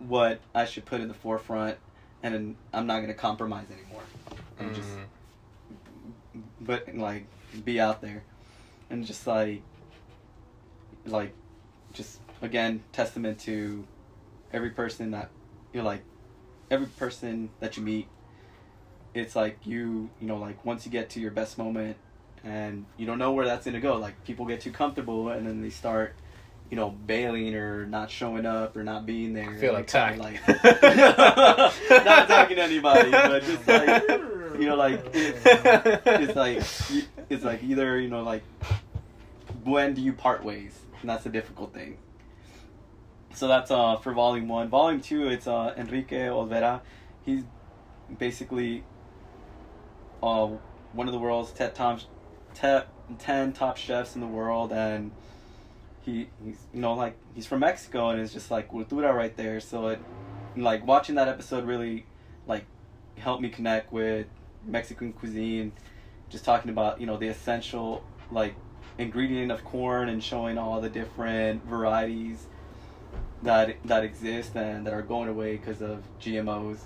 what I should put in the forefront, and I'm not gonna compromise anymore. And just, but like, be out there, and just like just again, testament to every person that every person that you meet. It's like like once you get to your best moment, and you don't know where that's gonna go. Like, people get too comfortable, and then they start, bailing or not showing up or not being there. I feel attacked. Not attacking anybody, but just like it's like either like, when do you part ways? And that's the difficult thing. So that's for volume 1. Volume 2, it's Enrique Olvera. he's basically one of the world's 10 top chefs in the world, and he's like he's from Mexico, and it's just like cultura right there. So it, like, watching that episode really like helped me connect with Mexican cuisine, just talking about the essential like ingredient of corn, and showing all the different varieties that exist and that are going away because of GMOs.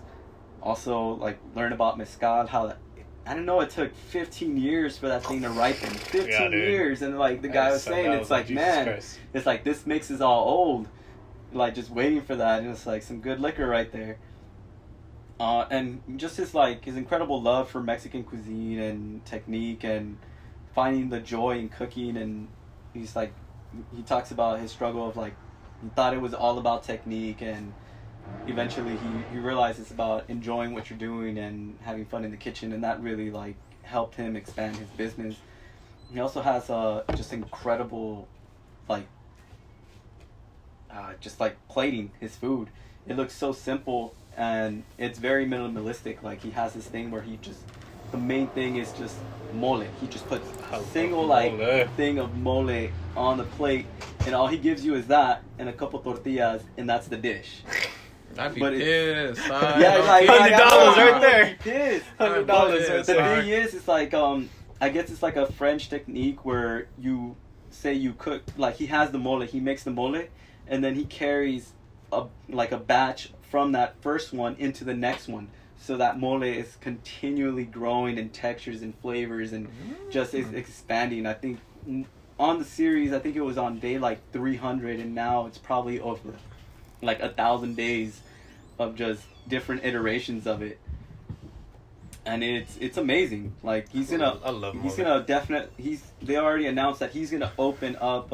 Also, like, learn about mezcal, how that, I don't know, it took 15 years for that thing to ripen. 15 years, and like the guy was saying, it's like, man, it's like this mix is all old, like just waiting for that, and it's like some good liquor right there. And just his incredible love for Mexican cuisine and technique, and finding the joy in cooking. And he's like, he talks about his struggle of like, he thought it was all about technique, and eventually he realized it's about enjoying what you're doing and having fun in the kitchen, and that really like helped him expand his business. He also has just incredible like just like plating his food. It looks so simple, and it's very minimalistic. Like, he has this thing where the main thing is just mole. He just puts a single thing of mole on the plate, and all he gives you is that and a couple tortillas, and that's the dish. I'd be pissed. Yeah, like $100 right there. I'd be pissed. $100 The thing is, it's like I guess it's like a French technique where you say you cook, like, he has the mole, he makes the mole, and then he carries a batch from that first one into the next one. So that mole is continually growing in textures and flavors, and just is expanding. I think on the series, I think it was on day like 300, and now it's probably over like 1,000 days of just different iterations of it. And it's amazing. Like, they already announced that he's gonna open up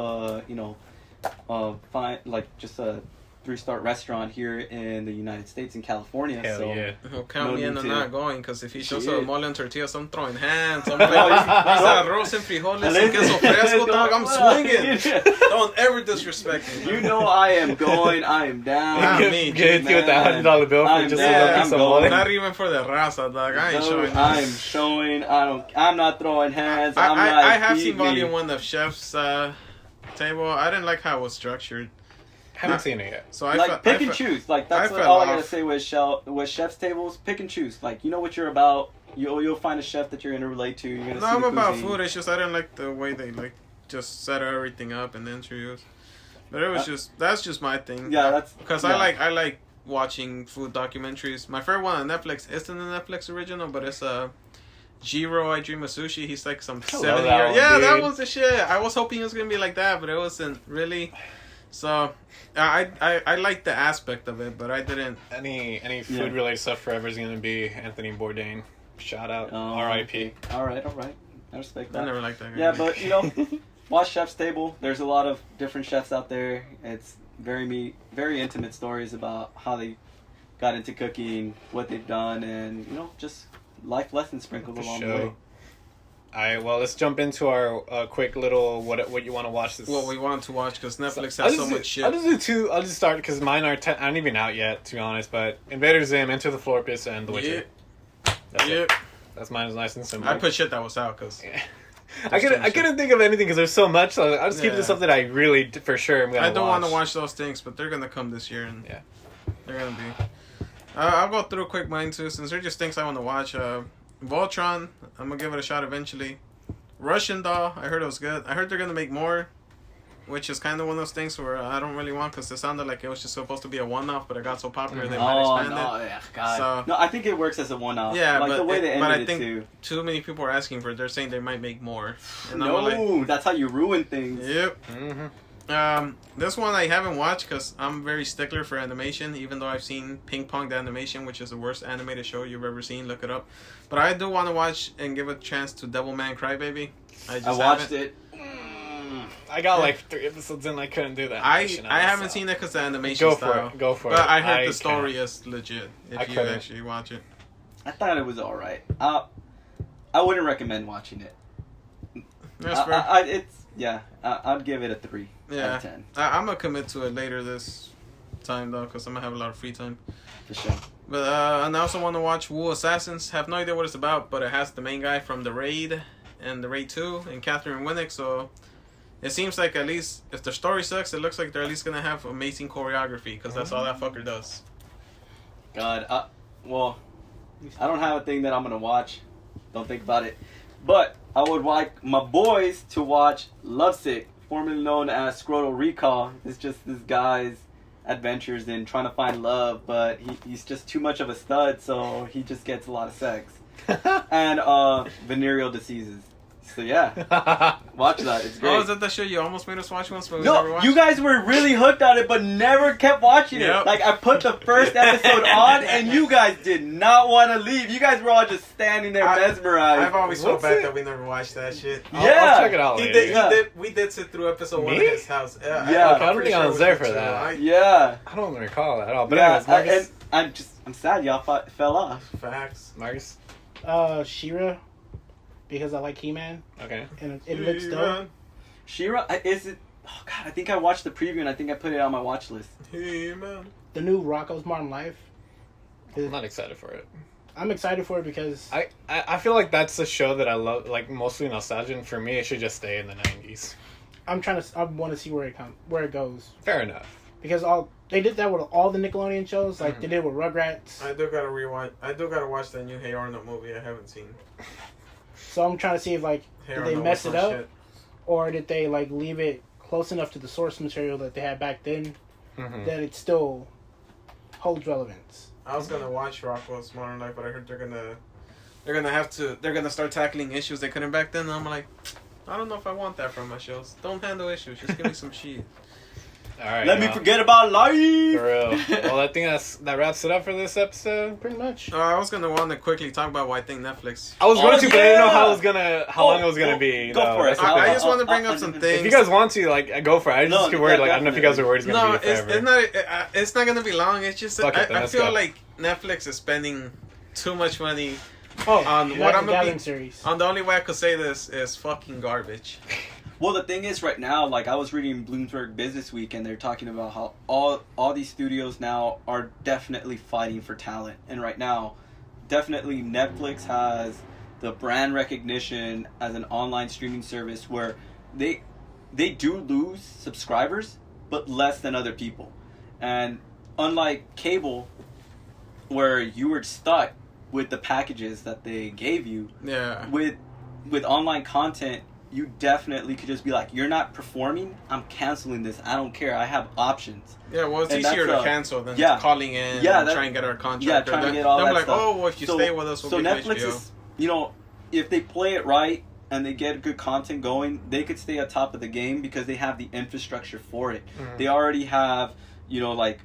just a 3-star restaurant here in the United States, in California. Hell so yeah. Count me in on not going, because if he shows Shit. up mole and tortillas, I'm throwing hands. I'm like, arroz and frijoles and queso fresco, dog. I'm swinging. Don't ever disrespect me. You know I am going. I am down. Not me, Get dude, you with that $100 bill for I'm just down. a little I'm piece of going. mole. Not even for the raza, dog. I ain't showing. I am showing. I'm not throwing hands. I have seen Volume 1 of Chef's Table. I didn't like how it was structured. Haven't seen it yet. So pick and choose. Like, that's all I gotta say with chef's tables. Pick and choose. Like, you know what you're about. You'll find a chef that you're gonna relate to. You're gonna. No, see I'm the about cuisine. food. It's just I didn't like the way they just set everything up in the interviews. But it was that's just my thing. Yeah, that's because yeah. I like watching food documentaries. My favorite one on Netflix isn't a Netflix original, but it's Jiro, I Dream of Sushi. He's like some 70-year. Yeah, that was the shit. I was hoping it was gonna be like that, but it wasn't really. So, I like the aspect of it, but I didn't. Any food related stuff forever is gonna be Anthony Bourdain. Shout out, R.I.P. All right. I respect that. I never liked that guy. Yeah, but watch Chef's Table. There's a lot of different chefs out there. It's very intimate stories about how they got into cooking, what they've done, and just life lessons sprinkled along the way. Alright, well, let's jump into our quick little what you want to watch this. What we want to watch, because Netflix has so much shit. I'll just do two. I'll just start because mine aren't even out yet, to be honest. But Invader Zim, Enter the Florpus, and The Witcher. That's it. That's mine. Is nice and simple. I put shit that was out because I couldn't think of anything because there's so much. So I'll just keep it to something I really for sure am gonna. I don't want to watch those things, but they're gonna come this year, and they're gonna be. I'll go through quick mine too, since they're just things I want to watch. Voltron, I'm gonna give it a shot eventually. Russian Doll, I heard it was good. I heard they're gonna make more, which is kind of one of those things where I don't really want, because it sounded like it was just supposed to be a one-off, but it got so popular they might expand it. God. So, no, I think it works as a one-off. Yeah, like but the way they ended I think too. Too many people are asking for it. They're saying they might make more. And No, that's how you ruin things. Yep. Mm-hmm. This one I haven't watched because I'm very stickler for animation, even though I've seen Ping Pong the Animation, which is the worst animated show you've ever seen. Look it up. But I do want to watch and give a chance to Devilman Crybaby. I watched it. I got like 3 episodes in. I couldn't do that. I haven't seen it because the animation style. Go for it. But I heard the story is legit if you actually watch it. I thought it was alright. I wouldn't recommend watching it. That's fair. I'd give it a 3 out of 10. I'm gonna commit to it later this time though, because I'm gonna have a lot of free time. For sure. But and I also want to watch Wu Assassins. Have no idea what it's about, but it has the main guy from The Raid and The Raid 2 and Catherine Winnick. So it seems like at least if the story sucks, it looks like they're at least gonna have amazing choreography because that's all that fucker does. God, well, I don't have a thing that I'm gonna watch. Don't think about it. But I would like my boys to watch Lovesick, formerly known as Scrotal Recall. It's just this guy's adventures in trying to find love, but he's just too much of a stud, so he just gets a lot of sex. And venereal diseases. So yeah, watch that. It's great. Oh, is that the show you almost made us watch once, but we never No, watched? you guys were really hooked on it, but never kept watching Yep. it. Like, I put the first episode on, and you guys did not want to leave. You guys were all just standing there mesmerized. I've always felt What's bad it? that we never watched that shit. Yeah. I'll check it out He later. did, Yeah. we did sit through episode 1 Me? at his house. Yeah. I'm Okay, I don't pretty think I sure was it there you for too, that. right? Yeah. I don't recall that at all. But Yeah, anyways, Marcus. and I'm sad y'all fell off. Facts. Marcus. She-Ra, because I like He-Man, Okay. and it looks dope. She-Ra, is it? Oh God, I think I watched the preview and I think I put it on my watch list. He-Man. The new Rocko's Modern Life. I'm not excited for it. I'm excited for it because I feel like that's the show that I love, like mostly nostalgia. And for me, it should just stay in the 90s. I want to see where it goes, Fair enough. because they did that with all the Nickelodeon shows, like they did with Rugrats. I do gotta rewind. I do gotta watch the new Hey Arnold movie. I haven't seen. So I'm trying to see if Hey did they Arnold mess was it my up, shit. or did they leave it close enough to the source material that they had back then Mm-hmm. that it still holds relevance. I was gonna watch Rockwell's Modern Life, but I heard they're gonna start tackling issues they couldn't back then. And I'm like, I don't know if I want that from my shows. Don't handle issues. Just give me some shit. All right. Let me well, forget about life. For real. Well, I think that wraps it up for this episode. Pretty much. I was gonna want to quickly talk about why I think Netflix. I was going to, but I didn't know how Oh, long it was gonna be. go for it. That's the I thing. just want to bring up some things. If you guys want to, go for it. I just No, get worried. yeah, I don't know if you guys are worried it's gonna No, be it's forever. it's not gonna be long. It's just Fuck it, then, I let's feel go. like Netflix is spending too much money Oh, on Magic what I'm the gonna Gathering be. series. On the only way I could say this is fucking garbage. Well, the thing is, right now, I was reading Bloomberg Business Week, and they're talking about how all these studios now are definitely fighting for talent. And right now, definitely Netflix has the brand recognition as an online streaming service where they do lose subscribers, but less than other people. And unlike cable, where you were stuck with the packages that they gave you, Yeah. with online content, you definitely could just be like, you're not performing, I'm canceling this, I don't care, I have options. Yeah, well, it's And easier that's, to cancel than yeah. calling in Yeah, and that- try and get our contract. yeah, trying to get all They're that like, stuff. oh, well, if you stay with us, we'll So give you Netflix HBO. is, if they play it right and they get good content going, they could stay at top of the game because they have the infrastructure for it. Mhm. They already have, the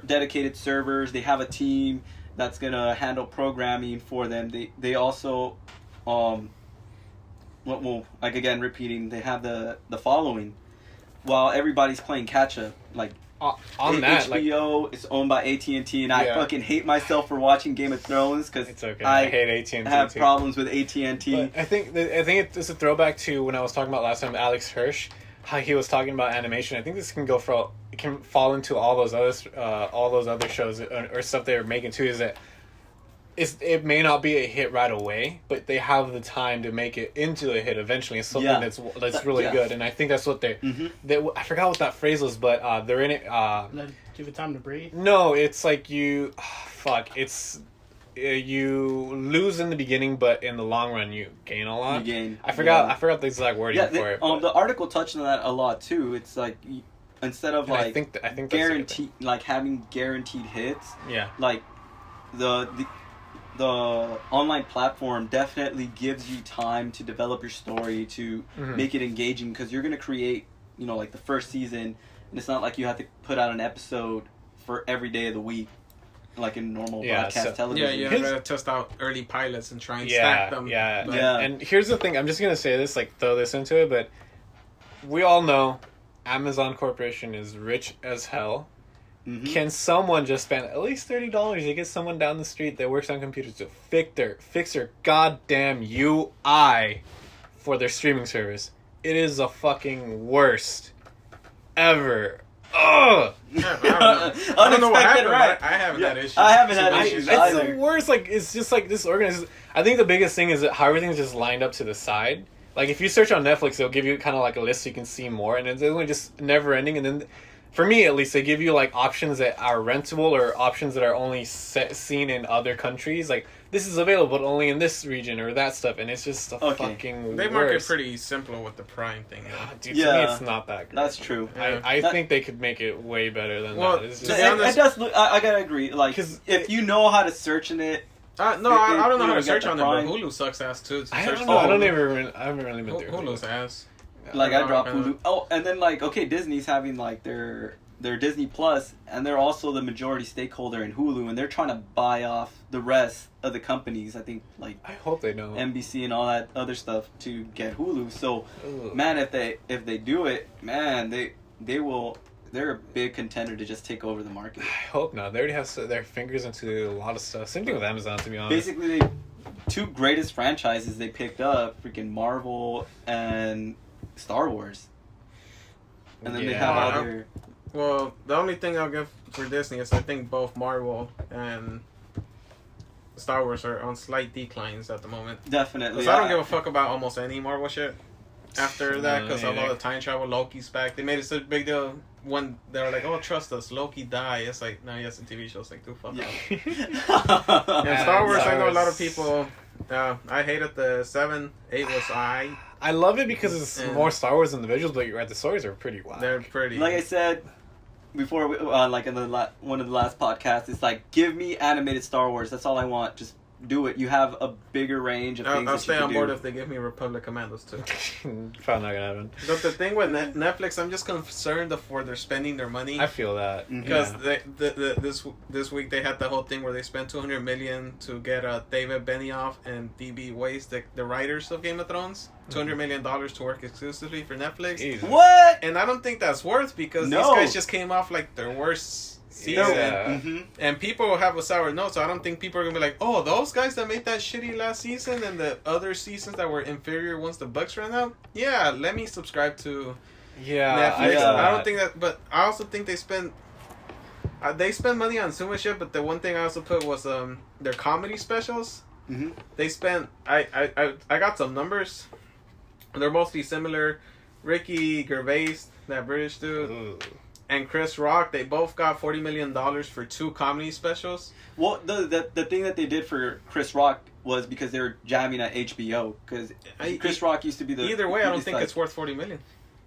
dedicated servers. They have a team that's gonna handle programming for them. They also, again repeating, they have the following. While everybody's playing catch up, On that, HBO is owned by AT&T, and I Yeah. fucking hate myself for watching Game of Thrones because it's okay. I hate AT&T. have too. problems with AT&T. But I think it's a throwback to when I was talking about last time Alex Hirsch, how he was talking about animation. I think this can can fall into all those other shows or stuff they're making too. Is that it may not be a hit right away, but they have the time to make it into a hit eventually. It's something Yeah. that's really Yeah. good, and I think that's what Mhm. I forgot what that phrase was, but they're in it. Give it time to breathe. No, it's like you, it's you lose in the beginning, but in the long run you gain a lot. You gain. I forgot. Yeah. I forgot the exact wording Yeah, for it. the article touched on that a lot too. It's like instead of I think that's a good thing. guaranteed, having guaranteed hits, Yeah. the online platform definitely gives you time to develop your story, to Mhm. make it engaging, because you're gonna create, the first season, and it's not like you have to put out an episode for every day of the week, like in normal broadcast Yeah, television. you His- gotta test out early pilots and try and Yeah, stack them. yeah, But- Yeah. And here's the thing. I'm just gonna say this, throw this into it, but we all know Amazon Corporation is rich as hell. Mhm. Can someone just spend at least $30 to get someone down the street that works on computers to fix their goddamn UI for their streaming service? It is the fucking worst ever. Ugh. Yeah, I don't know what Unexpected happened. right. I haven't had issues. I haven't had Too many issues It's either. the worst. Like it's just like this organization. I think the biggest thing is that how everything's just lined up to the side. Like if you search on Netflix, they'll give you kind of like a list so you can see more, and it's only just never ending. And then, for me at least, they give you like options that are rentable or options that are only seen in other countries. Like this is available but only in this region or that stuff, and it's just the fucking They mark it worst. pretty simple with the Prime thing. Though. Dude, to me, Yeah. it's not that good. That's true. Yeah. I That- think they could make it way better than Well, that. It's to just, be honest- It does look. I gotta agree. Like 'Cause if you know how to search in it, No, I don't know you how know, to get search the on it, but Prime. Hulu sucks ass too. To I search don't know. I for. don't even. I haven't really been through Hulu's ass. like I dropped kinda- Hulu. Oh, and then like okay, Disney's having like their Disney Plus, and they're also the majority stakeholder in Hulu, and they're trying to buy off the rest of the companies. I think like I hope they don't. NBC and all that other stuff to get Hulu. So Ugh. man, if they do it, man, they will. They're a big contender to just take over the market. I hope not. They already have their fingers into a lot of stuff. Same thing with Amazon, to be honest. Basically, they two greatest franchises they picked up, freaking Marvel and Star Wars. And then they have Yeah. other. Well, the only thing I'll give for Disney is I think both Marvel and Star Wars are on slight declines at the moment. Definitely. Because I don't give a fuck about almost any Marvel shit after that, because No, of all the time travel. Loki's back. They made it such a big deal when they were like, "Oh, trust us, Loki died." It's like, no, yes, the TV show's like, dude, fuck Yeah. off. And Yeah, Star Wars, Star I know a lot Wars. of people. I hated the 7, 8 was I love it because it's Yeah. more Star Wars than the visuals, but the stories are pretty wild. They're pretty. Like I said before, like in the one of the last podcasts, it's like give me animated Star Wars. That's all I want. Just do it. You have a bigger range of things I'll that stay you on can board do. if they give me Republic Commandos too. Probably not gonna happen. But the thing with Netflix, I'm just concerned of where they're spending their money. I feel that Mhm. Because yeah. this week they had the whole thing where they spent $200 million to get David Benioff and D.B. Weiss, the writers of Game of Thrones, $200 million to work exclusively for Netflix. Jesus. What? And I don't think that's worth because No. these guys just came off like their worst season. Yeah. hmm And people have a sour note, so I don't think people are gonna be like, "Oh, those guys that made that shitty last season and the other seasons that were inferior once the Bucks ran out." Yeah, let me subscribe to Yeah, Netflix. feel I don't that. think that, but I also think they spend money on so much shit. But the one thing I also put was their comedy specials. hmm They spent I got some numbers. They're mostly similar. Ricky Gervais, that British dude, Ooh. and Chris Rock, they both got $40 million for 2 comedy specials. Well, the thing that they did for Chris Rock was because they were jamming at HBO. Because Chris Rock used to be the. Either way, I don't think like- it's worth $40 million.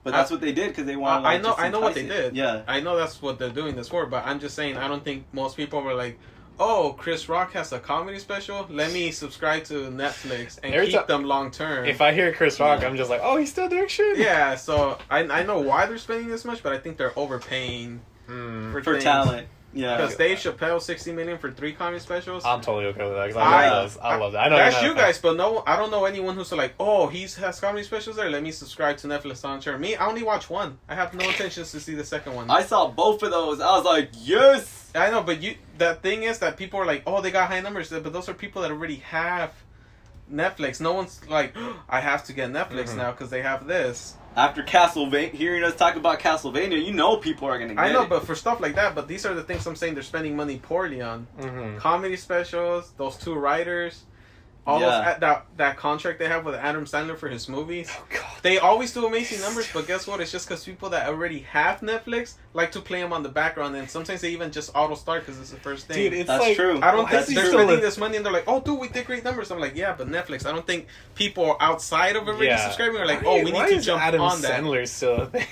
But that's what they did because they wanted. I Like, know, just I know what they entice it. did. Yeah. I know that's what they're doing this for. But I'm just saying, I don't think most people were like, "Oh, Chris Rock has a comedy special. Let me subscribe to Netflix and Every keep ti- them long term." If I hear Chris Rock, Yeah. I'm just like, oh, he's still doing shit. Yeah, so I know why they're spending this much, but I think they're overpaying Mm. For things. talent. Yeah. Because Dave Chappelle $60 million for 3 comedy specials. I'm totally okay with that because I love that. I know That's you're you not a guys, but no, I don't know anyone who's like, "Oh, he has comedy specials there. Let me subscribe to Netflix on term." Me, I only watch one. I have no intentions to see the second one. I saw both of those. I was like, yes. I know, but the thing is that people are like, "Oh, they got high numbers," but those are people that already have Netflix. No one's like, "I have to get Netflix Mhm. now because they have this." After Castlevania, hearing us talk about Castlevania, you know people are gonna get I know, it. but for stuff like that, but these are the things I'm saying they're spending money poorly on. Mm-hmm. Comedy specials, those 2 writers, all Yeah. those that contract they have with Adam Sandler for his movies. Oh god. They always do amazing numbers, but guess what? It's just because people that already have Netflix like to play them on the background, and sometimes they even just auto start because it's the first thing. Dude, it's That's like, true. I don't why think is he they're still spending a- this money and they're like, "Oh, dude, we did great numbers." I'm like, "Yeah, but Netflix." I don't think people outside of already Yeah. subscribing are like, Why- "Oh, we why need to is jump Adam on that." Sandler still a thing?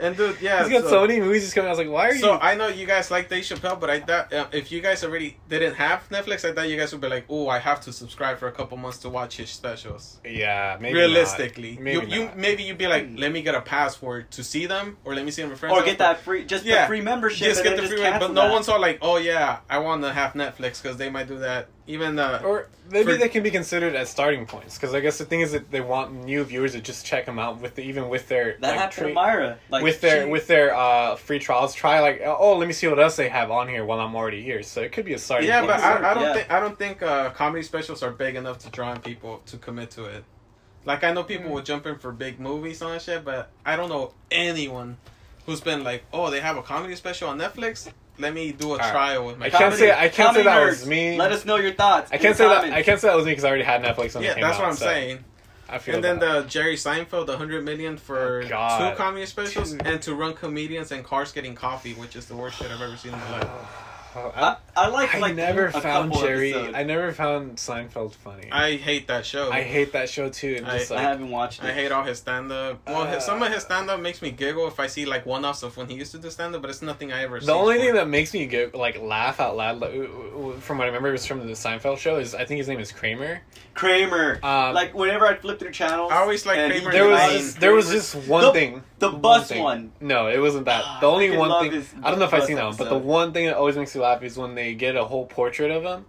And dude, yeah, He's got so many movies just coming out. I was like, why are you? So I know you guys like Dave Chappelle, but I thought if you guys already didn't have Netflix, I thought you guys would be like, "Oh, I have to subscribe for a couple months to watch his specials." yeah, maybe Realistically, not. Maybe not. maybe you'd be like, "Let me get a password to see them, or let me see them with friends." Or get that free, just the free membership. Just and get then the free, cancel but no that. one's all like, "Oh yeah, I want to have Netflix," because they might do that. Even Or maybe For- they can be considered as starting points because I guess the thing is that they want new viewers to just check them out even with their That happened to Myra. Like with their she- free trials. Try like, oh, let me see what else they have on here while I'm already here. So it could be a starting yeah, point. but Yeah. I don't think comedy specials are big enough to draw in people to commit to it. Like I know people would jump in for big movies on that shit, but I don't know anyone who's been like, oh, they have a comedy special on Netflix. Let me do a Alright. trial with my. I can't say Comedy that nerds, was me. Let us know your thoughts. I in can't the say that. comments. I can't say that was me because I already had Netflix when Yeah, it came that's out. what I'm so saying. I feel And then bad. the Jerry Seinfeld, the 100 million for Oh, God. 2 comedy specials, Dude. and to run comedians and cars getting coffee, which is the worst shit I've ever seen in my life. I like. I never a found couple Jerry. episodes. I never found Seinfeld funny. I hate that show. I hate that show too. And just I like, haven't watched it. I hate all his stand up. Well, some of his stand up makes me giggle if I see like one offs of when he used to do stand up, but it's nothing I ever. the only thing that makes me get like laugh out loud, like, from what I remember, was from the Seinfeld show. Is I think his name is Kramer. Kramer. Like whenever I flip through channels, I always like and he Kramer. there was Kramer. this, there was just one thing. the one bus thing. one. No, it wasn't that. I The only freaking one love thing. his I don't know if I've bus seen that one, but the episode. one thing that always makes me laugh is when they get a whole portrait of him,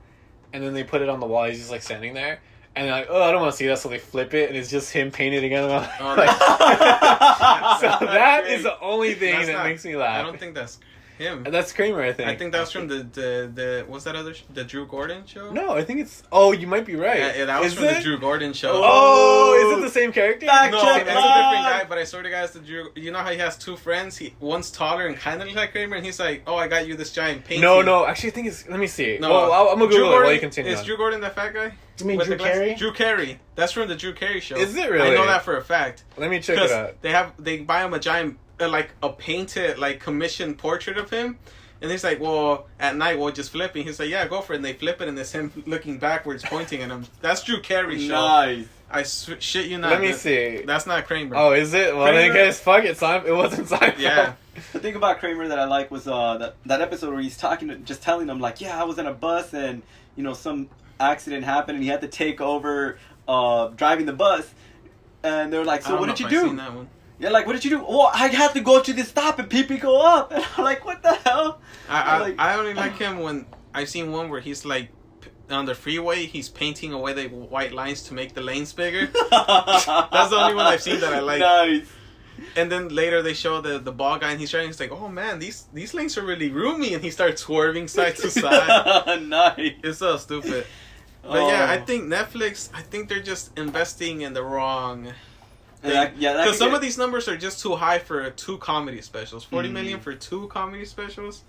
and then they put it on the wall. He's just like standing there, and they're like, oh, I don't want to see that, so they flip it, and it's just him painted again. And I'm Oh, like, that's- so that is the only thing That's that not- makes me laugh. I don't think that's him. And that's Kramer, I think. I think that's from the what's that other the Drew Gordon show? No, I think it's. Oh, you might be right. Yeah, that was Is from the it? Drew Gordon show. Oh, is it the same character? Fact No, check it's a different live. guy, but I swear to God, it's the Drew. You know how he has 2 friends? One's taller and kind of looks like Kramer, and he's like, "Oh, I got you this giant painting." No. Actually, I think it's. Let me see. No, Well, I'm gonna Drew Google it Gordon, while you continue. Is on. Drew Gordon that fat guy? You mean With Drew the glasses? Carey? Drew Carey. That's from the Drew Carey show. Is it really? I know that for a fact. Let me check it out. Because they buy him a giant, like a painted, like commissioned portrait of him. And he's like, well, at night we'll just flip it. He's like, yeah, go for it. And they flip it, and it's him looking backwards, pointing at him. That's Drew Carey show. Nice. I shit you not. Let me see. That's not Kramer. Oh, is it? Well, then Kramer- guys, fuck it. It wasn't Seinfeld. Yeah. The thing about Kramer that I like was that episode where he's just telling them like, yeah, I was in a bus and some accident happened and he had to take over driving the bus, and they're like, I so don't what know did you if I've do? seen that one. Yeah, like what did you do? Well, I had to go to this stop and pee go up, and I'm like, what the hell? I only like him when I've seen one where he's like on the freeway, he's painting away the white lines to make the lanes bigger. That's the only one I've seen that I like. Nice. And then later they show the ball guy, and he's trying. He's like, "Oh man, these lanes are really roomy," and he starts swerving side to side. Nice. It's so stupid. But yeah, I think Netflix. I think they're just investing in the wrong. Because some of these numbers are just too high for 2 comedy specials. 40 million for 2 comedy specials.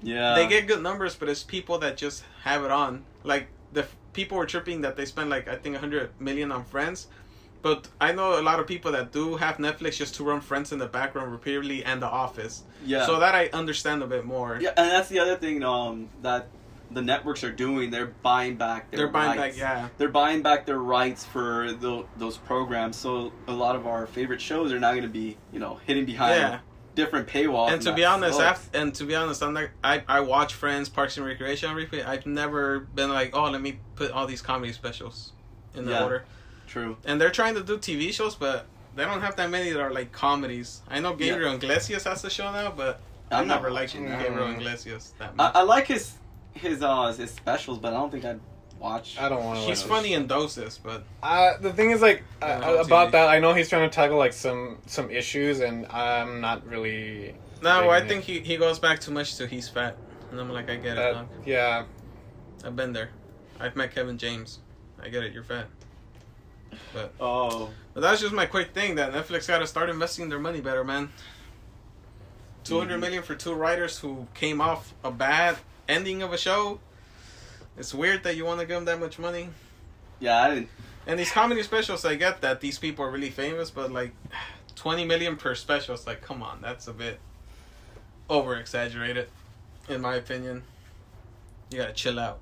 Yeah. They get good numbers, but it's people that just have it on. Like the people were tripping that they spent like I think 100 million on Friends. But I know a lot of people that do have Netflix just to run Friends in the background repeatedly and The Office. Yeah. So that I understand a bit more. Yeah, and that's the other thing that the networks are doing. They're buying back their rights. They're buying back their rights for those programs. So a lot of our favorite shows are now going to be, hidden behind different paywalls. And to be honest, I watch Friends, Parks and Recreation on repeat. I've never been like, oh, let me put all these comedy specials in the order. True. And they're trying to do TV shows, but they don't have that many that are like comedies. I know Gabriel Iglesias has a show now, but I never liked Gabriel Iglesias that much. I like his specials, but I don't think I'd watch. I don't want to. He's funny in doses, but the thing is, like, on about TV. that, I know he's trying to tackle like some issues, and I'm not really. no, I digging think he goes back too much to he's fat, and I'm like, I get it. Dog. Yeah. I've been there. I've met Kevin James. I get it. You're fat. But that's just my quick thing that Netflix got to start investing their money better, man. 200 million for 2 writers who came off a bad ending of a show. It's weird that you want to give them that much money. Yeah, I didn't. And these comedy specials, I get that these people are really famous, but like 20 million per special, it's like, come on, that's a bit over exaggerated, in my opinion. You gotta chill out.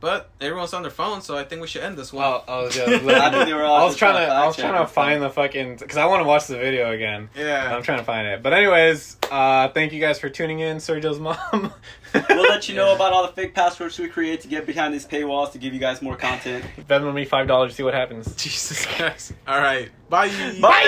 But everyone's on their phone, so I think we should end this one. I think they were all I was just trying on to fact-checking find the fucking, because I want to watch the video again. Yeah. I'm trying to find it. But anyways, thank you guys for tuning in. Sergio's mom. We'll let you know about all the fake passwords we create to get behind these paywalls to give you guys more content. Venmo me $5 to see what happens. Jesus Christ. All right. Bye. Bye.